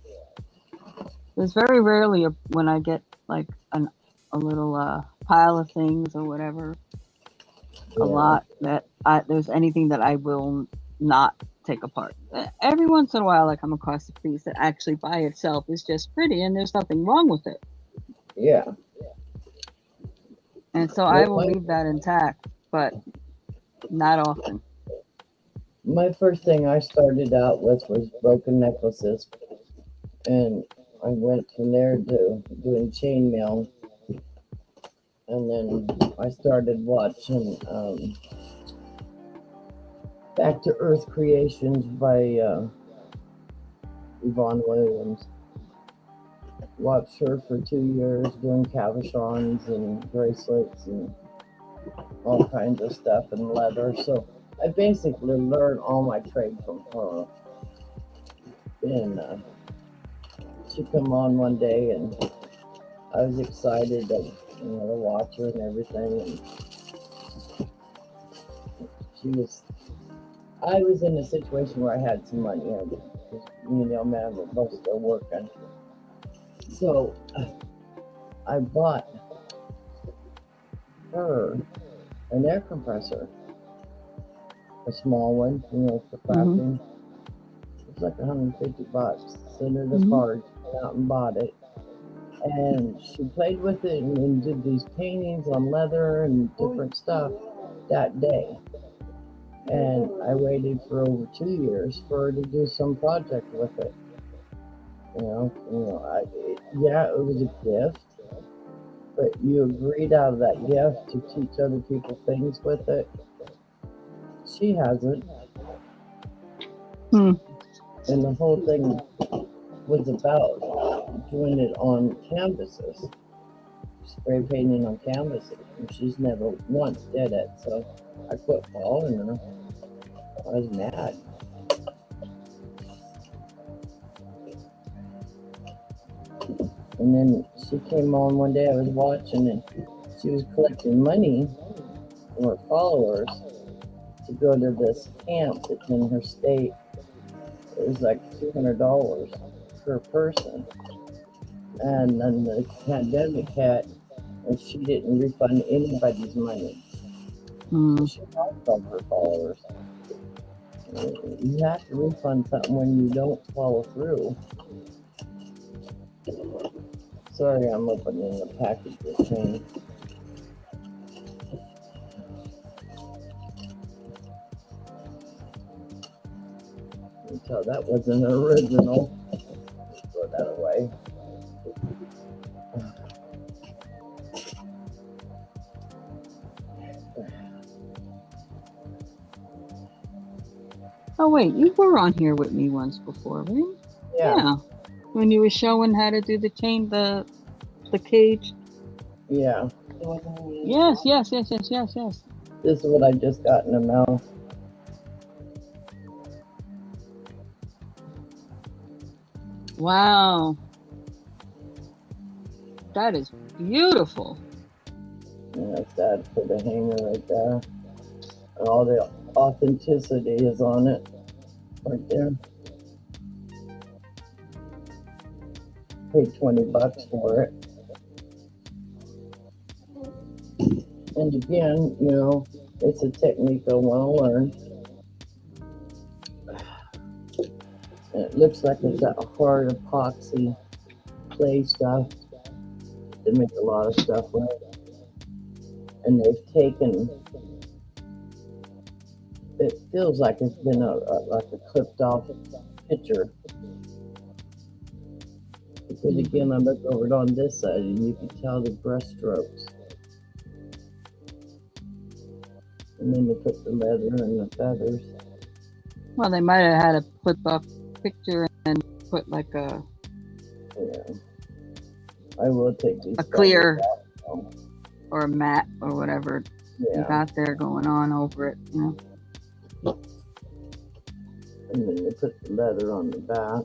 There's very rarely when I get like a little pile of things or whatever. A lot that there's anything that I will not take apart. Every once in a while, I come across a piece that actually by itself is just pretty and there's nothing wrong with it. Yeah. And so I will leave that intact, but not often. My first thing I started out with was broken necklaces, and I went from there to doing chainmail, and then I started watching Back to Earth Creations by Yvonne Williams. Watched her for 2 years doing cabochons and bracelets and all kinds of stuff and leather. So I basically learned all my trade from her. And she come on one day, and I was excited to watch her and everything. And I was in a situation where I had some money, because me and the old man were both still working. So I bought her an air compressor, a small one, for crafting. It was like $150. Sent her the card, went out and bought it. And she played with it and did these paintings on leather and different stuff that day. And I waited for over 2 years for her to do some project with it. It was a gift, but you agreed out of that gift to teach other people things with it. She hasn't. And the whole thing was about doing it on canvases, spray painting on canvases, and she's never once did it. So I quit following her. I was mad. And then she came on one day, I was watching, and she was collecting money from her followers to go to this camp that's in her state. it was like $200 per person. And then the pandemic hit, and she didn't refund anybody's money. She lost all her followers. You have to refund something when you don't follow through. Sorry, I'm opening a package this thing. You can tell that wasn't original. Throw that away. Oh wait, you were on here with me once before, right? Yeah. When you were showing how to do the chain, the cage. Yeah. Yes. This is what I just got in the mail. Wow. That is beautiful. And that's that for the hanger right there. And all the authenticity is on it right there. Paid $20 for it. And again, you know, it's a technique I want to learn. And it looks like it's that hard epoxy clay stuff. They make a lot of stuff with it. And they've taken, it feels like it's been like a clipped off picture. Because again, I look over it on this side and you can tell the brush strokes. And then they put the leather and the feathers. Well, they might have had a clip off picture and put like a I will take these. A clear out. or a matte or whatever you got there going on over it, you know. And then they put the leather on the back.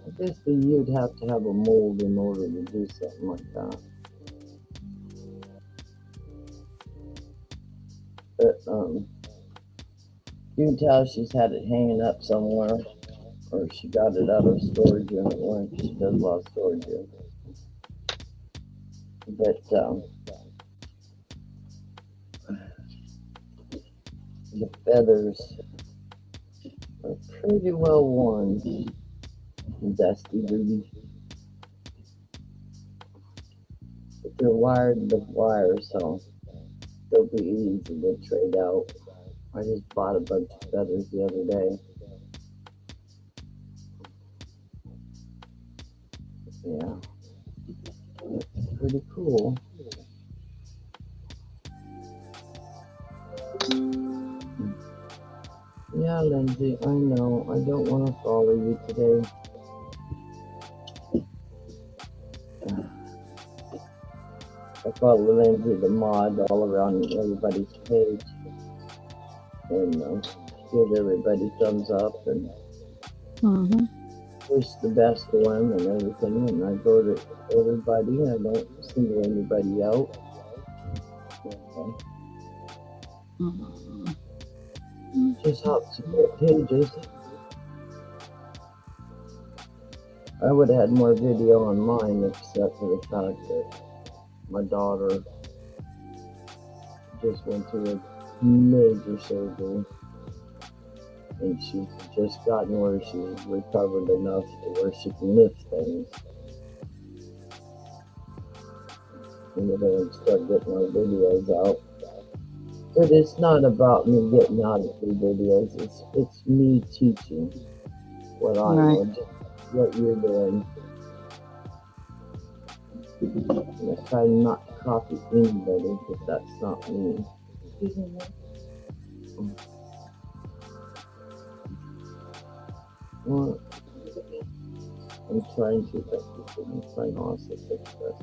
I guess that you'd have to have a mold in order to do something like that. But you can tell she's had it hanging up somewhere, or she got it out of storage unit where she does a lot of storage unit. But the feathers are pretty well worn. Dusty duty. But they're wired with wires, so they'll be easy to trade out. I just bought a bunch of feathers the other day. Yeah, it's pretty cool. Yeah, Lindsay, I know. I don't want to follow you today. I follow Lindsay the mod all around everybody's page. And give everybody thumbs up and wish the best for them and everything. And I go to everybody. I don't single anybody out. Just help support pages. I would have had more video on mine except for the fact that my daughter just went through a major surgery and she's just gotten where she's recovered enough to where she can lift things. And we're going to start getting our videos out. But it's not about me getting out of the videos. It's me teaching what I know, just what you're doing. And I try not to copy anybody, because that's not me. Well, I'm trying to fix this. I'm trying also to fix this.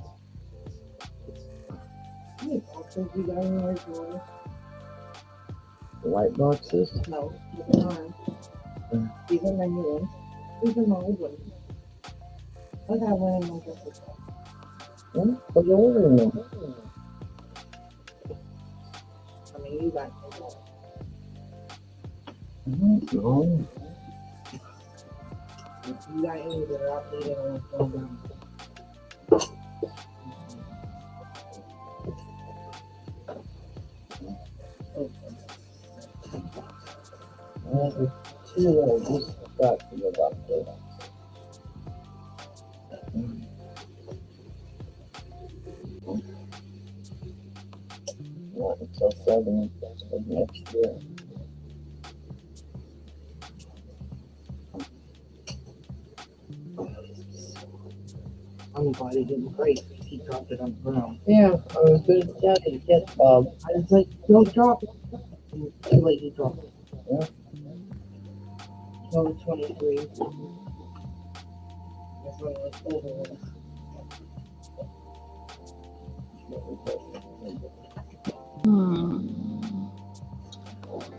You got any more drawers? The white boxes? No, these aren't. These are my new ones. These are my old ones. I got one in my dresser. But you're ordering them. I mean, you got No. if you got any that are outdated on the program. There's two that I just got to go back there. Not until 7 of next year. I'm glad he didn't break. He dropped it on the ground. Yeah, I was going to tell you to get Bob. I was like, don't drop it. And too late, he dropped it. Yeah. Number 23. That's when it was over.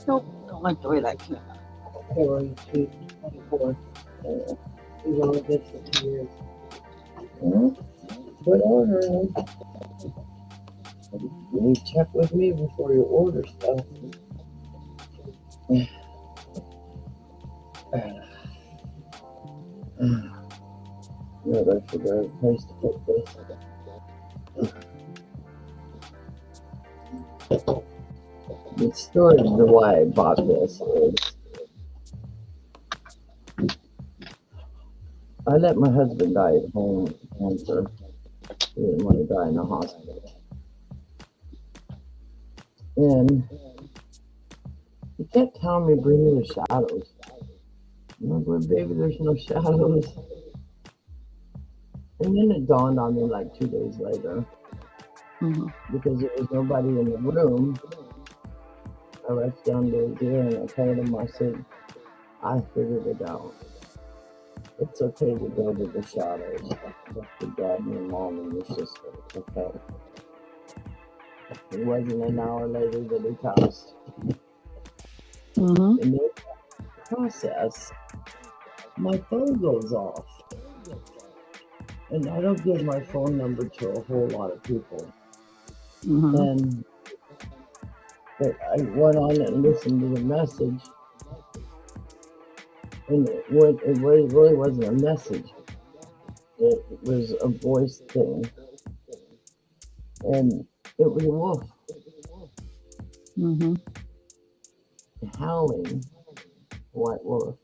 Nope, don't like the way that came out. February 24. He was only good for 2 years. Good ordering. You check with me before you order stuff. Yeah, I forgot a place to put this. The story of why I bought this is I let my husband die at home with cancer. He didn't want to die in the hospital. And he kept telling me, bring me the shadows. And I'm going, baby, there's no shadows. And then it dawned on me like 2 days later, because there was nobody in the room. I reached down to his ear and I told him, I said, I figured it out. It's okay to go to the shadows. With your dad and your mom and your sister. Okay. It wasn't an hour later that he passed. In the process, my phone goes off. And I don't give my phone number to a whole lot of people. And I went on and listened to the message. And it really wasn't a message. It was a voice thing. And it was a wolf. Howling. White wolf.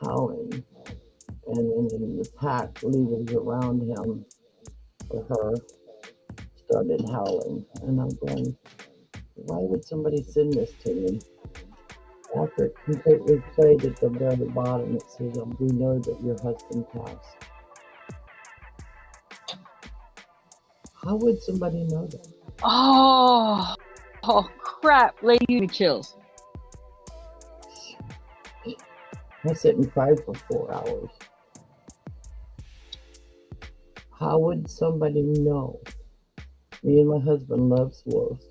Howling. And then the pack leaders around him, or her, started howling. And I'm going, why would somebody send this to me? After it completely played at the very bottom, it says, we know that your husband passed. How would somebody know that? Oh crap, lady, give me chills. I sit and cry for 4 hours. How would somebody know? Me and my husband loves wolves.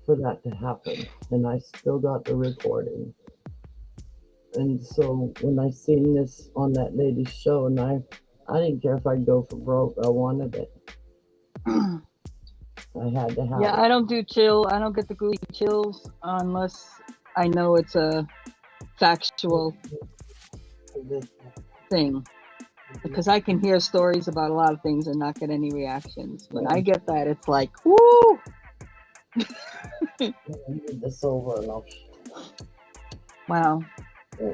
For that to happen, and I still got the recording. And so when I seen this on that lady's show, and I didn't care if I'd go for broke, I wanted it. I had to have it. I don't do chill. I don't get the goofy chills unless I know it's a factual thing. Because I can hear stories about a lot of things and not get any reactions. When I get that, it's like, woo! I need this over and I'll... Wow.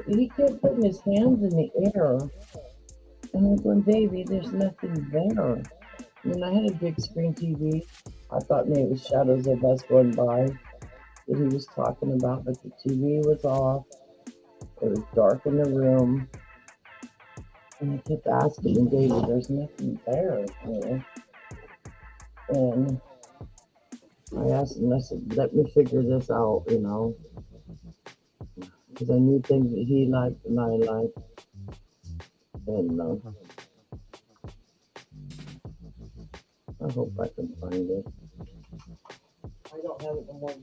He kept putting his hands in the air. And I'm going, baby, there's nothing there. And I had a big screen TV. I thought maybe it was shadows of us going by that he was talking about, but the TV was off. It was dark in the room. And I kept asking him, David, there's nothing there. And I asked him, I said, let me figure this out, because I knew things that he liked and I liked. And I hope I can find it. I don't have it no more.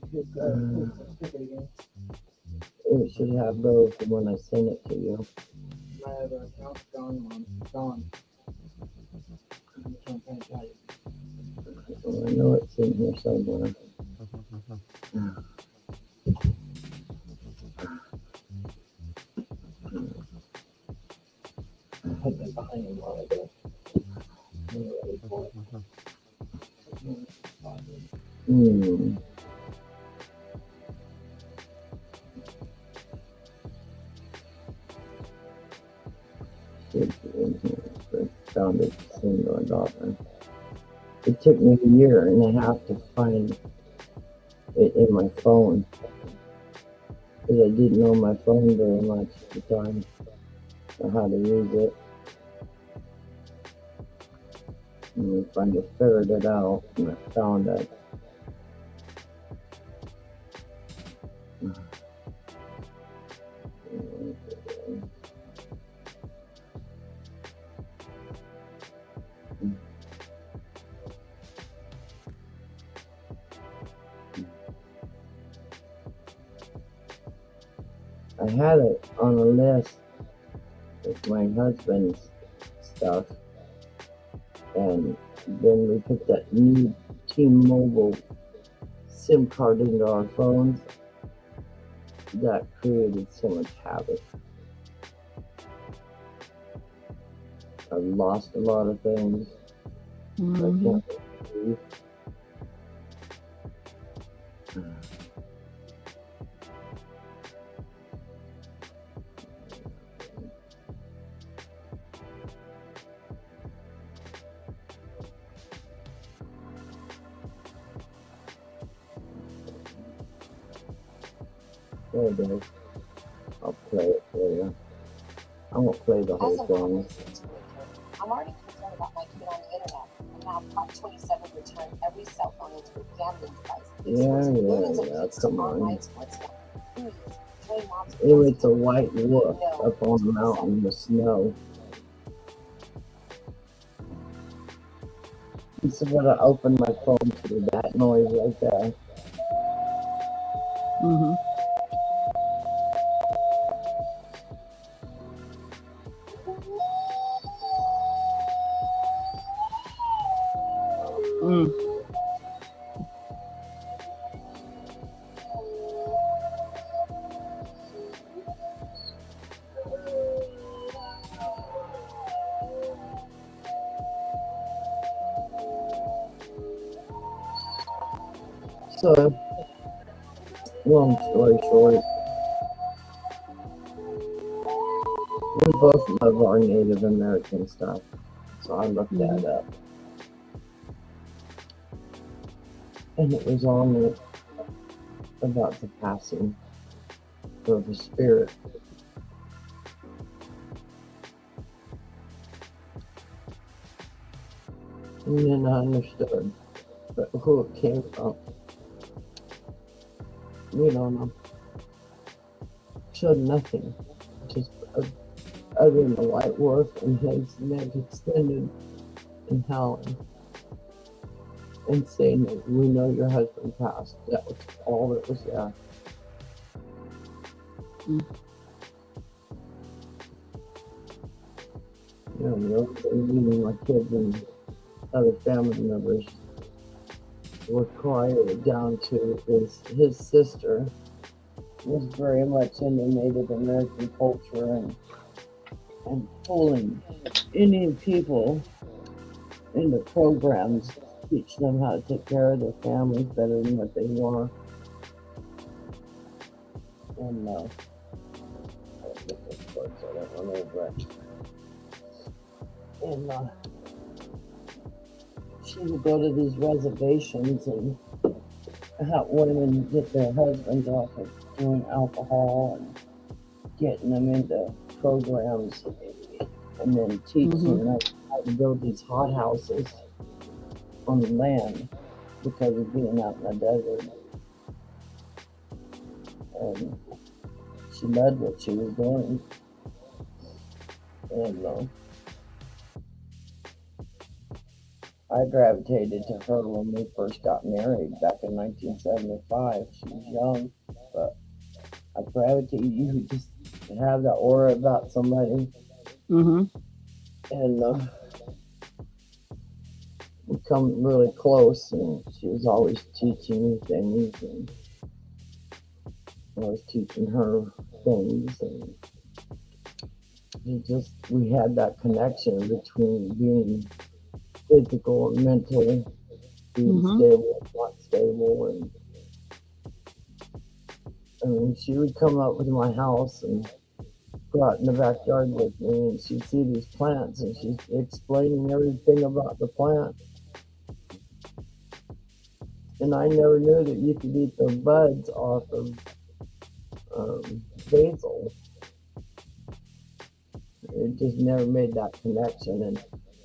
Pick it again. It should have both when I send it to you. my other account's gone, Mom. It's gone. I can't tell you. Well, I know it's in here somewhere. I put that behind you while I go. When you're ready for it. Hmm. It's in here. I found it single and daughter. It took me a year and a half to find it in my phone. Because I didn't know my phone very much at the time, or how to use it. And I finally figured it out, and I found it. I had it on a list with my husband's stuff, and then we put that new T-Mobile SIM card into our phones. That created so much havoc. I've lost a lot of things. I can't believe. There it is. I'll play it for you. I won't play the whole thing. I'm already concerned about my kid on the internet, and now Prop 27 returned every cell phone into a gambling device. Yeah, come on. Anyway, it's a white wolf up on the mountain with snow. This is what I open my phone to, that noise right there. Mm-hmm. Mm. So, long story short, we both love our Native American stuff, so I looked that up. And it was on it about the passing of the spirit. And then I understood who it came from. We don't know. Showed nothing. Just other than the white wolf and his neck extended and howling. And saying that we know your husband passed. That was all that was there. Mm. You know, the only thing me and my kids and other family members were quieted down to is his sister was very much into Native American culture and pulling Indian people into programs, teach them how to take care of their families better than what they were. And I get those parts, I don't run over it. And she would go to these reservations and help women get their husbands off of doing alcohol and getting them into programs, and then teaching them how to build these hot houses on the land because of being out in the desert. And she loved what she was doing. And I gravitated to her when we first got married back in 1975. She was young, but I gravitated. You could just have that aura about somebody Mm-hmm. and we come really close, and she was always teaching me things, and I was teaching her things, and we had that connection between being physical and mental, being Mm-hmm. stable and not stable, and I mean, she would come up to my house and go out in the backyard with me, and she'd see these plants, and she's explaining everything about the plant. And I never knew that you could eat the buds off of basil. It just never made that connection. And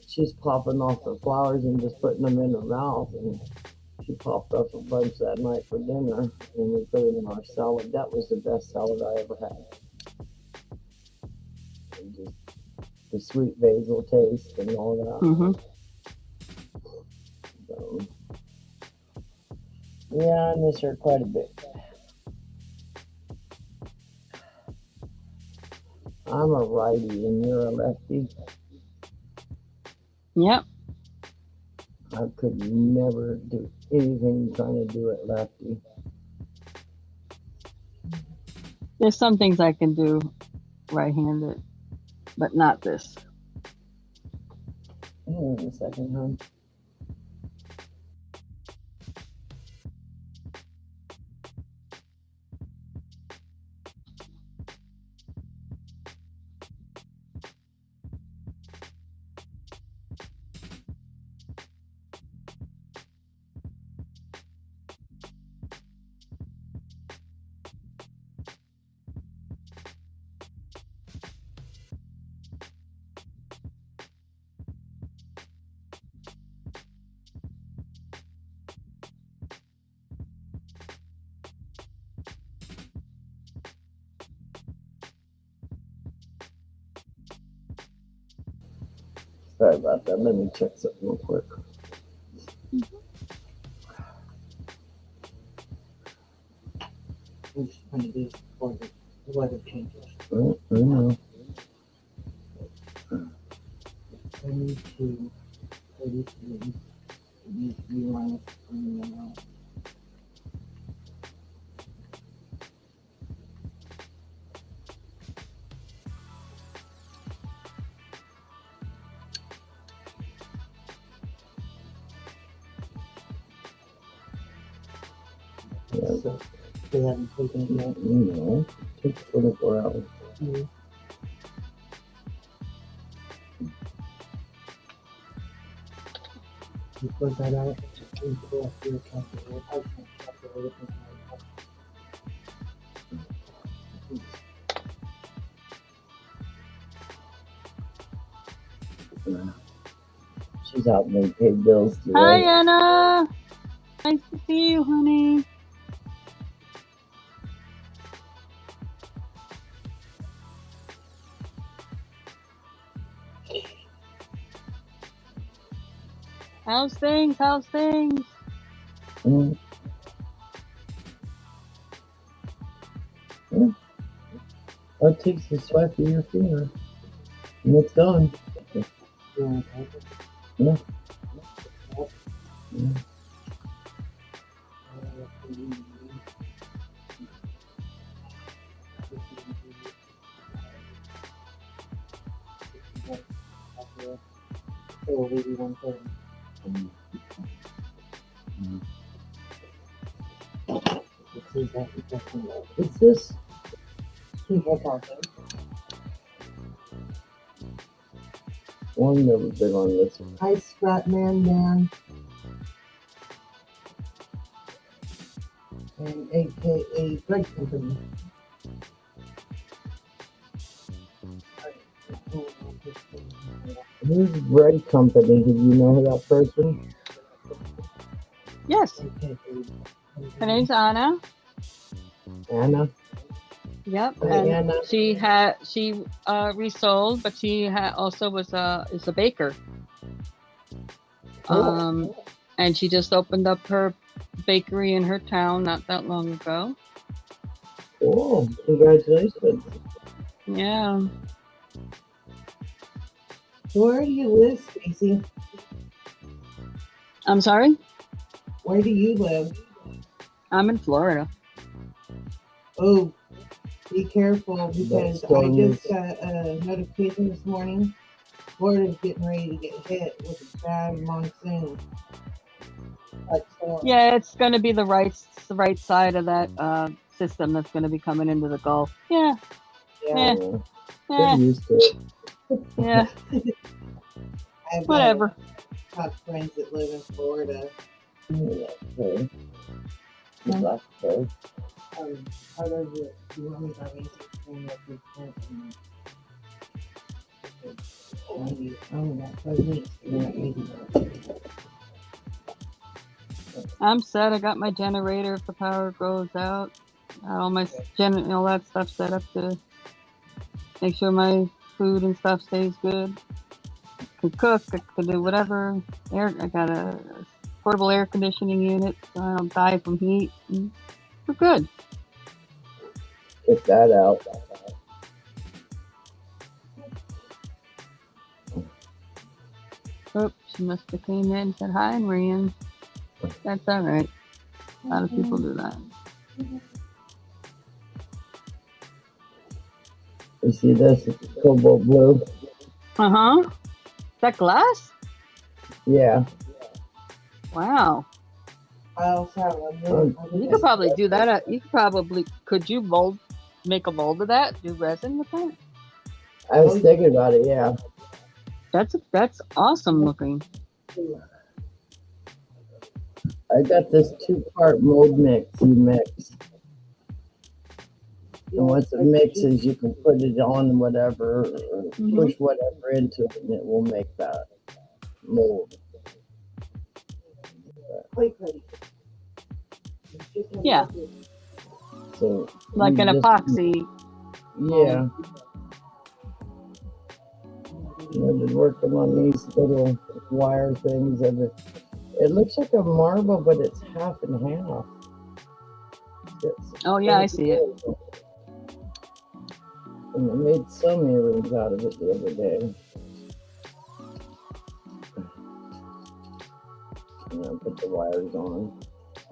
she's popping off the flowers and just putting them in her mouth. And she popped up a bunch that night for dinner, and we put it in our salad. That was the best salad I ever had. And just the sweet basil taste and all that. Mm-hmm. So, yeah, I miss her quite a bit. I'm a righty and you're a lefty. Yep. I could never do anything trying to do it lefty. There's some things I can do right-handed, but not this. Hang on a second, hon. Sorry about that. Let me check something real quick. We're just trying to do this before the weather changes. I know. 22, 33. It needs to be minus 21. Yeah, So they haven't taken it yet. no. It takes 24 hours. Mm. You put that out and pull up your calculator. I can't calculate it with my She's out and they pay bills today. Hi, Anna. Nice to see you, honey. How's things? How's things? Mm. Yeah. All it takes is a swipe of your finger, and it's done. Yeah. Yeah. Yeah. It'll leave you 130. See that you definitely It's this. see that calculator. Well, I've never been on this one. Hi, Scott Man. And AKA Bread Company. Who's Bread Company? Do you know that person? Yes. Her name's Anna. Anna? Yep. Hi, And Anna. she resold, but she also is a baker. And she just opened up her bakery in her town not that long ago. Oh, congratulations. Yeah. Where do you live, Stacey? I'm sorry? Where do you live? I'm in Florida. Oh, be careful because That's I just got a notification this morning. Florida's getting ready to get hit with a bad monsoon. Like storm. Yeah, it's going to be the right side of that system that's going to be coming into the Gulf. Yeah, Yeah. Get used to it. yeah, I've whatever. got friends that live in Florida. Yeah, okay. That's okay. How does it? Do you want me to have anything coming up with friends? Maybe, that 5 weeks. I'm set. I got my generator if the power goes out. Got all my all that stuff set up to make sure my food and stuff stays good. Can cook. I can do whatever. I got a portable air conditioning unit, so I don't die from heat. We're good. Get that out. Oops, she must have came in and said hi and ran. That's all right. A lot of people do that. You see this? It's cobalt blue. Is that glass? Yeah. Wow. I also have a You could probably do that. Could you make a mold of that? Do resin with that? I was thinking about it, yeah. That's awesome looking. I got this 2-part mold mix you mix. And once it mixes, you can put it on whatever, or push whatever into it, and it will make that mold. Yeah. So Like an epoxy. Yeah. I've been working on these little wire things. It looks like a marble, but it's half and half. Oh yeah, I see it. And I made some earrings out of it the other day. And I put the wires on.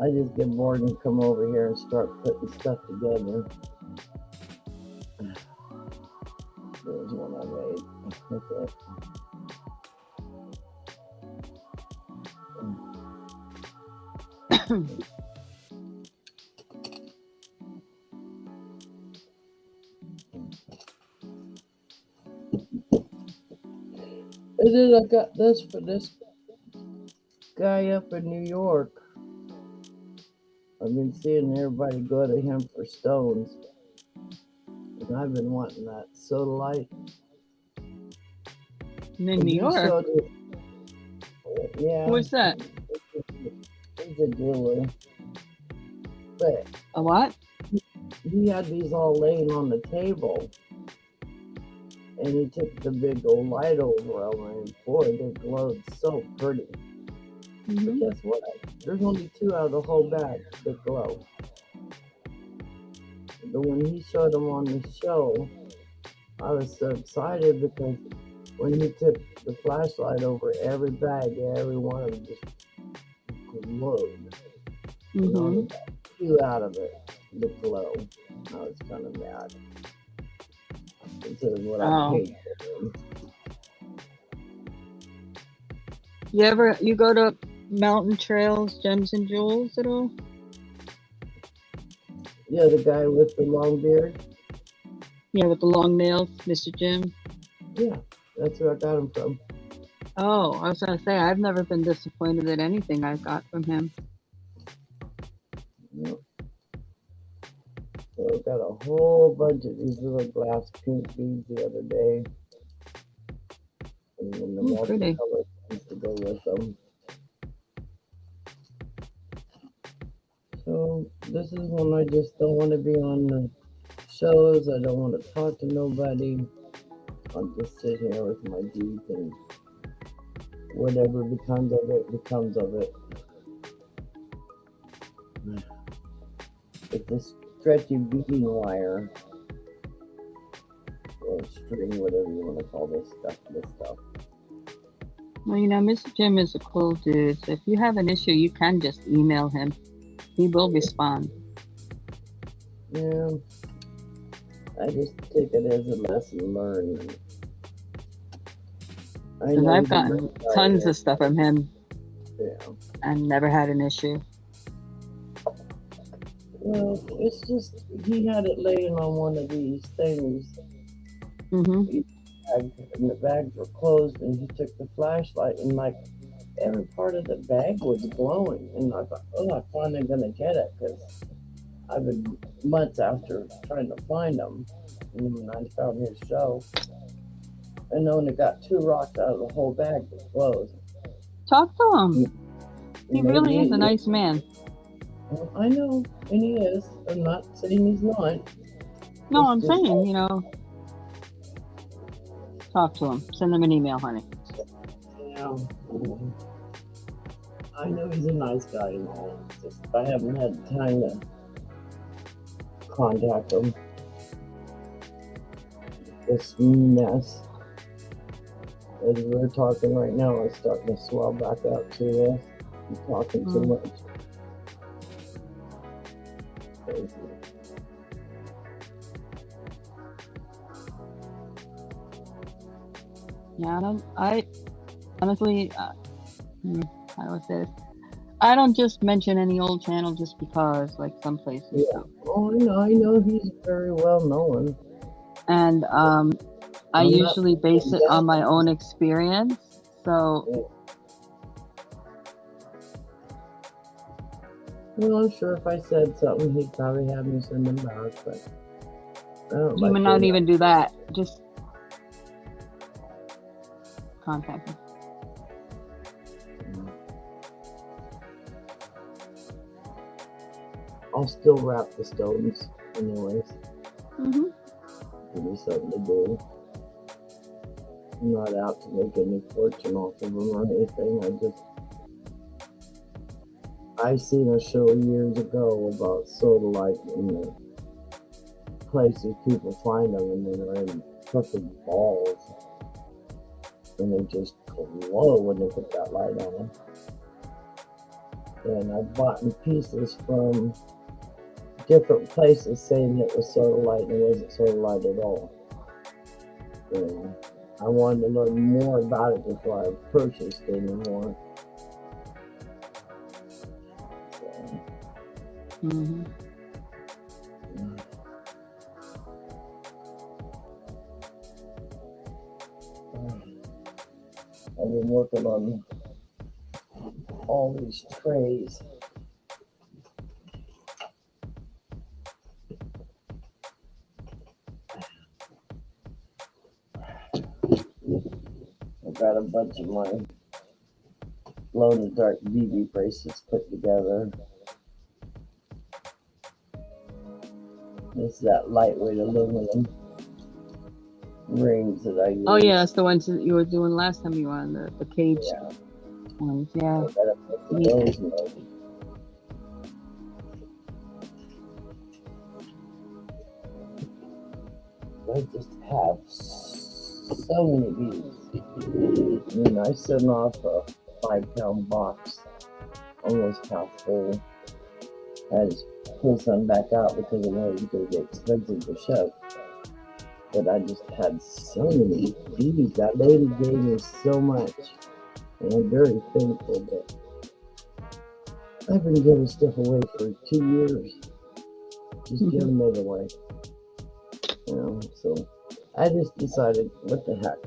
I just get bored and come over here and start putting stuff together. There's one I made. That's it. And then I got this for this guy up in New York. I've been seeing everybody go to him for stones. And I've been wanting that sodalite. In New York? Yeah. What's that? He's a dealer. But A what? he had these all laying on the table. And he took the big old light over them, and boy, they glowed so pretty. But guess what? There's only 2 out of the whole bag that glow. But when he showed them on the show, I was so excited because when he took the flashlight over every bag, every one of them just glowed. And only 2 out of it that glow. I was kind of mad. Considering what I paid for them. You go to Mountain Trails, Gems and Jewels at all? Yeah, the guy with the long beard. Yeah, with the long nails, Mr. Jim. Yeah, that's where I got him from. Oh, I was gonna say I've never been disappointed at anything I got from him. Yep. So I got a whole bunch of these little glass pink beads the other day. And then the multicolored ones to go with them. So this is when I just don't want to be on the shows. I don't want to talk to nobody. I'll just sit here with my beads and whatever becomes of it, becomes of it. It's this stretchy beading wire or string, whatever you want to call this stuff. Well, Mr. Jim is a cool dude. So if you have an issue, you can just email him. He will respond. Yeah, I just take it as a lesson learned. Because I've gotten tons of stuff from him. Yeah. And never had an issue. Well, it's just he had it laying on one of these things. Mm-hmm. And the bags were closed, and he took the flashlight, and like every part of the bag was glowing. And I thought, oh, I'm finally gonna get it, because I've been months after trying to find them, and I found his show. And only got 2 rocks out of the whole bag that glowed. Talk to him. He really is a nice man. Well, I know, and he is. I'm not saying he's not. No, I'm saying, talk to him. Send him an email, honey. Yeah. I know he's a nice guy and all. Just I haven't had time to contact him. This mess. As we're talking right now, it's starting to swell back out to this. I'm talking too much. Crazy. Yeah, I honestly, how do I say this? I don't just mention any old channel just because, like some places. Yeah. Oh, I know he's very well known. And I usually base it on my own experience. So. Yeah. Well, I'm sure if I said something, he'd probably have me send him back, but I don't You may not even do that. Just contact him. I'll still wrap the stones anyways. Mm-hmm. Give me something to do. I'm not out to make any fortune off of them or anything. I seen a show years ago about sodalite in the places people find them, and they're in fucking balls. And they just glow when they put that light on them. And I bought in pieces from different places saying it was sodalite, and it wasn't sodalite at all. And I wanted to learn more about it before I purchased anymore. Mm-hmm. I've been working on all these trays. I've got a bunch of my glow-in-the-dark BB bracelets put together. This is that lightweight aluminum rings that I use. Oh yeah, that's the ones that you were doing last time you were on the cage ones. Yeah. I just have so many beads. And I sent off a 5-pound box, almost half full. I just pull some back out because I know it's going to get expensive to ship. But I just had so many beads. That lady gave me so much. And I'm very thankful, but I've been giving stuff away for 2 years. Just giving it away. So I just decided, what the heck?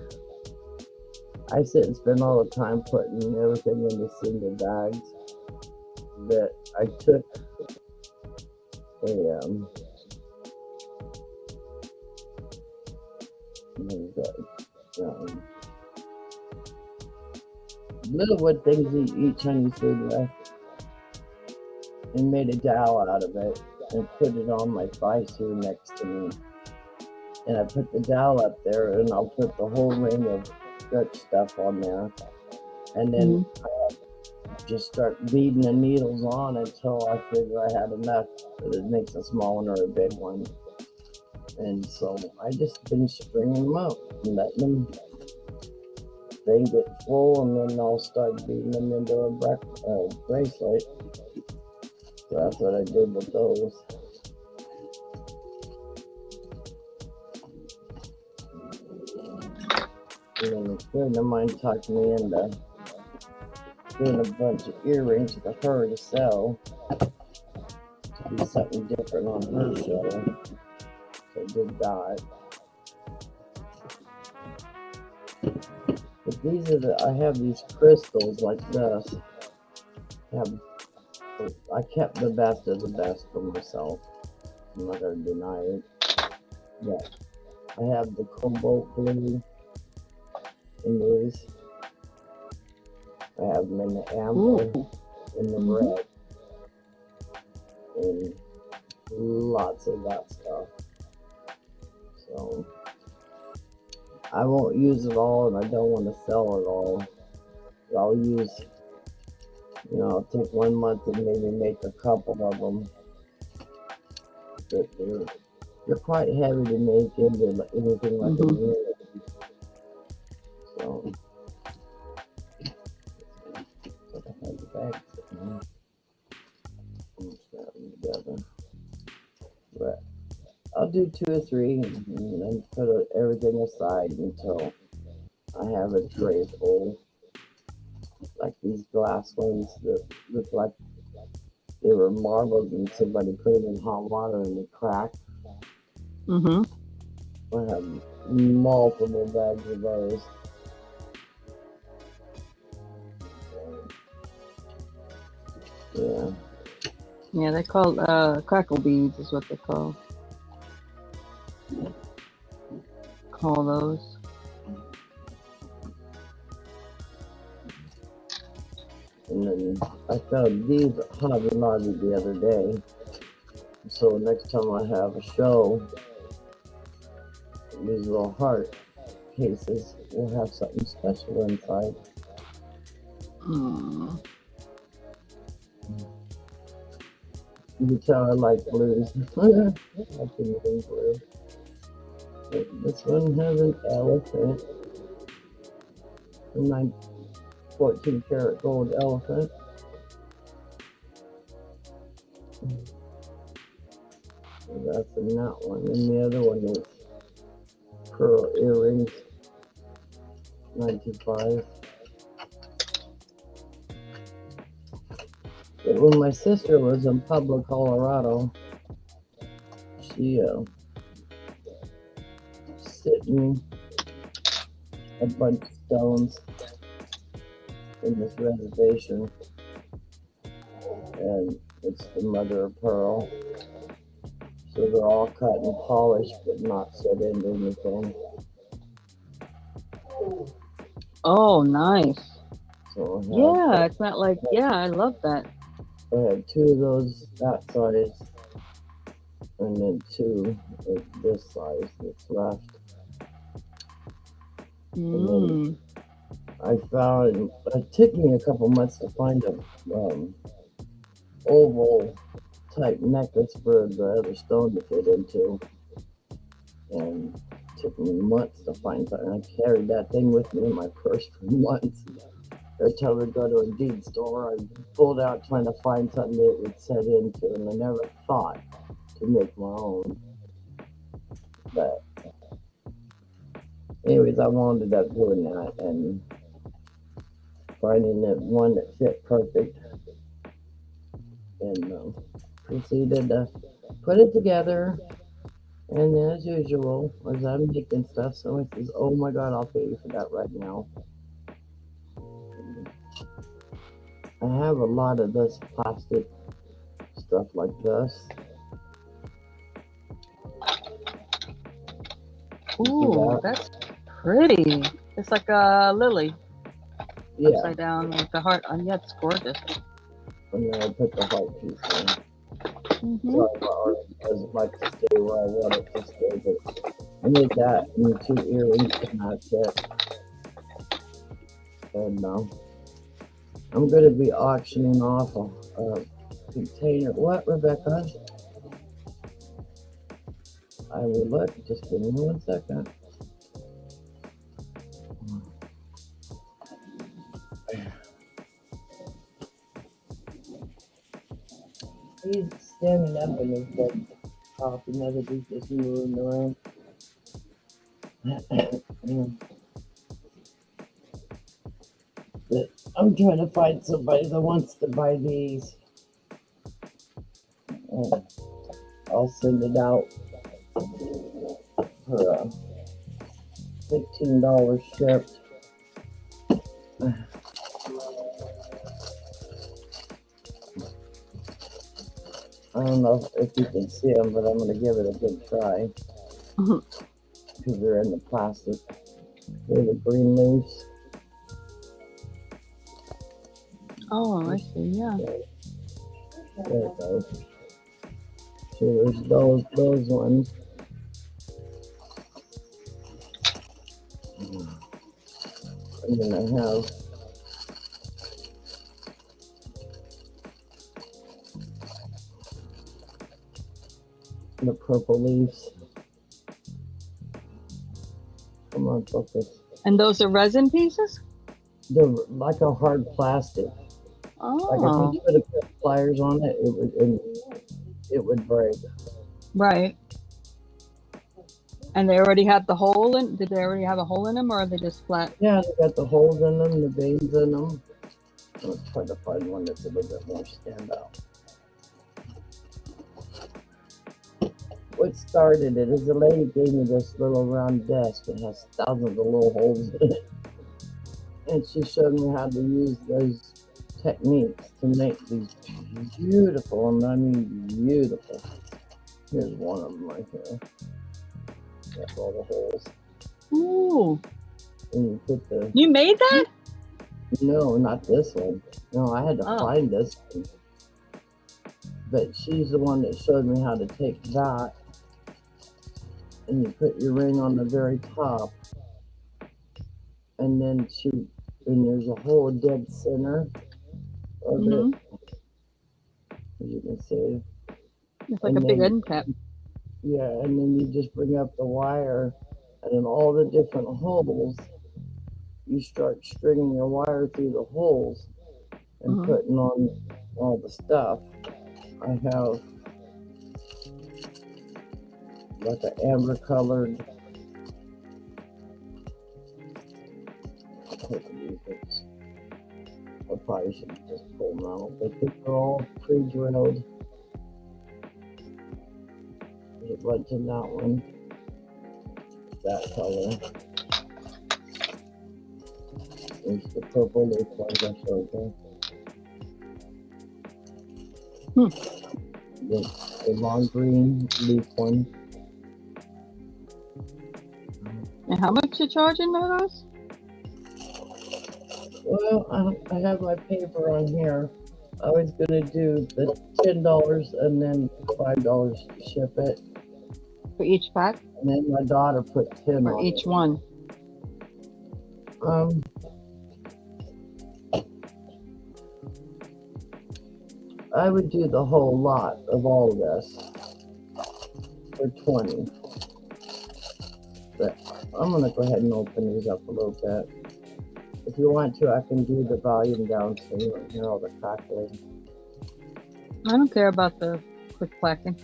I sit and spend all the time putting everything into single bags. But I took little wood things you eat Chinese food with, and made a dowel out of it and put it on my thighs here next to me. And I put the dowel up there, and I'll put the whole ring of stretch stuff on there, and then I just start beading the needles on until I figure I had enough that it makes a small one or a big one. And so I just been stringing them out and letting them they get full, and then I'll start beating them into a bracelet. So that's what I did with those. And then a friend of mine talked me into doing a bunch of earrings for her to sell, to do something different on her show. So I did that. But these are I have these crystals like this. I kept the best of the best for myself. I'm not gonna deny it. Yeah. I have the cobalt blue in these. I have them in the amber, in the red, and lots of that stuff. So I won't use it all, and I don't want to sell it all. I'll use, I'll take 1 month and maybe make a couple of them. But they're quite heavy to make into anything like a mirror. So I have the bags sitting there. That together. But I'll do 2 or 3 and then put everything aside until I have a tray full. Like these glass ones that look like they were marbled and somebody put them in hot water and they cracked. I have multiple bags of those. Yeah. Yeah, they're called crackle beads is what they call those. And then I found these at Hobby Lobby the other day. So next time I have a show, these little heart cases will have something special inside. You can tell I like blues. I like anything blue. But this one has an elephant. A 14 karat gold elephant. So that's in that one. And the other one is pearl earrings. 95. But when my sister was in Pueblo, Colorado, she sent me a bunch of stones in this reservation, and it's the mother of pearl. So they're all cut and polished, but not set into anything. Oh, nice. So yeah, it's not like, I love that. I have 2 of those that size, and then 2 of this size that's left. And then I found, it took me a couple months to find a oval type necklace for the other stone to fit into, and it took me months to find something. I carried that thing with me in my purse for months. Every time I go to a deed store, I pulled out trying to find something that it would set into, and I never thought to make my own. But anyways, I wound up doing that and finding that one that fit perfect, and proceeded to put it together. And as usual, as I'm making stuff, someone says, "Oh my God, I'll pay you for that right now." I have a lot of this plastic stuff like this. Ooh, that's pretty. It's like a lily. Yeah. Upside down with the heart on. Yeah, it's gorgeous. And then I put the heart piece in. So I would like to stay where I want it to stay, but I made that and 2 earrings and that's it. And I'm going to be auctioning off a container. What, Rebecca? I will look. Just give me 1 second. He's standing up in his bed, coughing, other he's just moving around. But I'm trying to find somebody that wants to buy these. I'll send it out for $15 shipped. I don't know if you can see them, but I'm going to give it a good try. Because they're in the plastic. They're the green leaves. Oh, I see. Yeah. There it goes. So there's those ones. And then I have the purple leaves. Come on, focus. And those are resin pieces? They're like a hard plastic. Like Oh, if you put a pair of pliers on it, it would break. right. And they already have the hole in? Did they already have a hole in them, or are they just flat? Yeah, they got the holes in them, the veins in them. Let's try to find one that's a little bit more standout. What started it is a lady gave me this little round desk that has thousands of little holes in it. And she showed me how to use those techniques to make these beautiful, and I mean beautiful. Here's one of them right here. Got all the holes. Ooh. And you put the... You made that? No, not this one. No, I had to find this one. But she's the one that showed me how to take that and you put your ring on the very top. And then there's a hole dead center of it. As you can see. It's like a big end cap. Yeah, and then you just bring up the wire, and in all the different holes, you start stringing your wire through the holes and putting on all the stuff. I have like an amber colored. I probably should just pull them out, but they're all pre-drilled. There's a bunch in that one. That color. There's the purple leaf ones I showed you. The long green leaf one. And how much you charging for those? Well, I have my paper on here. I was gonna do the $10 and then $5 to ship it. For each pack? And then my daughter put 10 for on each it. one. I would do the whole lot of all of this for 20. But I'm gonna go ahead and open these up a little bit. If you want to, I can do the volume down so you don't hear all the crackling. I don't care about the quick clacking.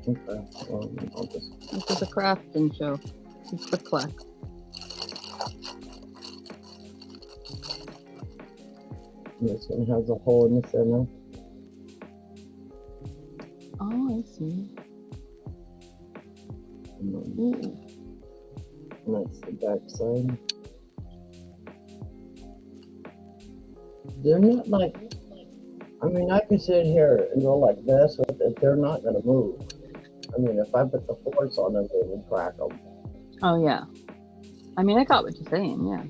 Okay, well, I'll just... This is a crafting show. It's the clack. This one has a hole in the center. Oh, I see. And that's the back side. They're not like, I mean, I can sit here and go like this, but they're not going to move. I mean, if I put the force on them, they would crack them. Oh, yeah. I mean, I got what you're saying, yeah.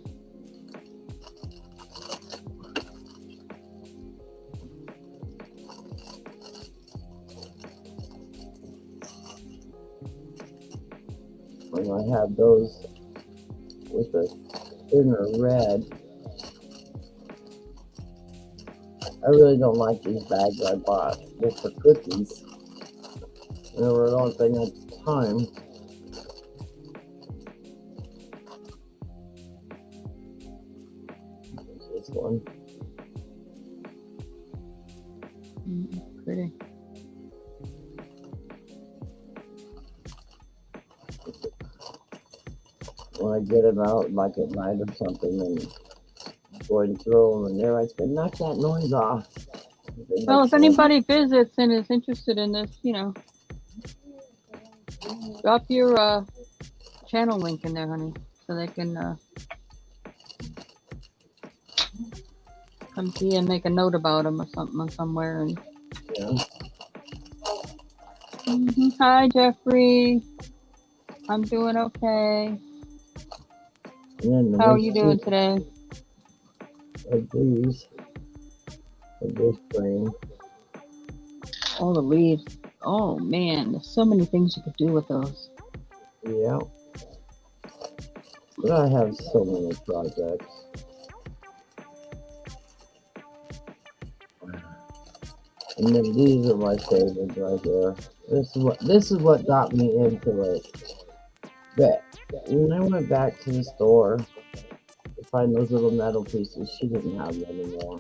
And I have those with a thinner red. I really don't like these bags I bought. They're for cookies. And they were the only thing at the time. There's this one. Pretty. when I get them out, like at night or something, and going to throw them in there, I said, knock that noise off. Well, if anybody visits and is interested in this, drop your channel link in there, honey, so they can come see and make a note about them or something somewhere. And Yeah. Hi, Jeffrey. I'm doing okay. How are you doing today? Of these, of this spring. All the leaves. Oh man, there's so many things you could do with those. Yeah. But I have so many projects. And then these are my favorites right here. This is what got me into it. But when I went back to the store to find those little metal pieces, she didn't have them anymore.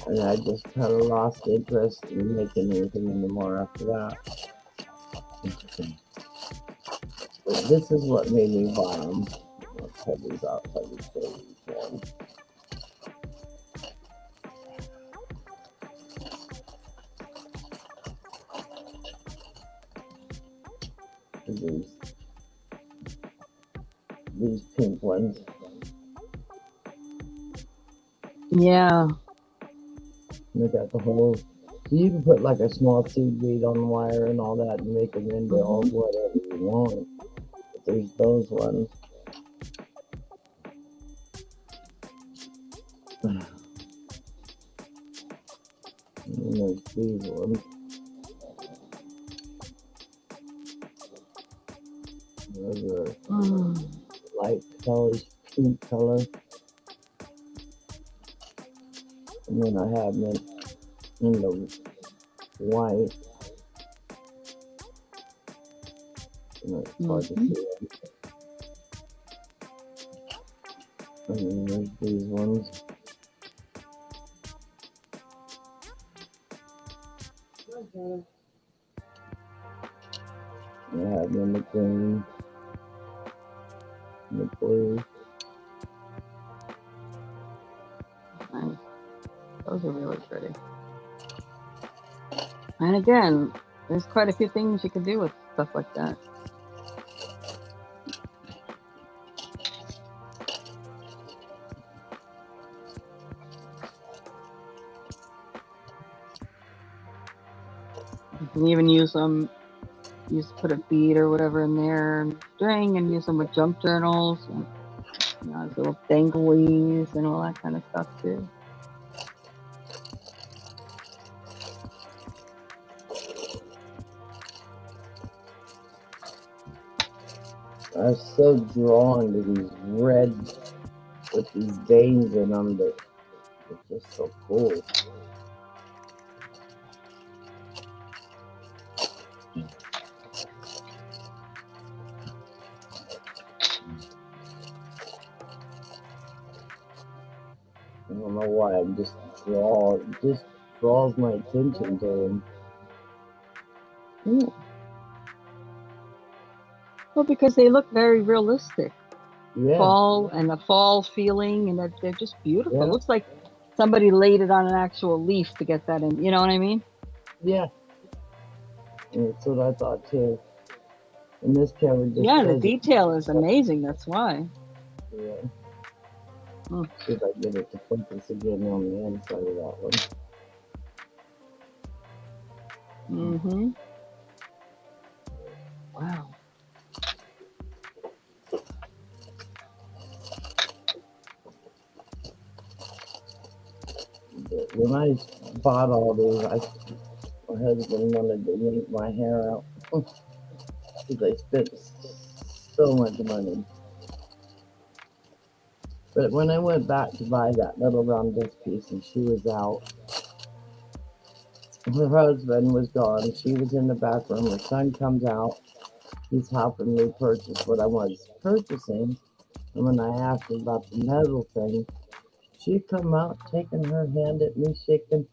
And I just kind of lost interest in making anything anymore after that. But this is what made me buy them. I'll cut these out so I can show you one. These pink ones. Yeah. They got the whole. So you can put like a small seed bead on the wire and all that and make them into all whatever you want. But there's those ones. And then there's these ones. Those are light colors, pink color. And then I have them in the white. It's hard to see them. And then there's these ones. I have them in the green, and the blue. Nice. Those are really pretty. And again, there's quite a few things you can do with stuff like that. You can even use them. You just put a bead or whatever in there and string, and use them with jump journals, and little danglies and all that kind of stuff too. I'm so drawn to these red with these veins in them that it's just so cool. I don't know why, it just draws my attention to them. Ooh. Well, because they look very realistic. Yeah. Fall and a fall feeling, and that they're just beautiful. Yeah. It looks like somebody laid it on an actual leaf to get that in. You know what I mean? Yeah. And that's what I thought too. And this camera just the detail is amazing. That's why. Yeah. Hmm. See if I get it to focus again on the inside of that one. Mm-hmm. Wow. But when I bought all these, my husband wanted to yank my hair out because I spent so much money. But when I went back to buy that little round disc piece and she was out, her husband was gone. She was in the back room. Her son comes out. He's helping me purchase what I was purchasing. And when I asked her about the metal thing, she come out taking her hand at me, shaking.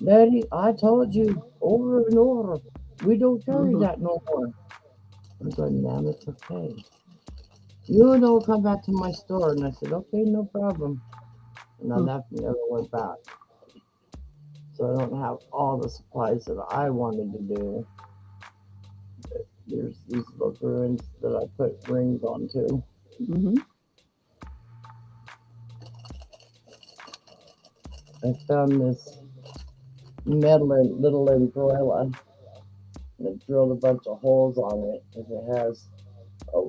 Daddy, I told you over and over, we don't carry that no more. I'm going, ma'am, it's okay. You and I will come back to my store. And I said, okay, no problem. And I left and never went back. So I don't have all the supplies that I wanted to do. There's these little ruins that I put rings onto. Mm-hmm. I found this metal little umbrella, and I drilled a bunch of holes on it, and it has a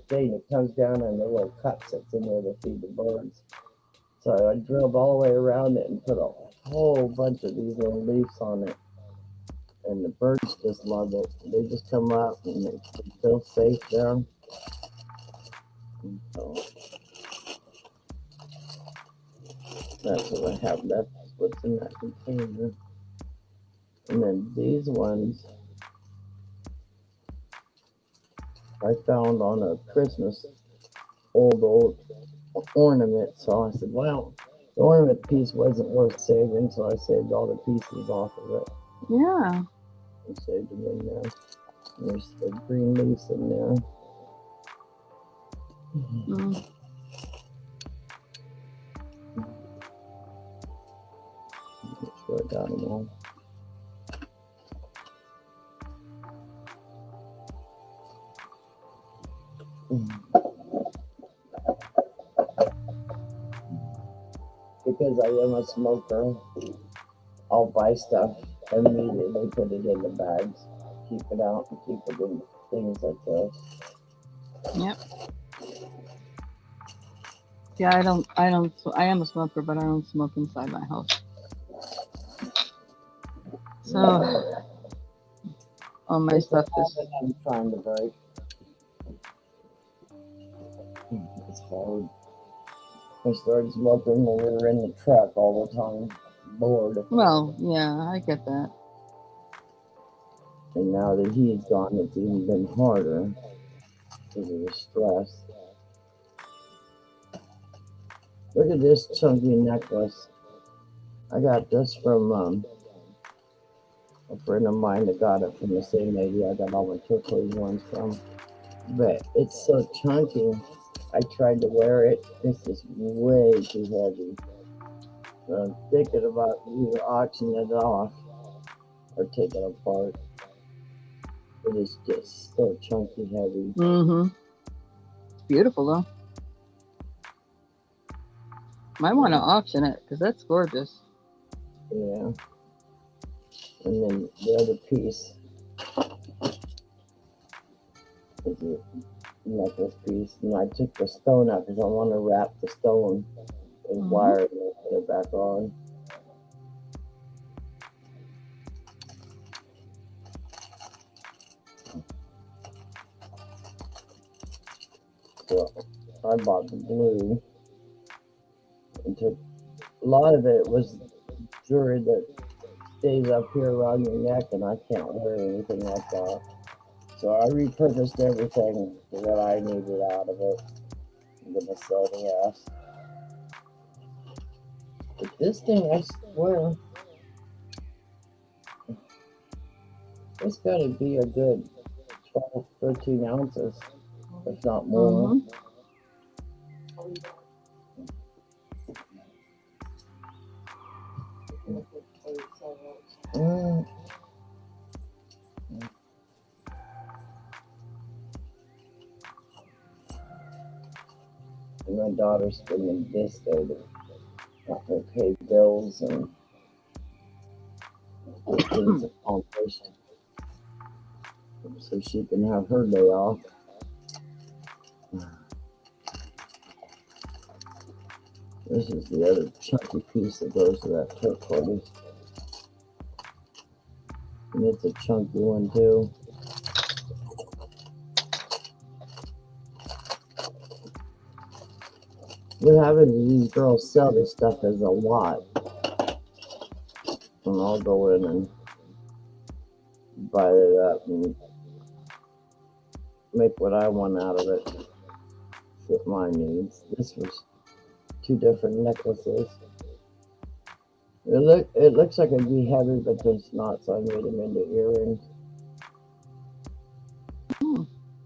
thing that comes down and the little cups that's in there to feed the birds. So I drilled all the way around it and put a whole bunch of these little leaves on it. And the birds just love it. They just come up and they feel safe there. And so that's what I have. That's what's in that container. And then these ones I found on a Christmas old ornament. So I said, well, the ornament piece wasn't worth saving, so I saved all the pieces off of it. Yeah. And saved them in there. There's the green leaves in there. Mm. Make sure I got them all. Because I am a smoker, I'll buy stuff immediately, put it in the bags, keep it out, and keep it in things like this. Yep. Yeah, I am a smoker, but I don't smoke inside my house. So, all my stuff is. I'm trying to break. It's hard. I started smoking when we were in the truck all the time, bored. Well, yeah, I get that. And now that he's gone, it's even been harder because of the stress. Look at this chunky necklace. I got this from a friend of mine that got it from the same lady I got all my turquoise ones from. But it's so chunky. I tried to wear it. It's just way too heavy. So I'm thinking about either auctioning it off or taking it apart. It is just so chunky heavy. Mm-hmm. It's beautiful though. Might want to auction it because that's gorgeous. Yeah. And then the other piece is a necklace piece. And I took the stone out because I want to wrap the stone in wire and then put it back on. So I bought the blue and took a lot of it was jewelry that stays up here around your neck, and I can't wear anything like that. So I repurposed everything that I needed out of it. I'm gonna sell the ass. But this thing, I swear, it's gotta be a good 12, 13 ounces, if not more. And my daughter's spending this day to help her pay bills and get things accomplished so she can have her day off. This is the other chunky piece that goes to that turquoise. And it's a chunky one too. What happens is these girls sell this stuff as a lot. And I'll go in and buy it up and make what I want out of it. Fit my needs. This was 2 different necklaces. It looks like it'd be heavy, but it's not, so I made them into earrings.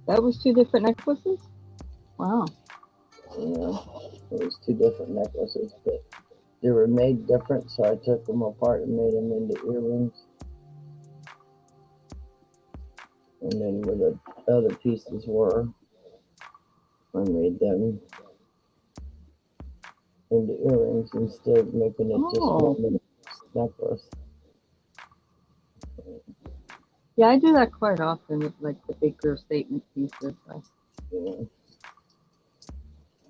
That was 2 different necklaces? Wow. Yeah, it was 2 different necklaces, but they were made different, so I took them apart and made them into earrings. And then where the other pieces were, I made them into earrings instead of making it just Oh. one necklace. Yeah, I do that quite often with like the bigger statement pieces. I Yeah.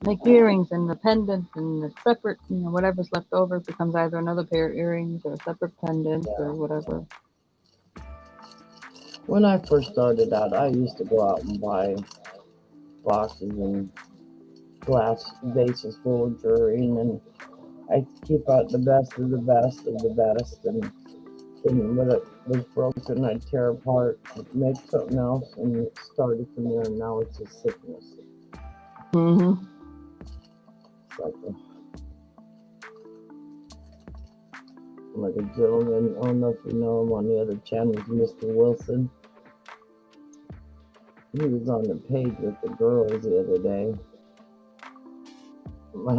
make earrings and the pendant and the separate, whatever's left over becomes either another pair of earrings or a separate pendant or whatever. When I first started out, I used to go out and buy boxes and glass vases full of jewelry, and then I keep out the best of the best of the best, and then when it was broken, I'd tear apart, make something else, and it started from there, and now it's a sickness. Mm-hmm. Like a gentleman, I don't know if you know him on the other channel, Mr. Wilson. He was on the page with the girls the other day. My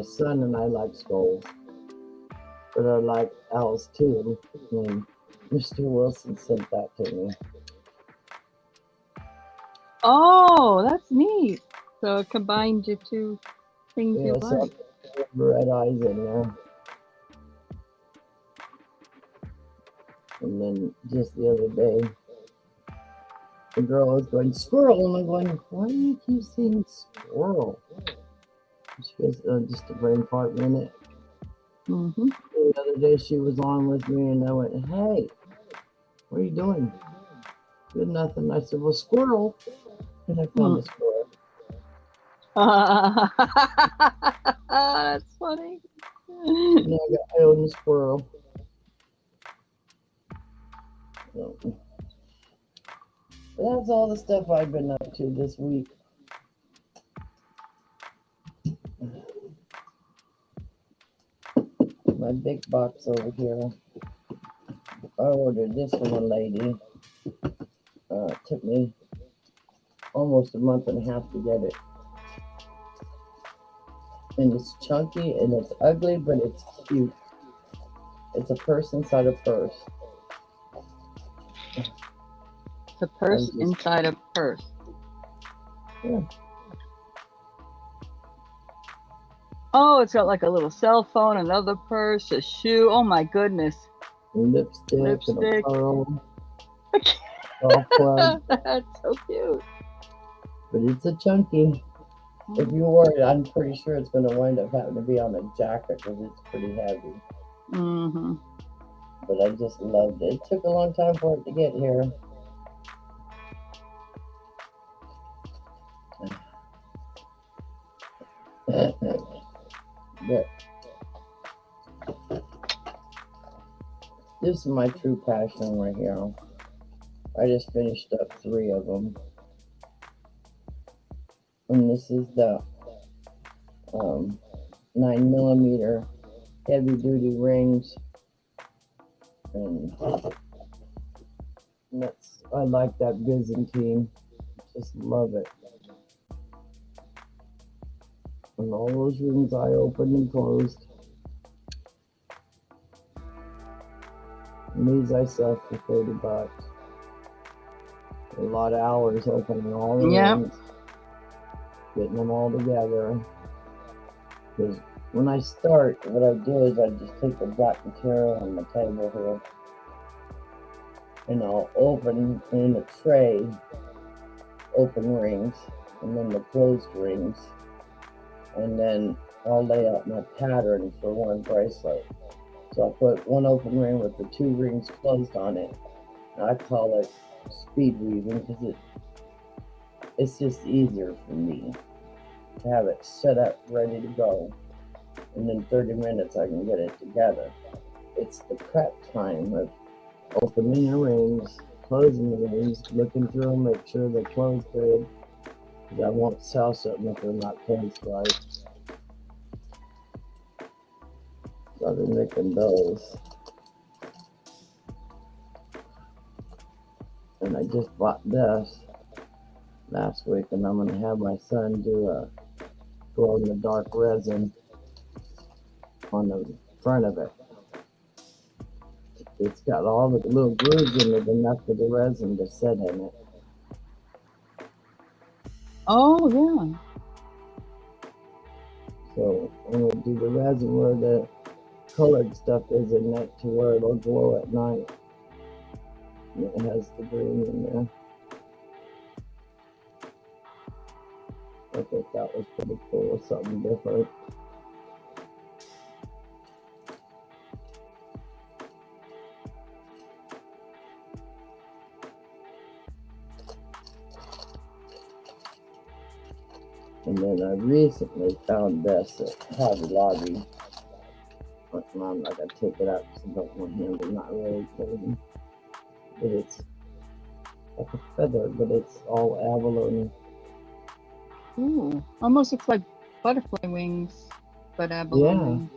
son and I like skulls, but I like owls too. And Mr. Wilson sent that to me. Oh, that's neat. So it combined your 2 things you So like. I have red eyes in there. And then just the other day, the girl was going, squirrel, and I'm going, why do you keep saying squirrel? She goes, just a brain fart minute. Mm-hmm. The other day she was on with me, and I went, hey, what are you doing? Good, nothing. I said, well, squirrel. And I found a squirrel. That's funny. And I own a squirrel. So, that's all the stuff I've been up to this week. My big box over here. I ordered this from a lady. It took me almost a month and a half to get it. And it's chunky and it's ugly, but it's cute. It's a purse inside a purse. It's a purse inside a purse. Yeah. Oh, it's got like a little cell phone, another purse, a shoe. Oh my goodness. Lipstick. And a pearl. That's so cute. But it's a chunky. If you wear it, I'm pretty sure it's going to wind up having to be on a jacket because it's pretty heavy. Mm-hmm. But I just loved it. It took a long time for it to get here. But this is my true passion right here. I just finished up 3 of them. And this is the 9mm heavy duty rings. And that's, I like that Byzantine. Just love it. And all those rings I opened and closed. And these I sell for $30. A lot of hours opening all the rings. Getting them all together. Because when I start, what I do is I just take the black material on the table here. And I'll open in a tray, open rings, and then the closed rings. And then I'll lay out my pattern for one bracelet. So I'll put one open ring with the 2 rings closed on it. And I call it speed weaving because it's just easier for me to have it set up, ready to go. And in 30 minutes I can get it together. It's the prep time of opening the rings, closing the rings, looking through them, make sure they're closed good. I won't sell something if they're not closed right. So I've been making those. And I just bought this. last week, and I'm gonna have my son do a glow in the dark resin on the front of it. It's got all the little grooves in it, enough for the resin to set in it. Oh, yeah. So I'm gonna do the resin where the colored stuff is in it to where it'll glow at night. And it has the green in there. I think that was pretty cool, something different. And then I recently found this at Hobby Lobby. But I'm not gonna take it out because I don't want him to not really clean. But it's like a feather, but it's all abalone. Ooh, almost looks like butterfly wings, but abalone.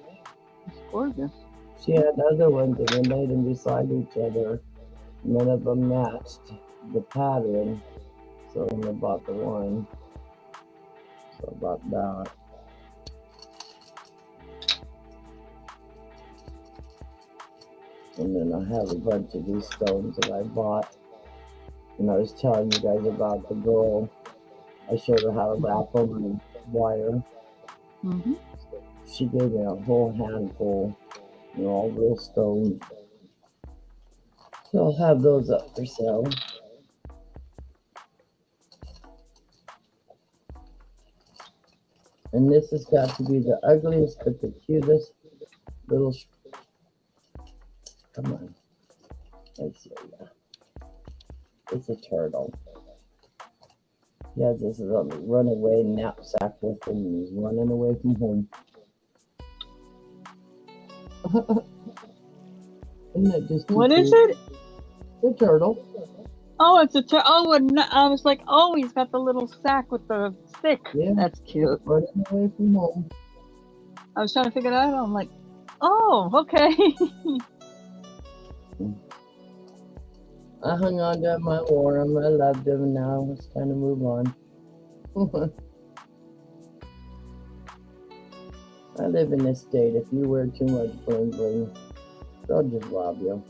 It's gorgeous. She had other ones and they made them beside each other. None of them matched the pattern, so I only bought the one. So I bought that. And then I have a bunch of these stones that I bought. And I was telling you guys about the girl. I showed her how to wrap them in wire. Mm-hmm. She gave me a whole handful, all real stones. So I'll have those up for sale. And this has got to be the ugliest but the cutest little. Come on. Let's see. It's a turtle. He has this little runaway knapsack with him and he's running away from home. Isn't that just What cute? is it? The turtle. Oh, it's a turtle. Oh, and I was like, oh, he's got the little sack with the stick. Yeah. That's cute. Running away from home. I was trying to figure it out. I'm like, oh, okay. I hung on to him, I wore him, I loved him, and now it's time to move on. I live in this state. If you wear too much bling bling, they'll just rob you.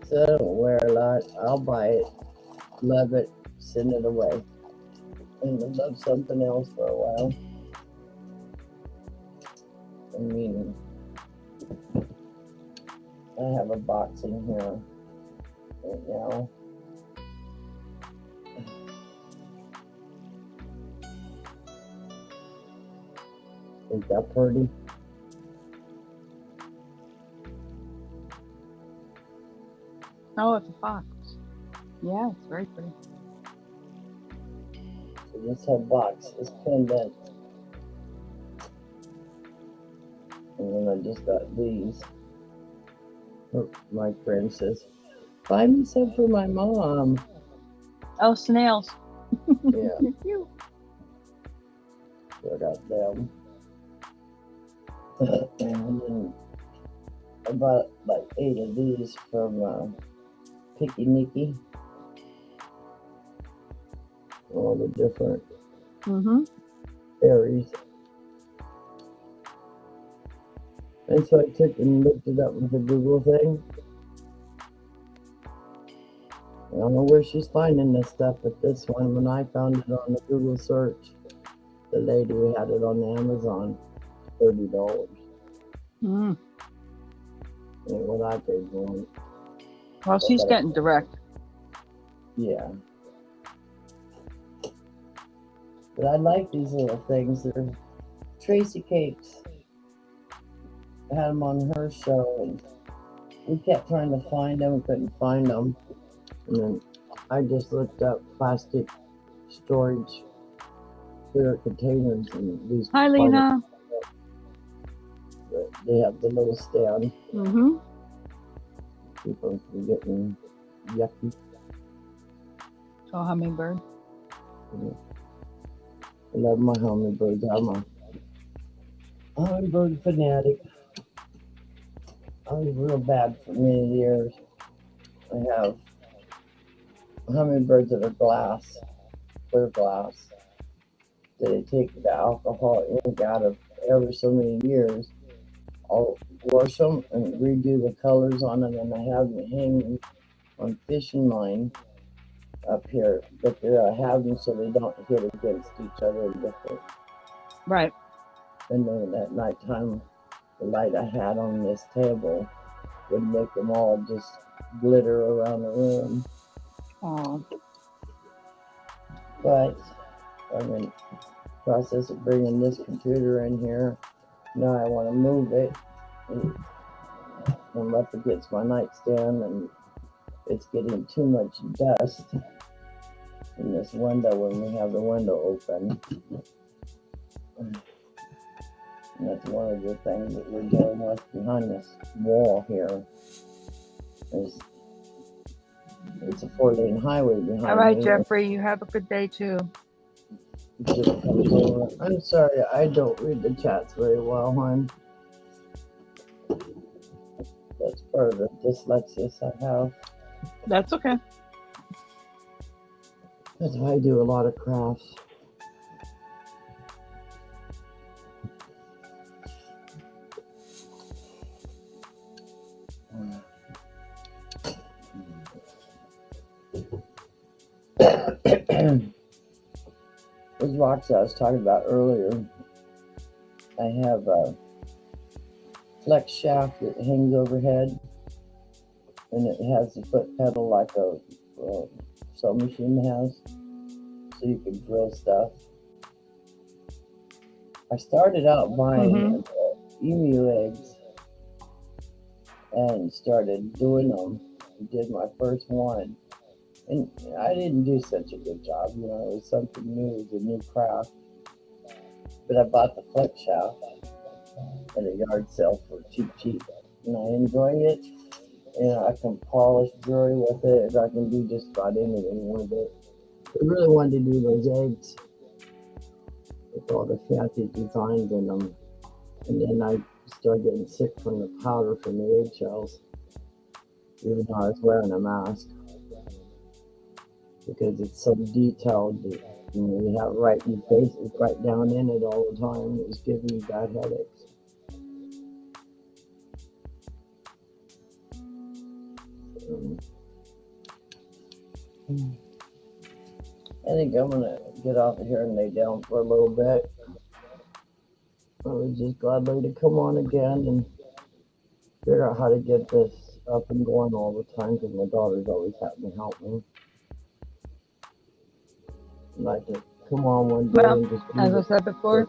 So I don't wear a lot. I'll buy it, love it, send it away, and I'll love something else for a while. I mean, I have a box in here right now. Is that pretty? Oh, it's a fox. Yeah, it's very pretty. So this whole box is pendant. And then I just got these. Oh, my friend says, buy me some for my mom. Oh, snails. Yeah, They're cute. so I got them. And then I bought like 8 of these from Picky Nicky. All the different Mm-hmm. berries. And so I took and looked it up with the Google thing. I don't know where she's finding this stuff, but this one, when I found it on the Google search, the lady who had it on Amazon, $30. Mm. Ain't what I paid for it. Well, she's getting direct. Yeah. But I like these little things. They're Tracy cakes. I had them on her show, and we kept trying to find them, couldn't find them. And then I just looked up plastic storage clear containers, and these. Hi, Lena. They have the little stand. Mm-hmm. Keep them from getting yucky. Oh, hummingbird. I love my hummingbirds. I'm a hummingbird fanatic. I was real bad for many years. I have hummingbirds that are glass, clear glass. They take the alcohol ink out of every so many years. I'll wash them and redo the colors on them, and I have them hanging on fishing line up here. But I have them so they don't hit against each other and different. Right. And then at nighttime, the light I had on this table would make them all just glitter around the room. Oh. But I'm in the process of bringing this computer in here. Now I want to move it and up against my nightstand, and it's getting too much dust in this window when we have the window open. And that's one of the things that we're dealing with behind this wall here. It's a 4-lane highway behind me. All right, Jeffrey, you have a good day too. I'm sorry, I don't read the chats very well, hon. That's part of the dyslexia I have. That's okay. That's why I do a lot of crafts. Those rocks I was talking about earlier, I have a flex shaft that hangs overhead, and it has a foot pedal like a sewing machine has, so you can drill stuff. I started out buying emu eggs and started doing them. I did my first one. And I didn't do such a good job, you know, it was something new, it was a new craft. But I bought the flex shaft at a yard sale for cheap. And I enjoy it. And I can polish jewelry with it. I can do just about anything with it. I really wanted to do those eggs with all the fancy designs in them. And then I started getting sick from the powder from the eggshells, even though I was wearing a mask. Because it's so detailed that you have right in your face, it's right down in it all the time. It was giving me bad headaches. I think I'm gonna get off of here and lay down for a little bit. I was just glad to come on again and figure out how to get this up and going all the time, because my daughter's always having to help me. Like to come on one day and just as I said before,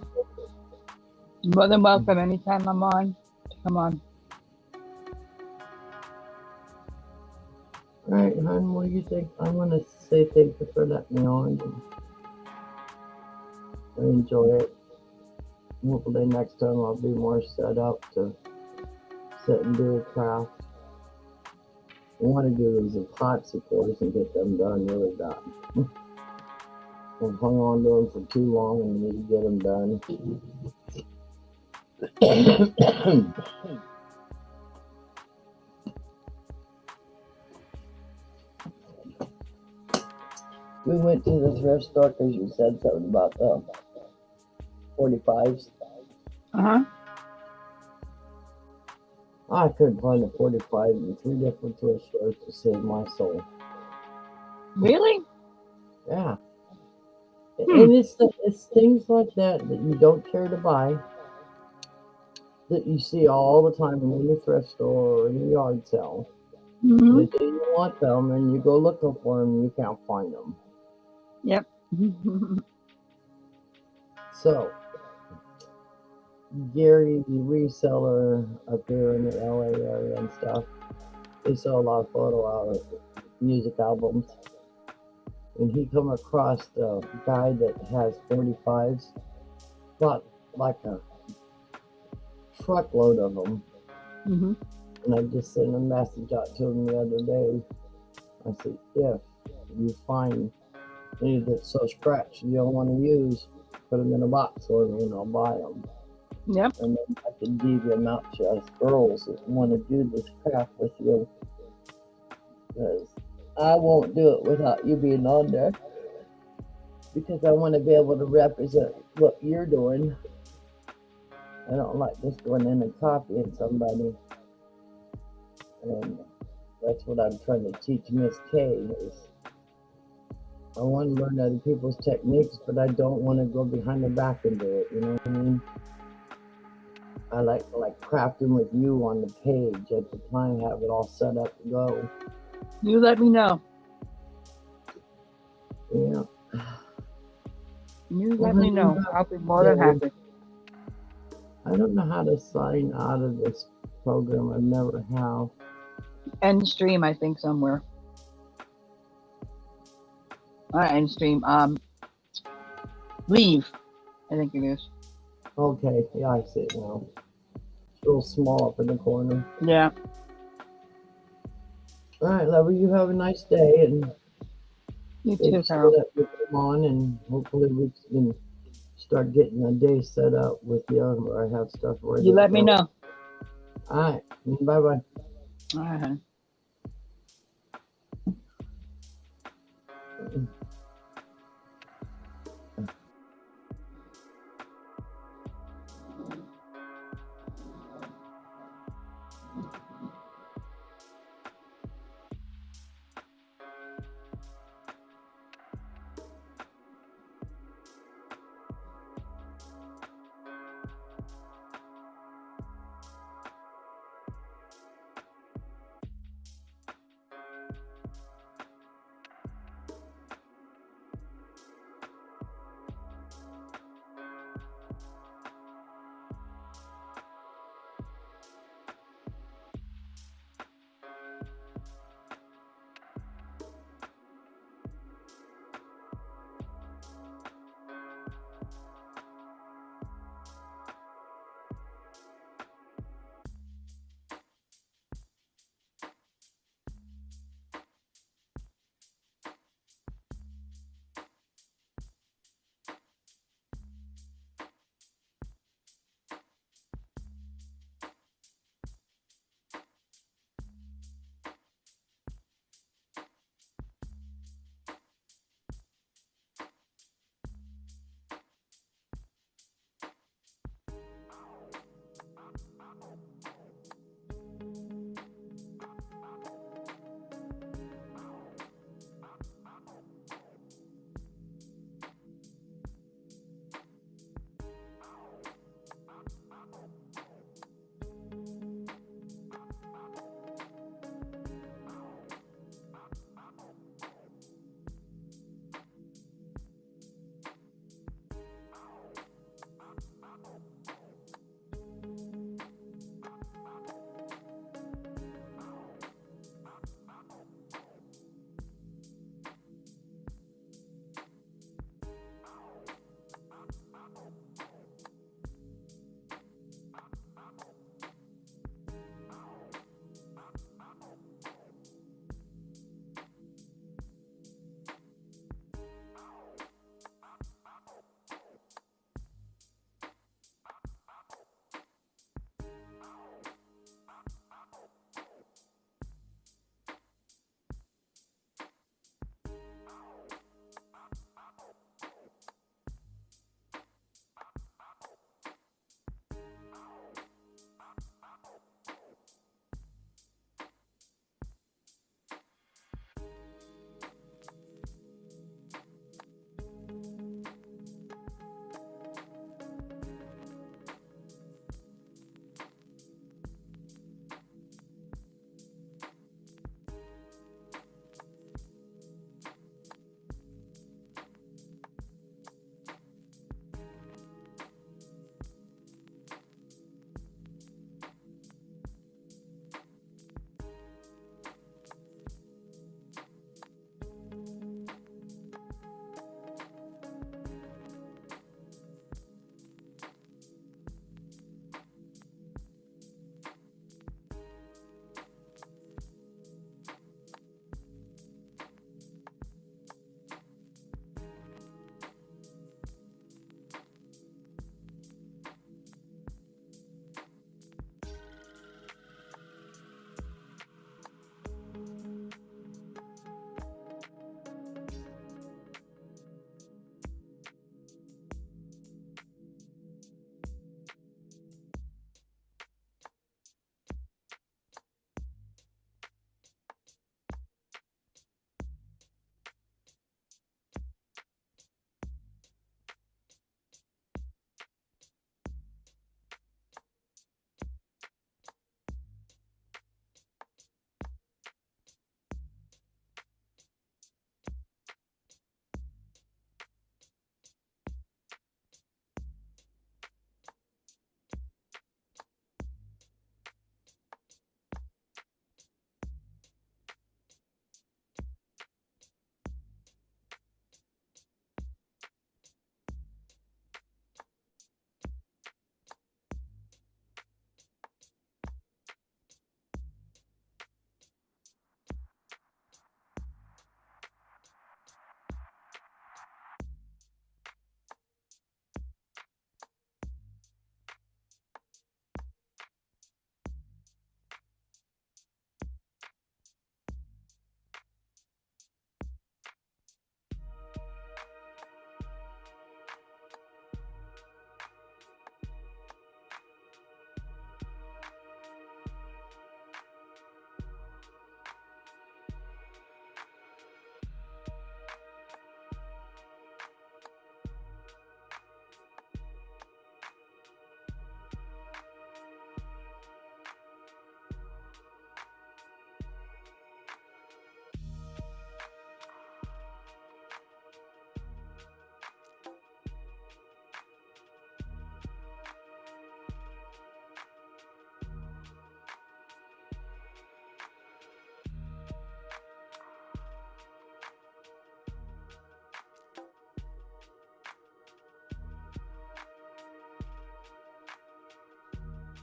you're more than welcome anytime I'm on. Come on. All right, hon, what do you think? I'm going to say thank you for letting me on. I enjoy it. Hopefully next time I'll be more set up to sit and do a craft. I want to do these epoxy pours and get them done really bad. I've hung on to them for too long and need to get them done. We went to the thrift store because you said something about the 45s. I couldn't find a 45 in 3 different thrift stores to save my soul. Really? Yeah. And it's things like that you don't care to buy, that you see all the time in the thrift store or in the yard sale. The day you want them and you go looking for them, you can't find them. Yep. So, Gary, the reseller up here in the LA area and stuff, they sell a lot of photo music albums. And he come across the guy that has 45s, bought like a truckload of them. And I just sent a message out to him the other day. I said, if you find any that's so scratched you don't want to use, put them in a box for me and I'll buy them. Yep. And then I can give them out to us girls that want to do this craft with you. Because I won't do it without you being on there because I want to be able to represent what you're doing. I don't like just going in and copying somebody. And that's what I'm trying to teach Miss K is I want to learn other people's techniques, but I don't want to go behind their back and do it. You know what I mean? I like crafting with you on the page at the time, have it all set up to go. You let me know. Yeah. You let me know. I'll be more than happy. I don't know how to sign out of this program. I've never have. End stream, I think, somewhere. Not end stream. Leave. I think it is. Okay, yeah, I see it now. It's a little small up in the corner. Yeah. All right, lover, you have a nice day, and You too, Carol. that we come on, and hopefully we can start getting a day set up with you, or I have stuff ready. You let me know. All right, bye bye. All right.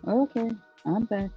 Okay, I'm back.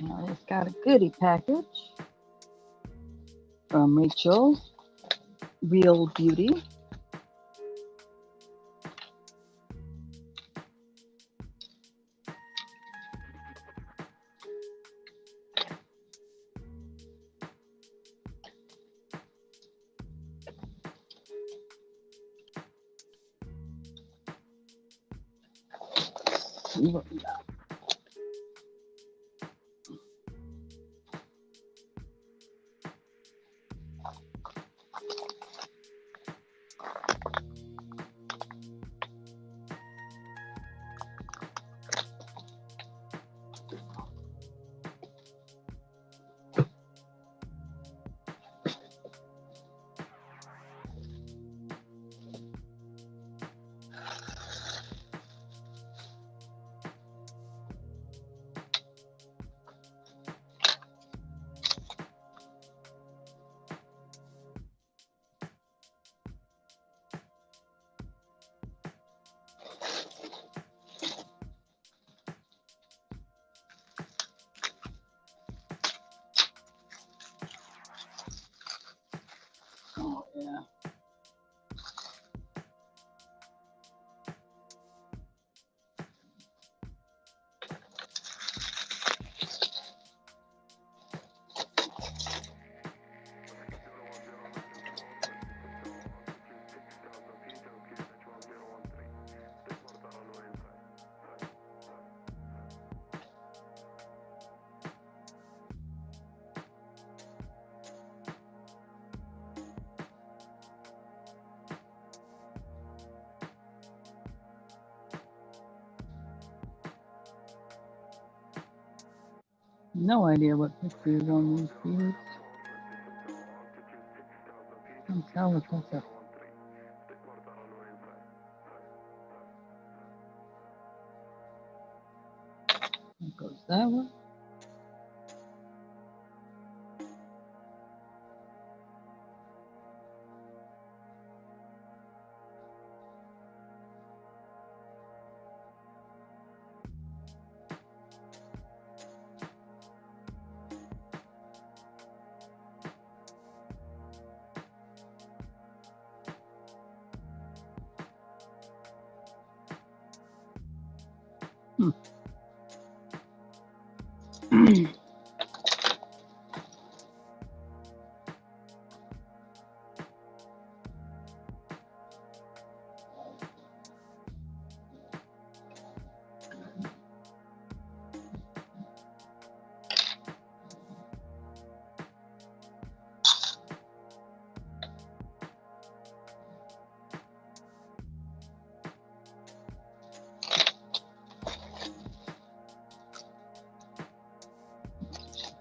Now it's got a goodie package from Rachel, Real Beauty. See what we got. Oh, yeah. No idea what picture is on these beads. Can't tell if that's a That goes that way.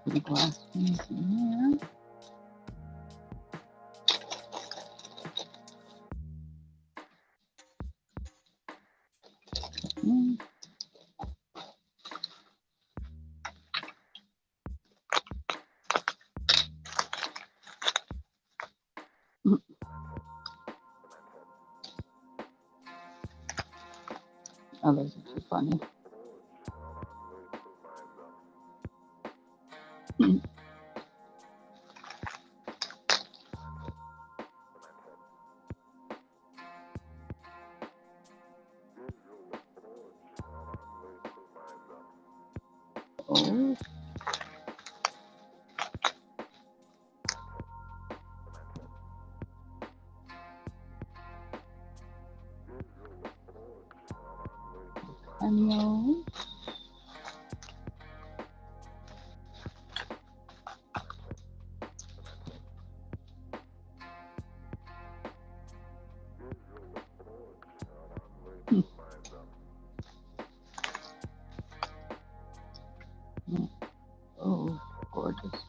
The glass piece in there. Oh, those are too funny. Oh. I know. Oh, gorgeous.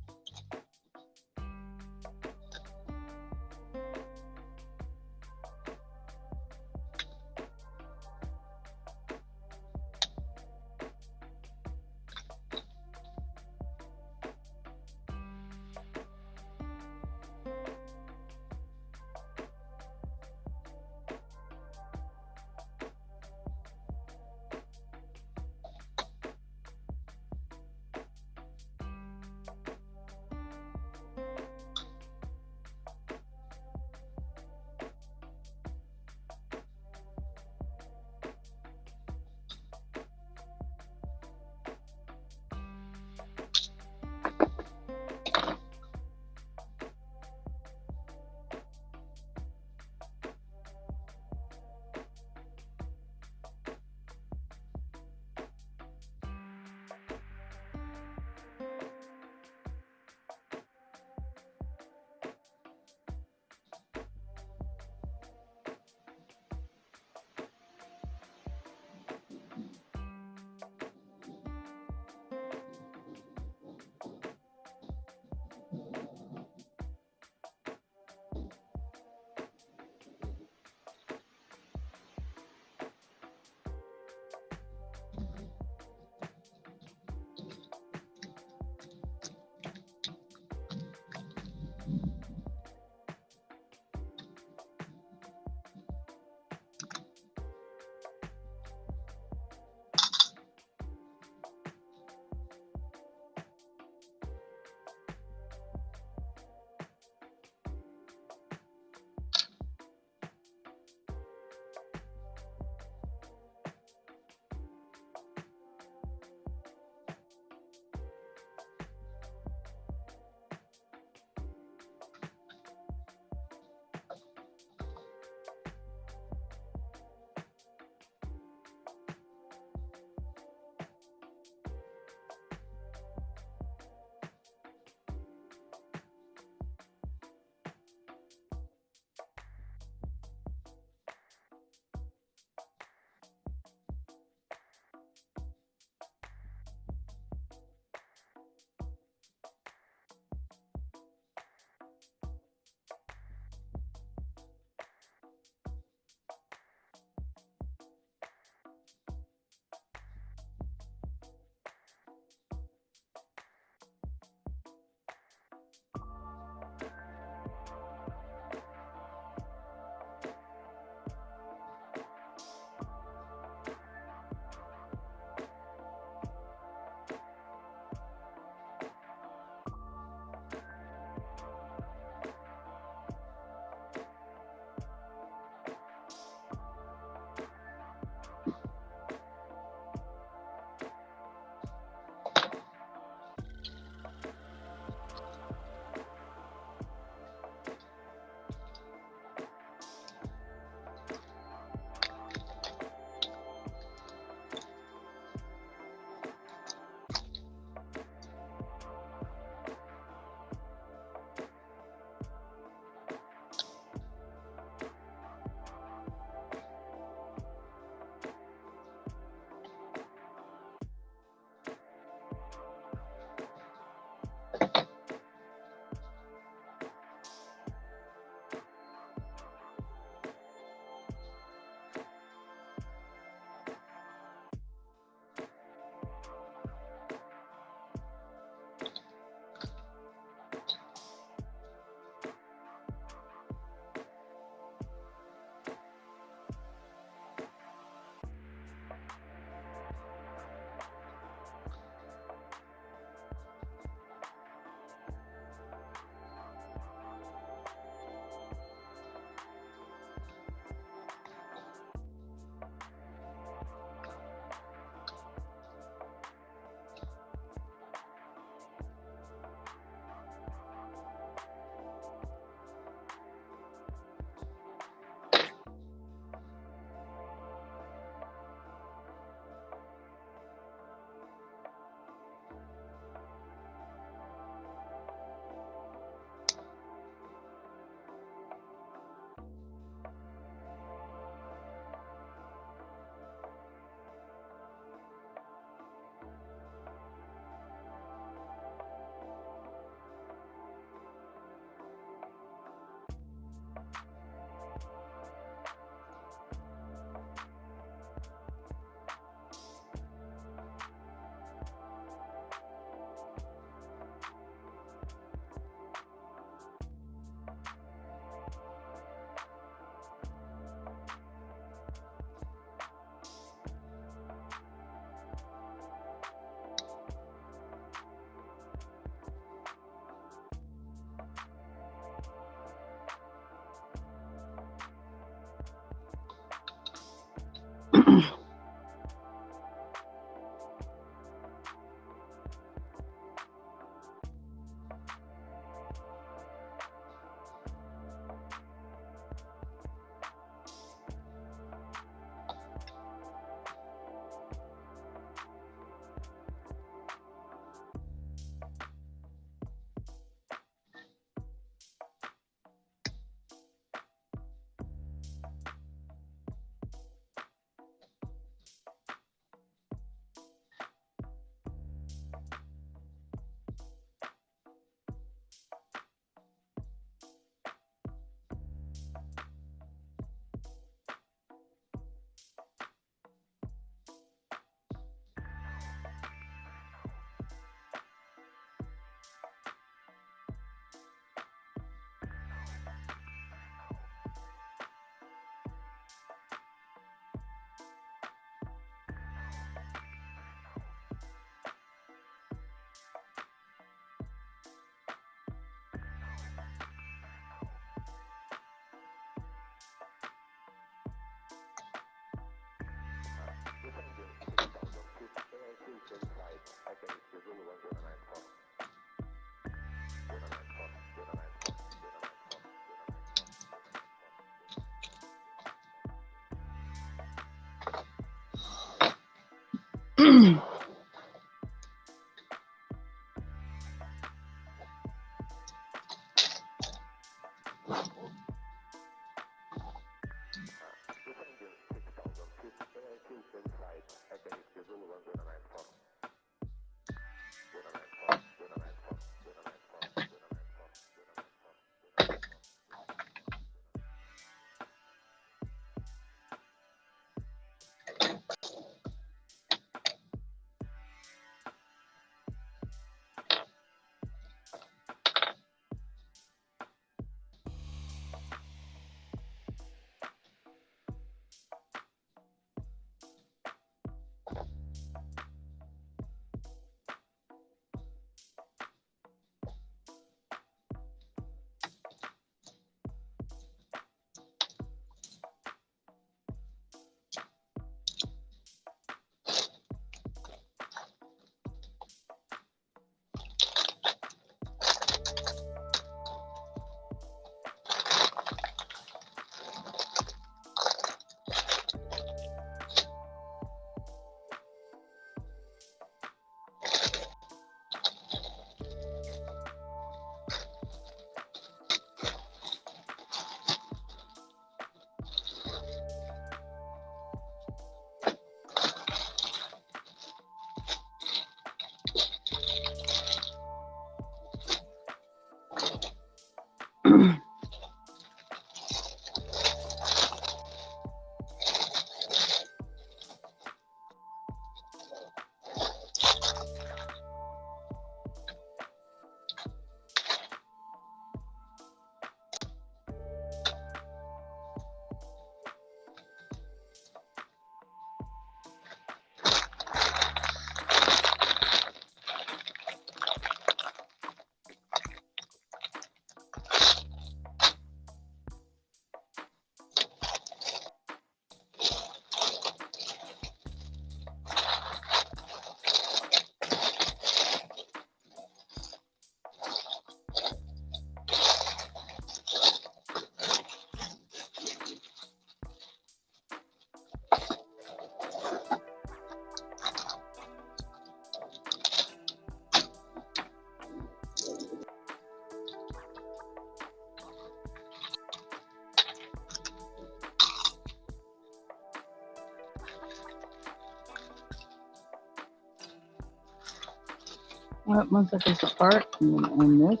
Well, once I finish the art, I'm going to end this.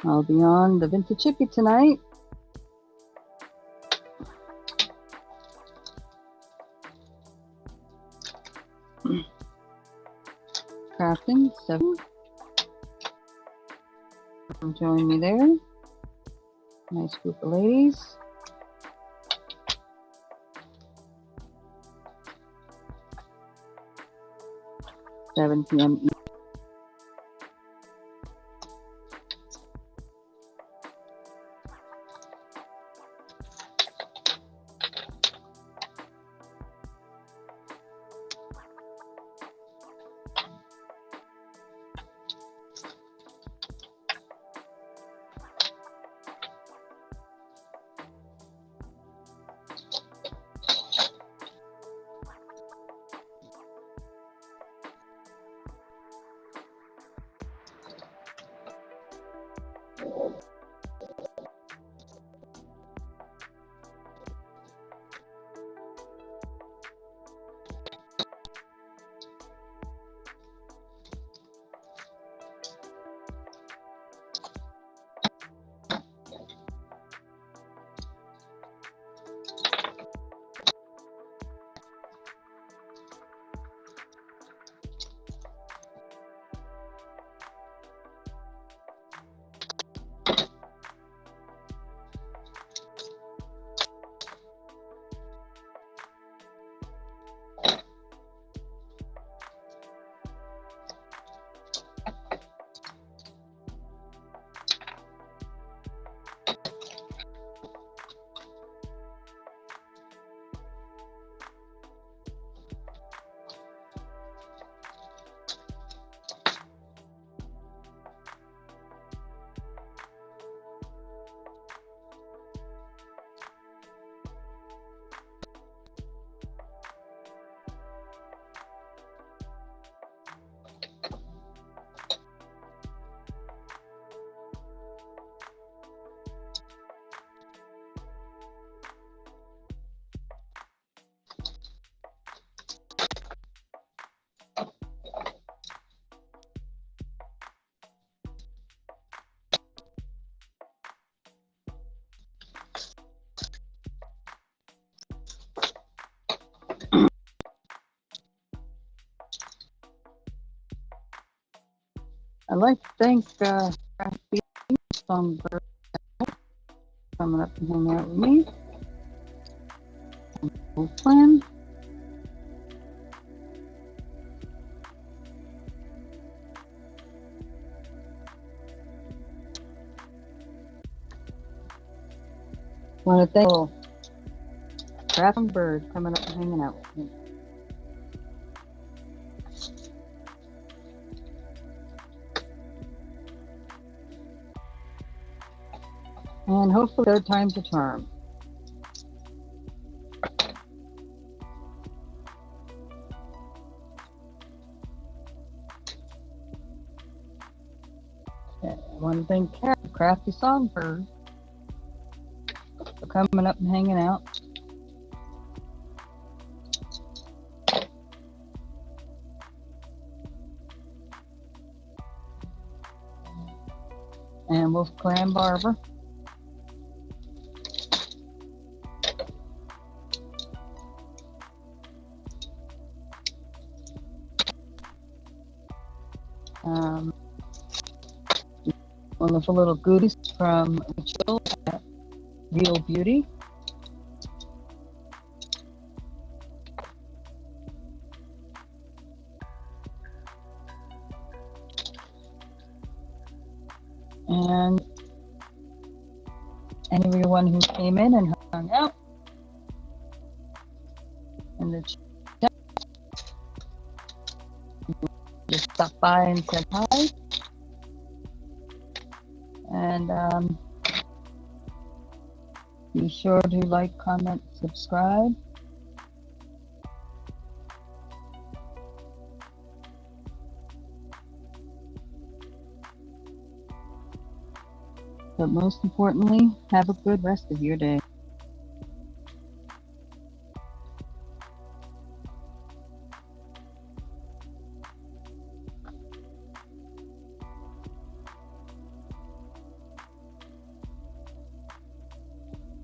I'll be on the Vintage Hippie tonight. Crafting 7. Join me there. Nice group of ladies. 7 p.m. I'd like to thank Crafty Songbird coming up and hanging out with me. Old plan. Want to thank Crafty Bird coming up and hanging out with me. And hopefully third time's a charm. I want to thank Crafty Songbird for coming up and hanging out. And Wolf Clan Barber. Wonderful little goodies from Rachel at Real Beauty. And everyone who came in and hung out in the chat, just stopped by and said hi. And be sure to like, comment, subscribe. But most importantly, have a good rest of your day.